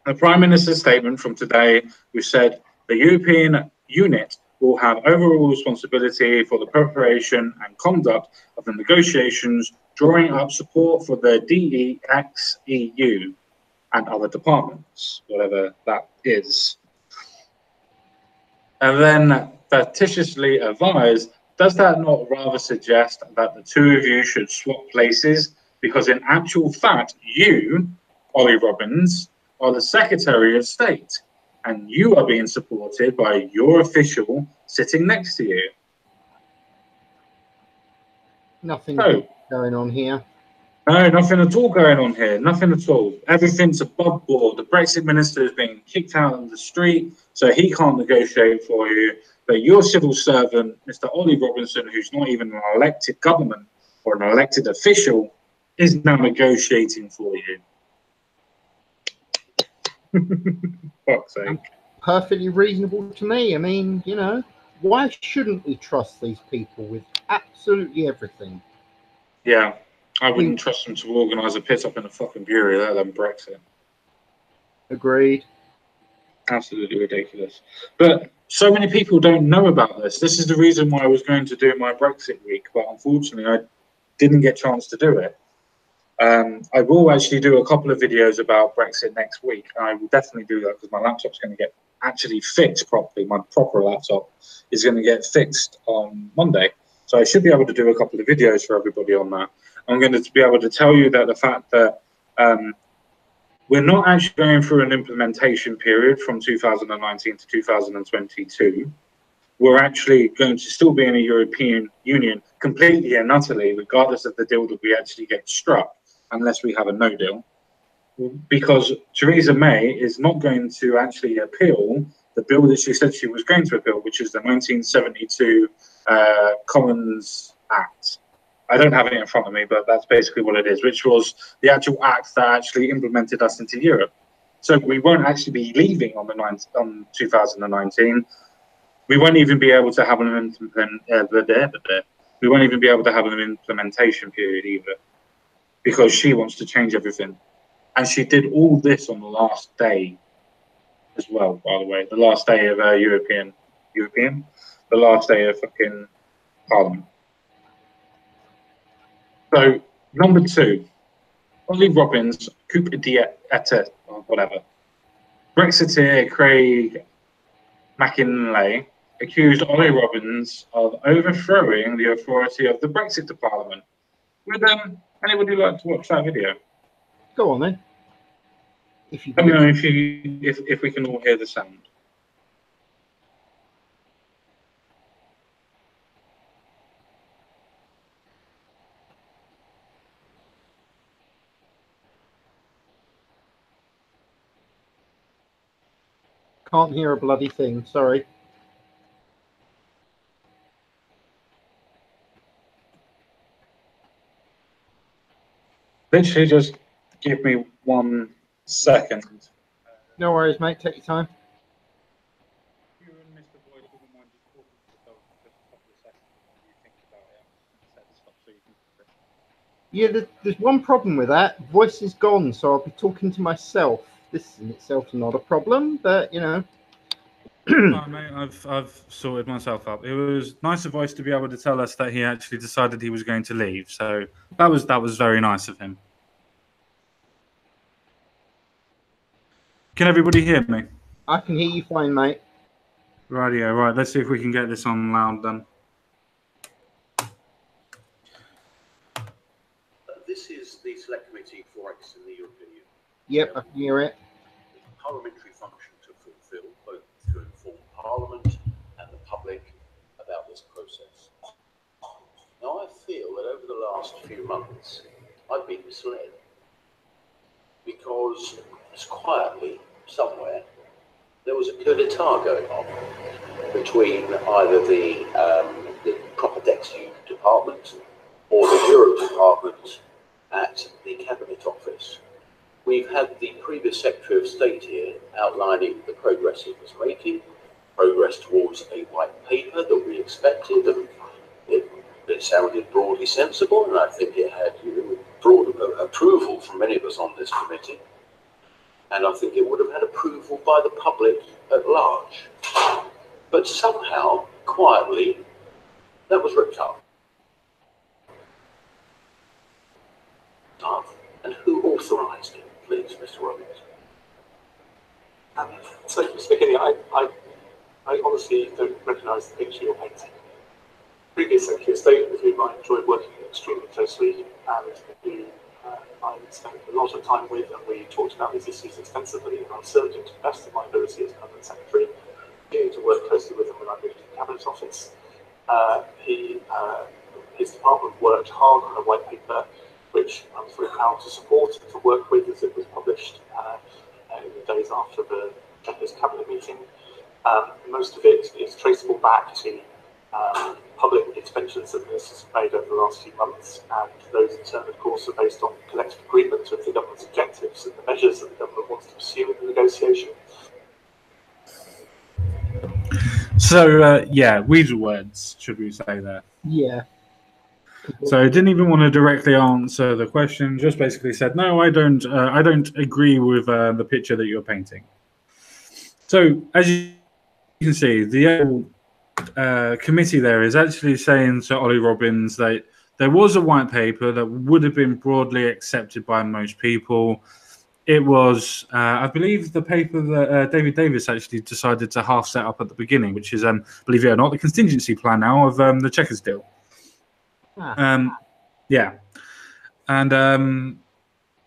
[SPEAKER 2] the Prime Minister's statement from today, which said the European unit will have overall responsibility for the preparation and conduct of the negotiations, drawing up support for the DEX-EU and other departments, whatever that is. And then facetiously advised, does that not rather suggest that the two of you should swap places? Because in actual fact, you, Ollie Robbins, are the Secretary of State, and you are being supported by your official sitting next to you.
[SPEAKER 3] Nothing going on here.
[SPEAKER 2] No, nothing at all going on here. Nothing at all. Everything's above board. The Brexit minister is being kicked out on the street, so he can't negotiate for you. But your civil servant, Mr. Ollie Robinson, who's not even an elected government or an elected official, is now negotiating for you. Fuck's sake.
[SPEAKER 3] Perfectly reasonable to me. I mean, you know, why shouldn't we trust these people with absolutely everything.
[SPEAKER 2] Yeah, I wouldn't trust them to organise a pit up in a fucking brewery, let alone Brexit.
[SPEAKER 3] Agreed.
[SPEAKER 2] Absolutely ridiculous. But so many people don't know about this. This is the reason why I was going to do my Brexit week, but unfortunately I didn't get a chance to do it. I will actually do a couple of videos about Brexit next week. I will definitely do that because my laptop's going to get actually fixed properly. My proper laptop is going to get fixed on Monday. So I should be able to do a couple of videos for everybody on that. I'm going to be able to tell you that the fact that we're not actually going through an implementation period from 2019 to 2022. We're actually going to still be in a European Union completely and utterly, regardless of the deal that we actually get struck, unless we have a no deal. Because Theresa May is not going to actually appeal the bill that she said she was going to appeal, which is the 1972 Commons Act. I don't have it in front of me, but that's basically what it is, which was the actual act that actually implemented us into Europe. So we won't actually be leaving on 2019. We won't even be able to have we won't even be able to have an implementation period either, because she wants to change everything. And she did all this on the last day as well, by the way. The last day of the last day of fucking Parliament. So, number 2, Ollie Robbins, Cooper Dieta, or whatever. Brexiteer Craig McInlay accused Ollie Robbins of overthrowing the authority of the Brexit Parliament. Would anybody like to watch that video?
[SPEAKER 3] Go on then.
[SPEAKER 2] Let me know if we can all hear the sound.
[SPEAKER 3] Can't hear a bloody thing, sorry.
[SPEAKER 2] Literally just give me 1 second.
[SPEAKER 3] No worries, mate. Take your time.
[SPEAKER 2] You and Mr. Boyd wouldn't mind just talking to yourself for just a couple of seconds while you think about it and set this up so you can hear it.
[SPEAKER 3] Yeah, there's one problem with that. Voice is gone, so I'll be talking to myself. This in itself is not a problem, but you know.
[SPEAKER 2] Oh, mate, I've sorted myself up. It was nice of Voice to be able to tell us that he actually decided he was going to leave. So that was very nice of him. Can everybody hear me?
[SPEAKER 3] I can hear you fine, mate.
[SPEAKER 2] Rightio, right. Let's see if we can get this on loud then.
[SPEAKER 5] This is the Select Committee for Brexit in the European Union.
[SPEAKER 3] Yep, I can hear it.
[SPEAKER 5] Parliamentary function to fulfil, both to inform Parliament and the public about this process. Now, I feel that over the last few months, I've been misled because just quietly, somewhere, there was a coup d'etat going on between either the Proper Dexter Department or the Euro Department at the Cabinet Office. We've had the previous Secretary of State here outlining the progress it was making, progress towards a white paper that we expected, and it sounded broadly sensible, and I think it had broad approval from many of us on this committee, and I think it would have had approval by the public at large. But somehow, quietly, that was ripped up. And who authorised it, please, Mr. Robbins?
[SPEAKER 6] So, Mr. McKinney, I honestly don't recognise the picture you're painting. Previous Secretary of State, with whom I enjoyed working extremely closely, and who I spent a lot of time with, and we talked about these issues extensively, and I served him to the best of my ability as Cabinet Secretary, continuing to work closely with him when I moved to the Cabinet Office. His department worked hard on a white paper, which I was very proud to support and to work with as it was published in the days after the Chequers Cabinet meeting. Most of it is traceable back to public expenditures that the ministers have made over the last few months, and those in turn, of course, are based on collective agreement with the government's objectives and the measures that the government wants to pursue in the negotiation.
[SPEAKER 2] So, yeah, weasel words, should we say there?
[SPEAKER 3] Yeah.
[SPEAKER 2] So he didn't even want to directly answer the question. Just basically said, "No, I don't. I don't agree with the picture that you're painting." So as you can see, the committee there is actually saying to Ollie Robbins that there was a white paper that would have been broadly accepted by most people. It was, I believe, the paper that David Davis actually decided to half set up at the beginning, which is, believe it or not, the contingency plan now of the Chequers deal. Yeah. And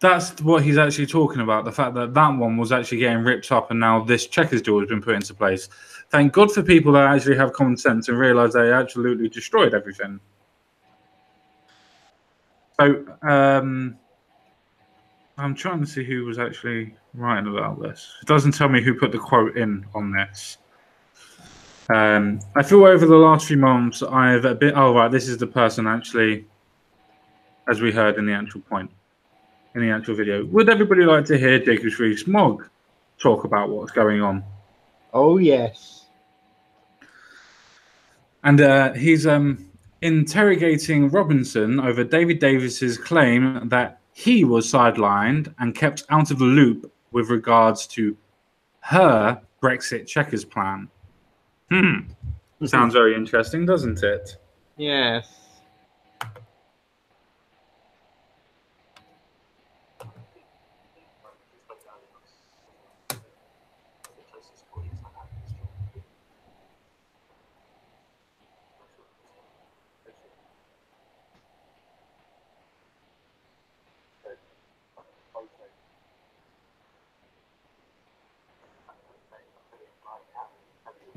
[SPEAKER 2] that's what he's actually talking about, the fact that that one was actually getting ripped up and now this Chequers deal has been put into place. Thank God for people that actually have common sense and realise they absolutely destroyed everything. So, I'm trying to see who was actually writing about this. It doesn't tell me who put the quote in on this. I feel over the last few months I've a bit... Oh, right, this is the person actually, as we heard in the actual point, in the actual video. Would everybody like to hear Jacobs Rees-Mogg talk about what's going on?
[SPEAKER 3] Oh, yes.
[SPEAKER 2] And he's interrogating Robinson over David Davis's claim that he was sidelined and kept out of the loop with regards to her Brexit Chequers plan. Sounds very interesting, doesn't it?
[SPEAKER 3] Yes.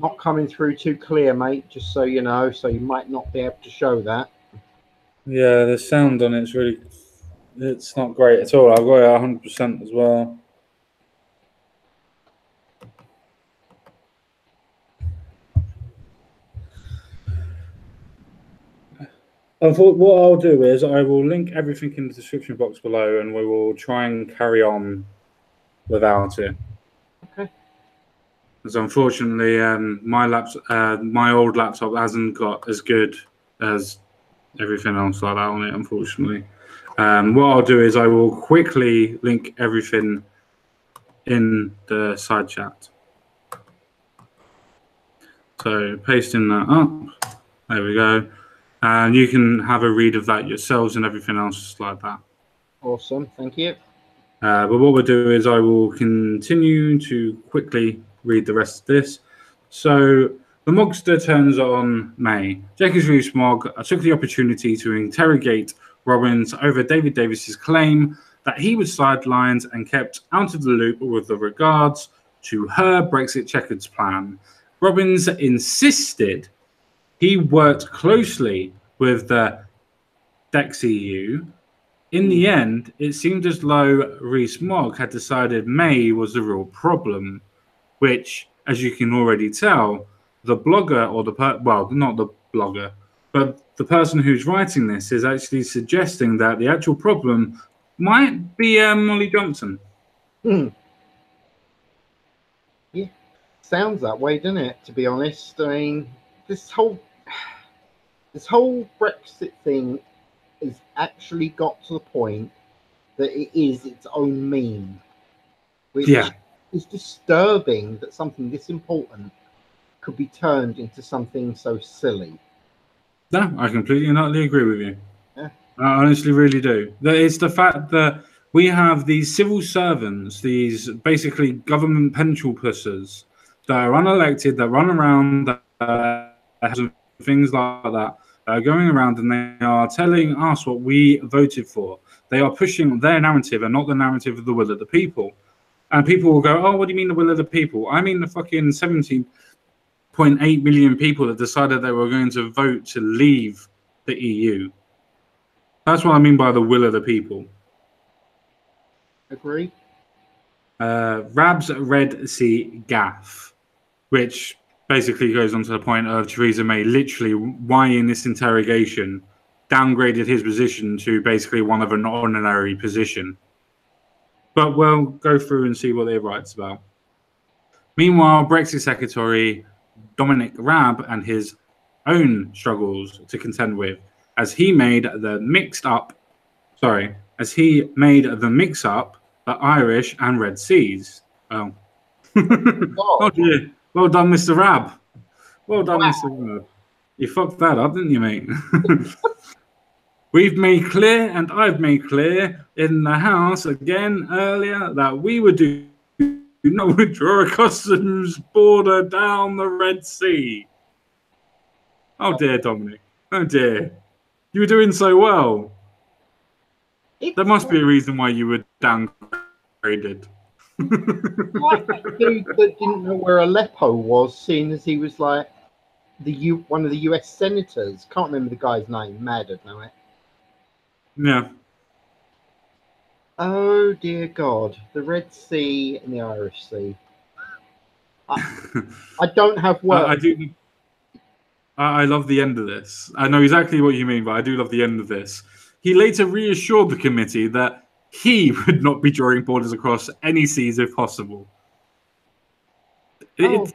[SPEAKER 3] Not coming through too clear, mate, just so you know, so you might not be able to show that.
[SPEAKER 2] Yeah, the sound on it's really... It's not great at all. I've got it 100% as well. What I'll do is I will link everything in the description box below and we will try and carry on without it.
[SPEAKER 3] Okay.
[SPEAKER 2] Because unfortunately, my old laptop hasn't got as good as everything else like that on it, unfortunately. What I'll do is I will quickly link everything in the side chat. So pasting that up, there we go. And you can have a read of that yourselves and everything else like that.
[SPEAKER 3] Awesome, thank you.
[SPEAKER 2] But what we'll do is I will continue to quickly read the rest of this. So the Mogster turns on May. Jacobs Rees-Mogg took the opportunity to interrogate Robbins over David Davis's claim that he was sidelined and kept out of the loop with regards to her Brexit Chequers plan. Robbins insisted he worked closely with the DexEU. In the end, it seemed as though Rees-Mogg had decided May was the real problem, which, as you can already tell, the blogger, or well, not the blogger, but the person who's writing this is actually suggesting that the actual problem might be Molly Johnson.
[SPEAKER 3] Yeah, sounds that way, doesn't it? To be honest, I mean, this whole Brexit thing has actually got to the point that it is its own meme, which is disturbing that something this important could be turned into something so silly.
[SPEAKER 2] No, I completely and utterly agree with you.
[SPEAKER 3] Yeah.
[SPEAKER 2] I honestly really do. It's the fact that we have these civil servants, these basically government pencil pushers that are unelected, that run around, things like that, going around and they are telling us what we voted for. They are pushing their narrative and not the narrative of the will of the people. And people will go, oh, what do you mean the will of the people? I mean the fucking 17.8 million people that decided they were going to vote to leave the EU. That's what I mean by the will of the people.
[SPEAKER 3] Agree.
[SPEAKER 2] Rab's Red Sea Gaff, which basically goes on to the point of Theresa May literally, why in this interrogation, downgraded his position to basically one of an honorary position. But we'll go through and see what they writes about. Meanwhile, Brexit Secretary Dominic Raab and his own struggles to contend with, as he made the mix-up the Irish and Red Seas. Oh. Oh dear. Well done, Mr. Rab. Well done, Mr. Rab. You fucked that up, didn't you, mate? We've made clear, and I've made clear in the House again earlier, that we would do not withdraw a customs border down the Red Sea. Oh dear, Dominic. Oh dear. You were doing so well. There must be a reason why you were downgraded.
[SPEAKER 3] Like that dude that didn't know where Aleppo was, seeing as he was like one of the US senators. Can't remember the guy's name. Mad at know it.
[SPEAKER 2] Yeah.
[SPEAKER 3] Oh dear God, the Red Sea and the Irish Sea. I don't have words.
[SPEAKER 2] I love the end of this. I know exactly what you mean, but I do love the end of this. He later reassured the committee that he would not be drawing borders across any seas if possible. It's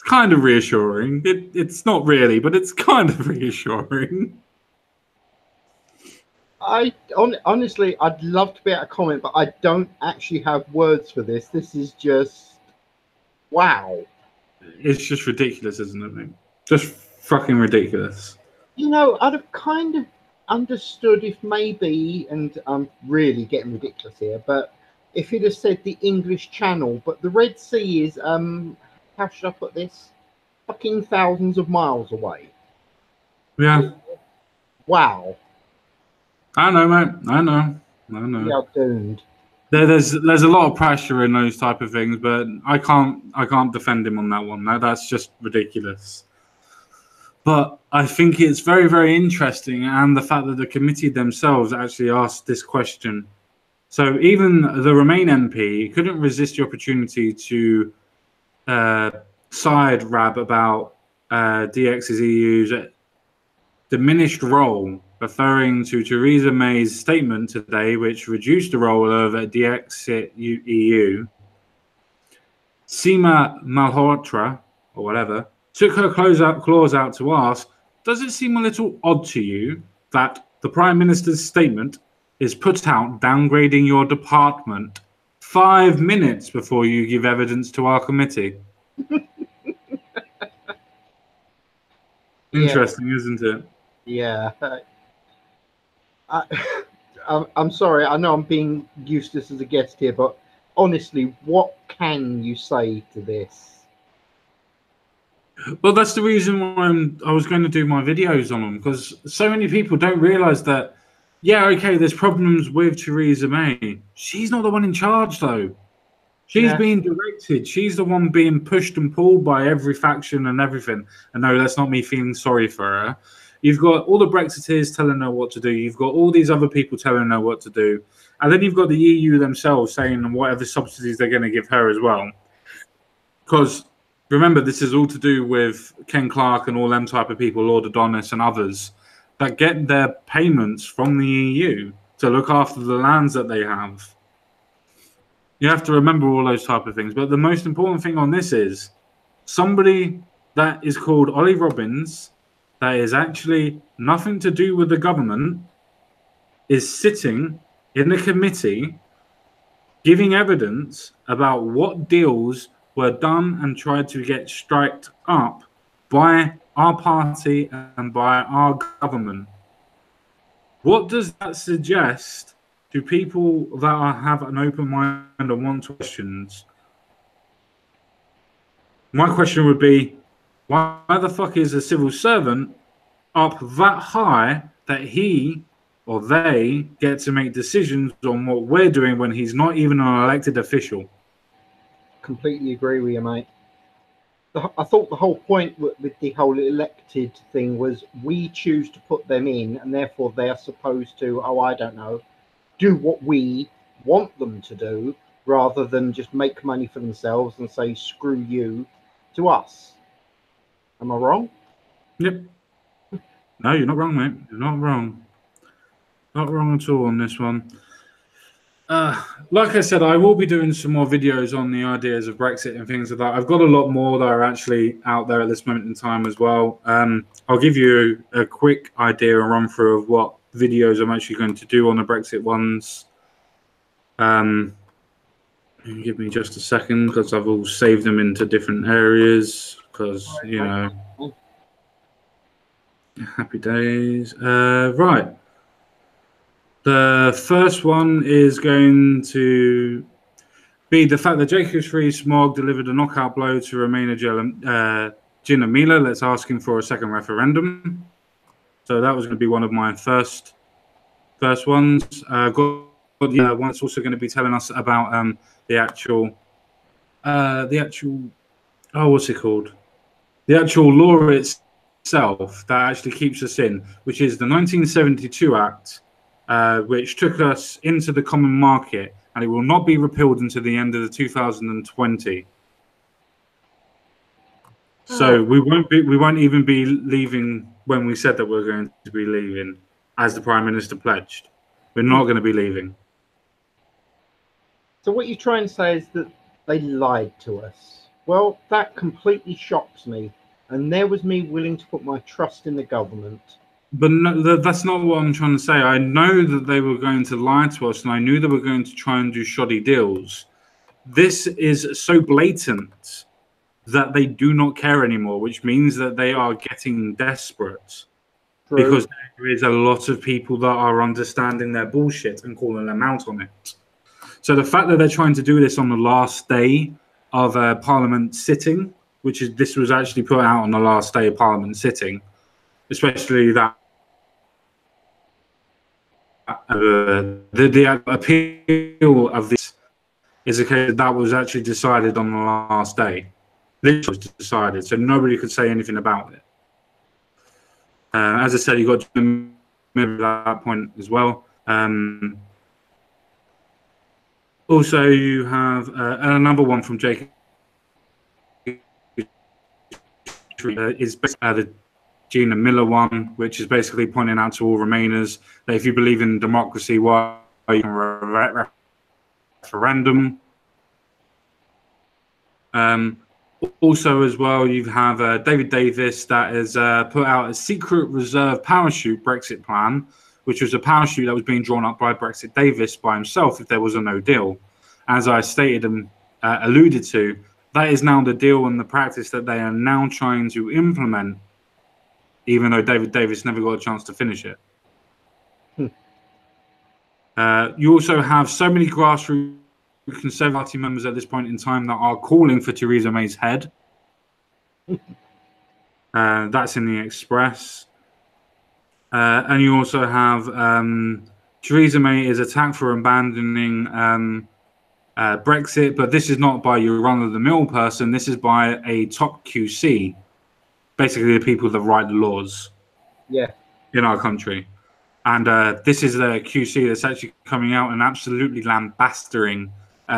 [SPEAKER 2] kind of reassuring. It's not really, but it's kind of reassuring.
[SPEAKER 3] Honestly, I'd love to be able to comment, but I don't actually have words for this. This is just wow.
[SPEAKER 2] It's just ridiculous, isn't it, mate? Just fucking ridiculous.
[SPEAKER 3] You know, I'd have kind of understood if maybe, and I'm really getting ridiculous here, but if he'd have said the English Channel, but the Red Sea is, how should I put this? Fucking thousands of miles away.
[SPEAKER 2] Yeah.
[SPEAKER 3] Wow.
[SPEAKER 2] I know, mate. I know.
[SPEAKER 3] We are doomed.
[SPEAKER 2] There's a lot of pressure in those type of things, but I can't defend him on that one. That's just ridiculous. But I think it's very, very interesting, and the fact that the committee themselves actually asked this question. So even the Remain MP couldn't resist the opportunity to side Rab about DX's EU's diminished role, referring to Theresa May's statement today, which reduced the role of DX EU. Seema Malhotra, or whatever, took her clause out to ask, does it seem a little odd to you that the Prime Minister's statement is put out downgrading your department 5 minutes before you give evidence to our committee? Interesting, isn't it?
[SPEAKER 3] Yeah. I'm sorry, I know I'm being useless as a guest here, but honestly, what can you say to this?
[SPEAKER 2] Well, that's the reason why I was going to do my videos on them, because so many people don't realise that, yeah, okay, there's problems with Theresa May. She's not the one in charge, though. She's being directed. She's the one being pushed and pulled by every faction and everything. And no, that's not me feeling sorry for her. You've got all the Brexiteers telling her what to do. You've got all these other people telling her what to do. And then you've got the EU themselves saying whatever subsidies they're going to give her as well. Because remember, this is all to do with Ken Clarke and all them type of people, Lord Adonis and others, that get their payments from the EU to look after the lands that they have. You have to remember all those type of things. But the most important thing on this is somebody that is called Ollie Robbins, that is actually nothing to do with the government, is sitting in the committee giving evidence about what deals were done and tried to get striked up by our party and by our government. What does that suggest to people that have an open mind and want questions? My question would be, why the fuck is a civil servant up that high that he or they get to make decisions on what we're doing when he's not even an elected official?
[SPEAKER 3] Completely agree with you, mate. I thought the whole point with the whole elected thing was we choose to put them in, and therefore they are supposed to, I don't know, do what we want them to do, rather than just make money for themselves and say, screw you, to us. Am I wrong?
[SPEAKER 2] Yep. No, you're not wrong, mate. You're not wrong. Not wrong at all on this one. Like I said, I will be doing some more videos on the ideas of Brexit and things like that. I've got a lot more that are actually out there at this moment in time as well. I'll give you a quick idea and run through of what videos I'm actually going to do on the Brexit ones. Give me just a second because I've all saved them into different areas because, you know, happy days. Right. The first one is going to be the fact that Jacob Rees-Mogg delivered a knockout blow to Remainer Gina Miller. Let's ask him for a second referendum. So that was going to be one of my first ones. One's also going to be telling us about the actual what's it called? The actual law itself that actually keeps us in, which is the 1972 Act, which took us into the common market, and it will not be repealed until the end of the 2020. So we won't even be leaving when we said that we're going to be leaving, as the Prime Minister pledged. We're not going to be leaving.
[SPEAKER 3] So what you're trying to say is that they lied to us. Well, that completely shocks me. And there was me willing to put my trust in the government.
[SPEAKER 2] But no, that's not what I'm trying to say. I know that they were going to lie to us, and I knew they were going to try and do shoddy deals. This is so blatant that they do not care anymore, which means that they are getting desperate. True. Because there is a lot of people that are understanding their bullshit and calling them out on it. So the fact that they're trying to do this on the last day of Parliament sitting, this was actually put out on the last day of Parliament sitting, especially that the appeal of this is a case that was actually decided on the last day. This was decided, so nobody could say anything about it. As I said, you got to remember that point as well. Also, you have another one from Jacob. Is the Gina Miller one, which is basically pointing out to all Remainers that if you believe in democracy, why you can referendum. Also, as well, you have David Davis that has put out a secret reserve parachute Brexit plan, which was a parachute that was being drawn up by Brexit Davis by himself if there was a no deal. As I stated and alluded to, that is now the deal and the practice that they are now trying to implement, even though David Davis never got a chance to finish it. You also have so many grassroots Conservative Party members at this point in time that are calling for Theresa May's head. That's in the Express. And you also have Theresa May is attacked for abandoning Brexit, but this is not by your run-of-the-mill person. This is by a top QC, basically the people that write the laws in our country. And this is the QC that's actually coming out and absolutely lambasting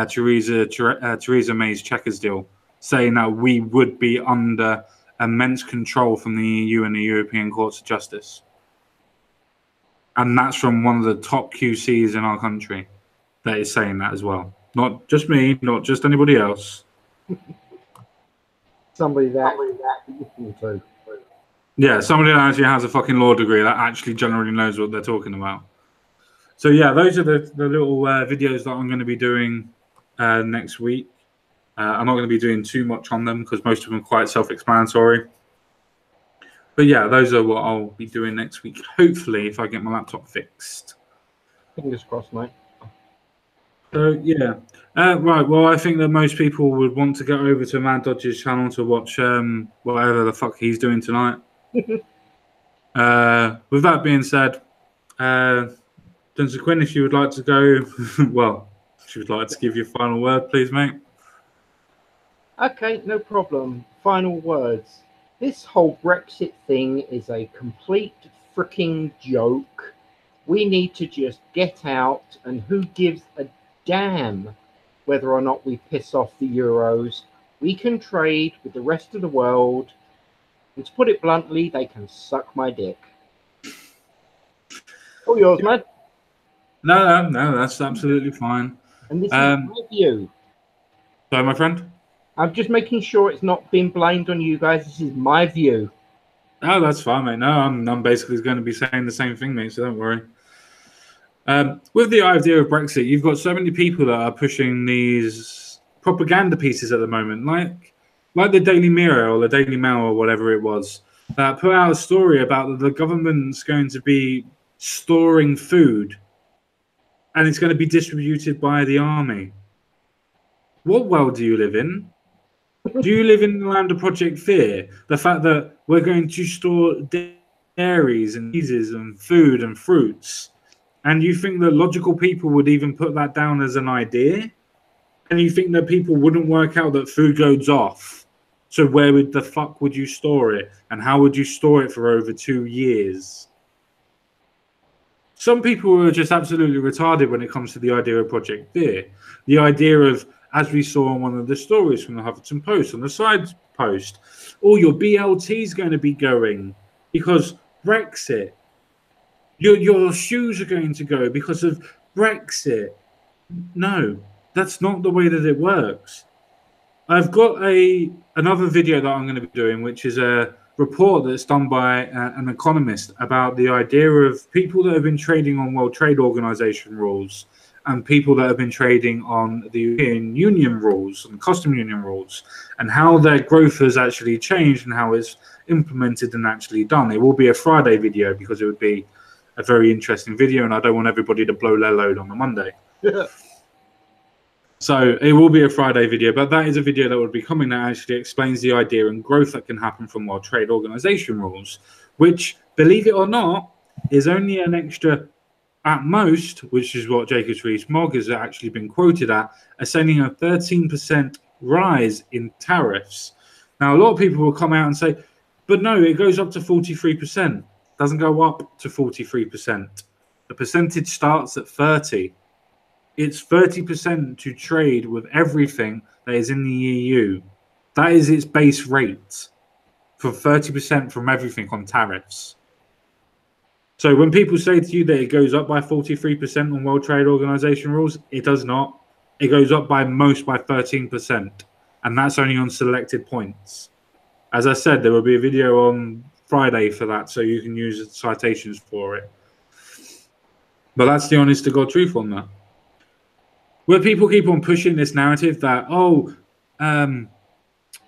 [SPEAKER 2] Theresa May's Chequers deal, saying that we would be under immense control from the EU and the European Courts of Justice. And that's from one of the top QCs in our country that is saying that as well. Not just me, not just anybody else.
[SPEAKER 3] Somebody that too.
[SPEAKER 2] Yeah, somebody that actually has a fucking law degree that actually generally knows what they're talking about. So yeah, those are the little videos that I'm going to be doing next week. I'm not going to be doing too much on them because most of them are quite self-explanatory. But yeah, those are what I'll be doing next week. Hopefully, if I get my laptop fixed.
[SPEAKER 3] Fingers crossed, mate.
[SPEAKER 2] So yeah, right. Well, I think that most people would want to go over to Mad Dodge's channel to watch whatever the fuck he's doing tonight. With that being said, Duncan Quinn, if you would like to go, well, if you would like to give your final word, please, mate.
[SPEAKER 3] Okay, no problem. Final words. This whole Brexit thing is a complete freaking joke. We need to just get out, and who gives a damn whether or not we piss off the Euros? We can trade with the rest of the world, and to put it bluntly, they can suck my dick. All yours, man.
[SPEAKER 2] No, that's absolutely fine.
[SPEAKER 3] And this is my view.
[SPEAKER 2] Sorry, my friend?
[SPEAKER 3] I'm just making sure it's not being blamed on you guys. This is my view.
[SPEAKER 2] Oh, that's fine, mate. No, I'm basically going to be saying the same thing, mate, so don't worry. With the idea of Brexit, you've got so many people that are pushing these propaganda pieces at the moment, like the Daily Mirror or the Daily Mail or whatever it was, that put out a story about that the government's going to be storing food and it's going to be distributed by the army. What world do you live in? Do you live in the land of Project Fear? The fact that we're going to store dairies and cheeses and food and fruits, and you think that logical people would even put that down as an idea? And you think that people wouldn't work out that food goes off? So where the fuck would you store it? And how would you store it for over 2 years? Some people are just absolutely retarded when it comes to the idea of Project Fear. The idea of, as we saw on one of the stories from the Huffington Post, on the side post, your BLT is going to be going because Brexit. Your shoes are going to go because of Brexit. No, that's not the way that it works. I've got another video that I'm going to be doing, which is a report that's done by an economist about the idea of people that have been trading on World Trade Organization rules and people that have been trading on the European Union rules and Custom Union rules, and how their growth has actually changed and how it's implemented and actually done. It will be a Friday video because it would be a very interesting video, and I don't want everybody to blow their load on a Monday. So it will be a Friday video, but that is a video that would be coming that actually explains the idea and growth that can happen from World Trade Organization rules, which, believe it or not, is only an extra, at most, which is what Jacobs Rees-Mogg has actually been quoted at, ascending a 13% rise in tariffs. Now, a lot of people will come out and say, but no, it goes up to 43%. Doesn't go up to 43%. The percentage starts at 30. It's 30% to trade with everything that is in the EU. That is its base rate for 30% from everything on tariffs. So when people say to you that it goes up by 43% on World Trade Organization rules, it does not. It goes up by 13%. And that's only on selected points. As I said, there will be a video on Friday for that, so you can use citations for it. But that's the honest to God truth on that. Where people keep on pushing this narrative that,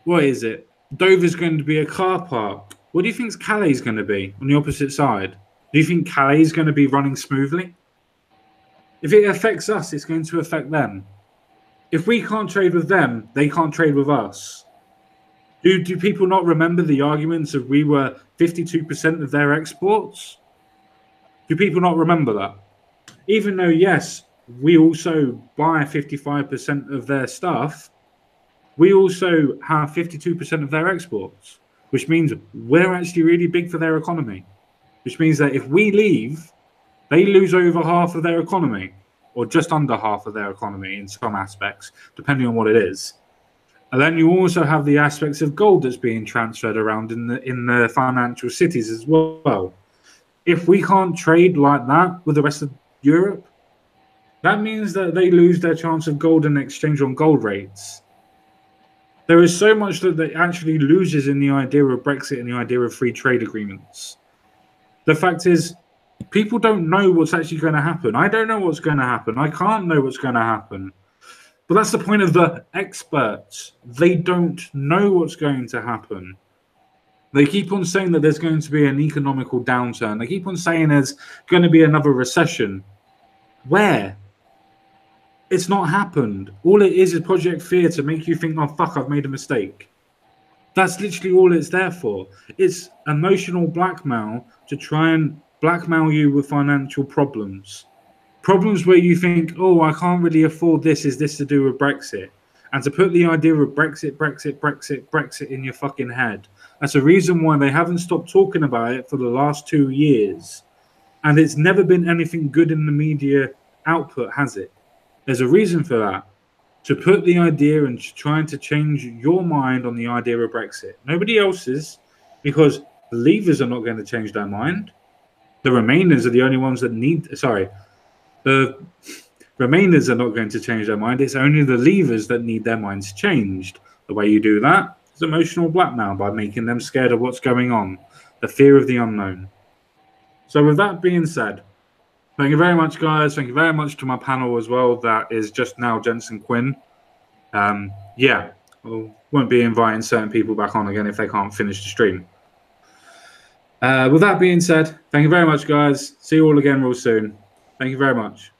[SPEAKER 2] what is it? Dover's going to be a car park. What do you think Calais is going to be on the opposite side? Do you think Calais is going to be running smoothly? If it affects us, it's going to affect them. If we can't trade with them, they can't trade with us. Do people not remember the arguments of we were 52% of their exports? Do people not remember that? Even though, yes, we also buy 55% of their stuff, we also have 52% of their exports, which means we're actually really big for their economy, which means that if we leave, they lose over half of their economy, or just under half of their economy in some aspects, depending on what it is. And then you also have the aspects of gold that's being transferred around in the financial cities as well. If we can't trade like that with the rest of Europe, that means that they lose their chance of gold and exchange on gold rates. There is so much that they actually loses in the idea of Brexit and the idea of free trade agreements. The fact is, people don't know what's actually going to happen. I don't know what's going to happen. I can't know what's going to happen. But that's the point of the experts. They don't know what's going to happen. They keep on saying that there's going to be an economical downturn. They keep on saying there's going to be another recession. Where? It's not happened. All it is Project Fear to make you think, oh, fuck, I've made a mistake. That's literally all it's there for. It's emotional blackmail to try and blackmail you with financial problems. Problems where you think, oh, I can't really afford this. Is this to do with Brexit? And to put the idea of Brexit in your fucking head. That's a reason why they haven't stopped talking about it for the last 2 years. And it's never been anything good in the media output, has it? There's a reason for that. To put the idea and trying to change your mind on the idea of Brexit. Nobody else's, because the Leavers are not going to change their mind. The Remainers are the only ones that need... Sorry. The Remainers are not going to change their mind. It's only the Leavers that need their minds changed. The way you do that is emotional blackmail by making them scared of what's going on. The fear of the unknown. So with that being said, thank you very much, guys. Thank you very much to my panel as well. That is just now Jensen Quinn. Yeah, I won't be inviting certain people back on again if they can't finish the stream. With that being said, thank you very much, guys. See you all again real soon. Thank you very much.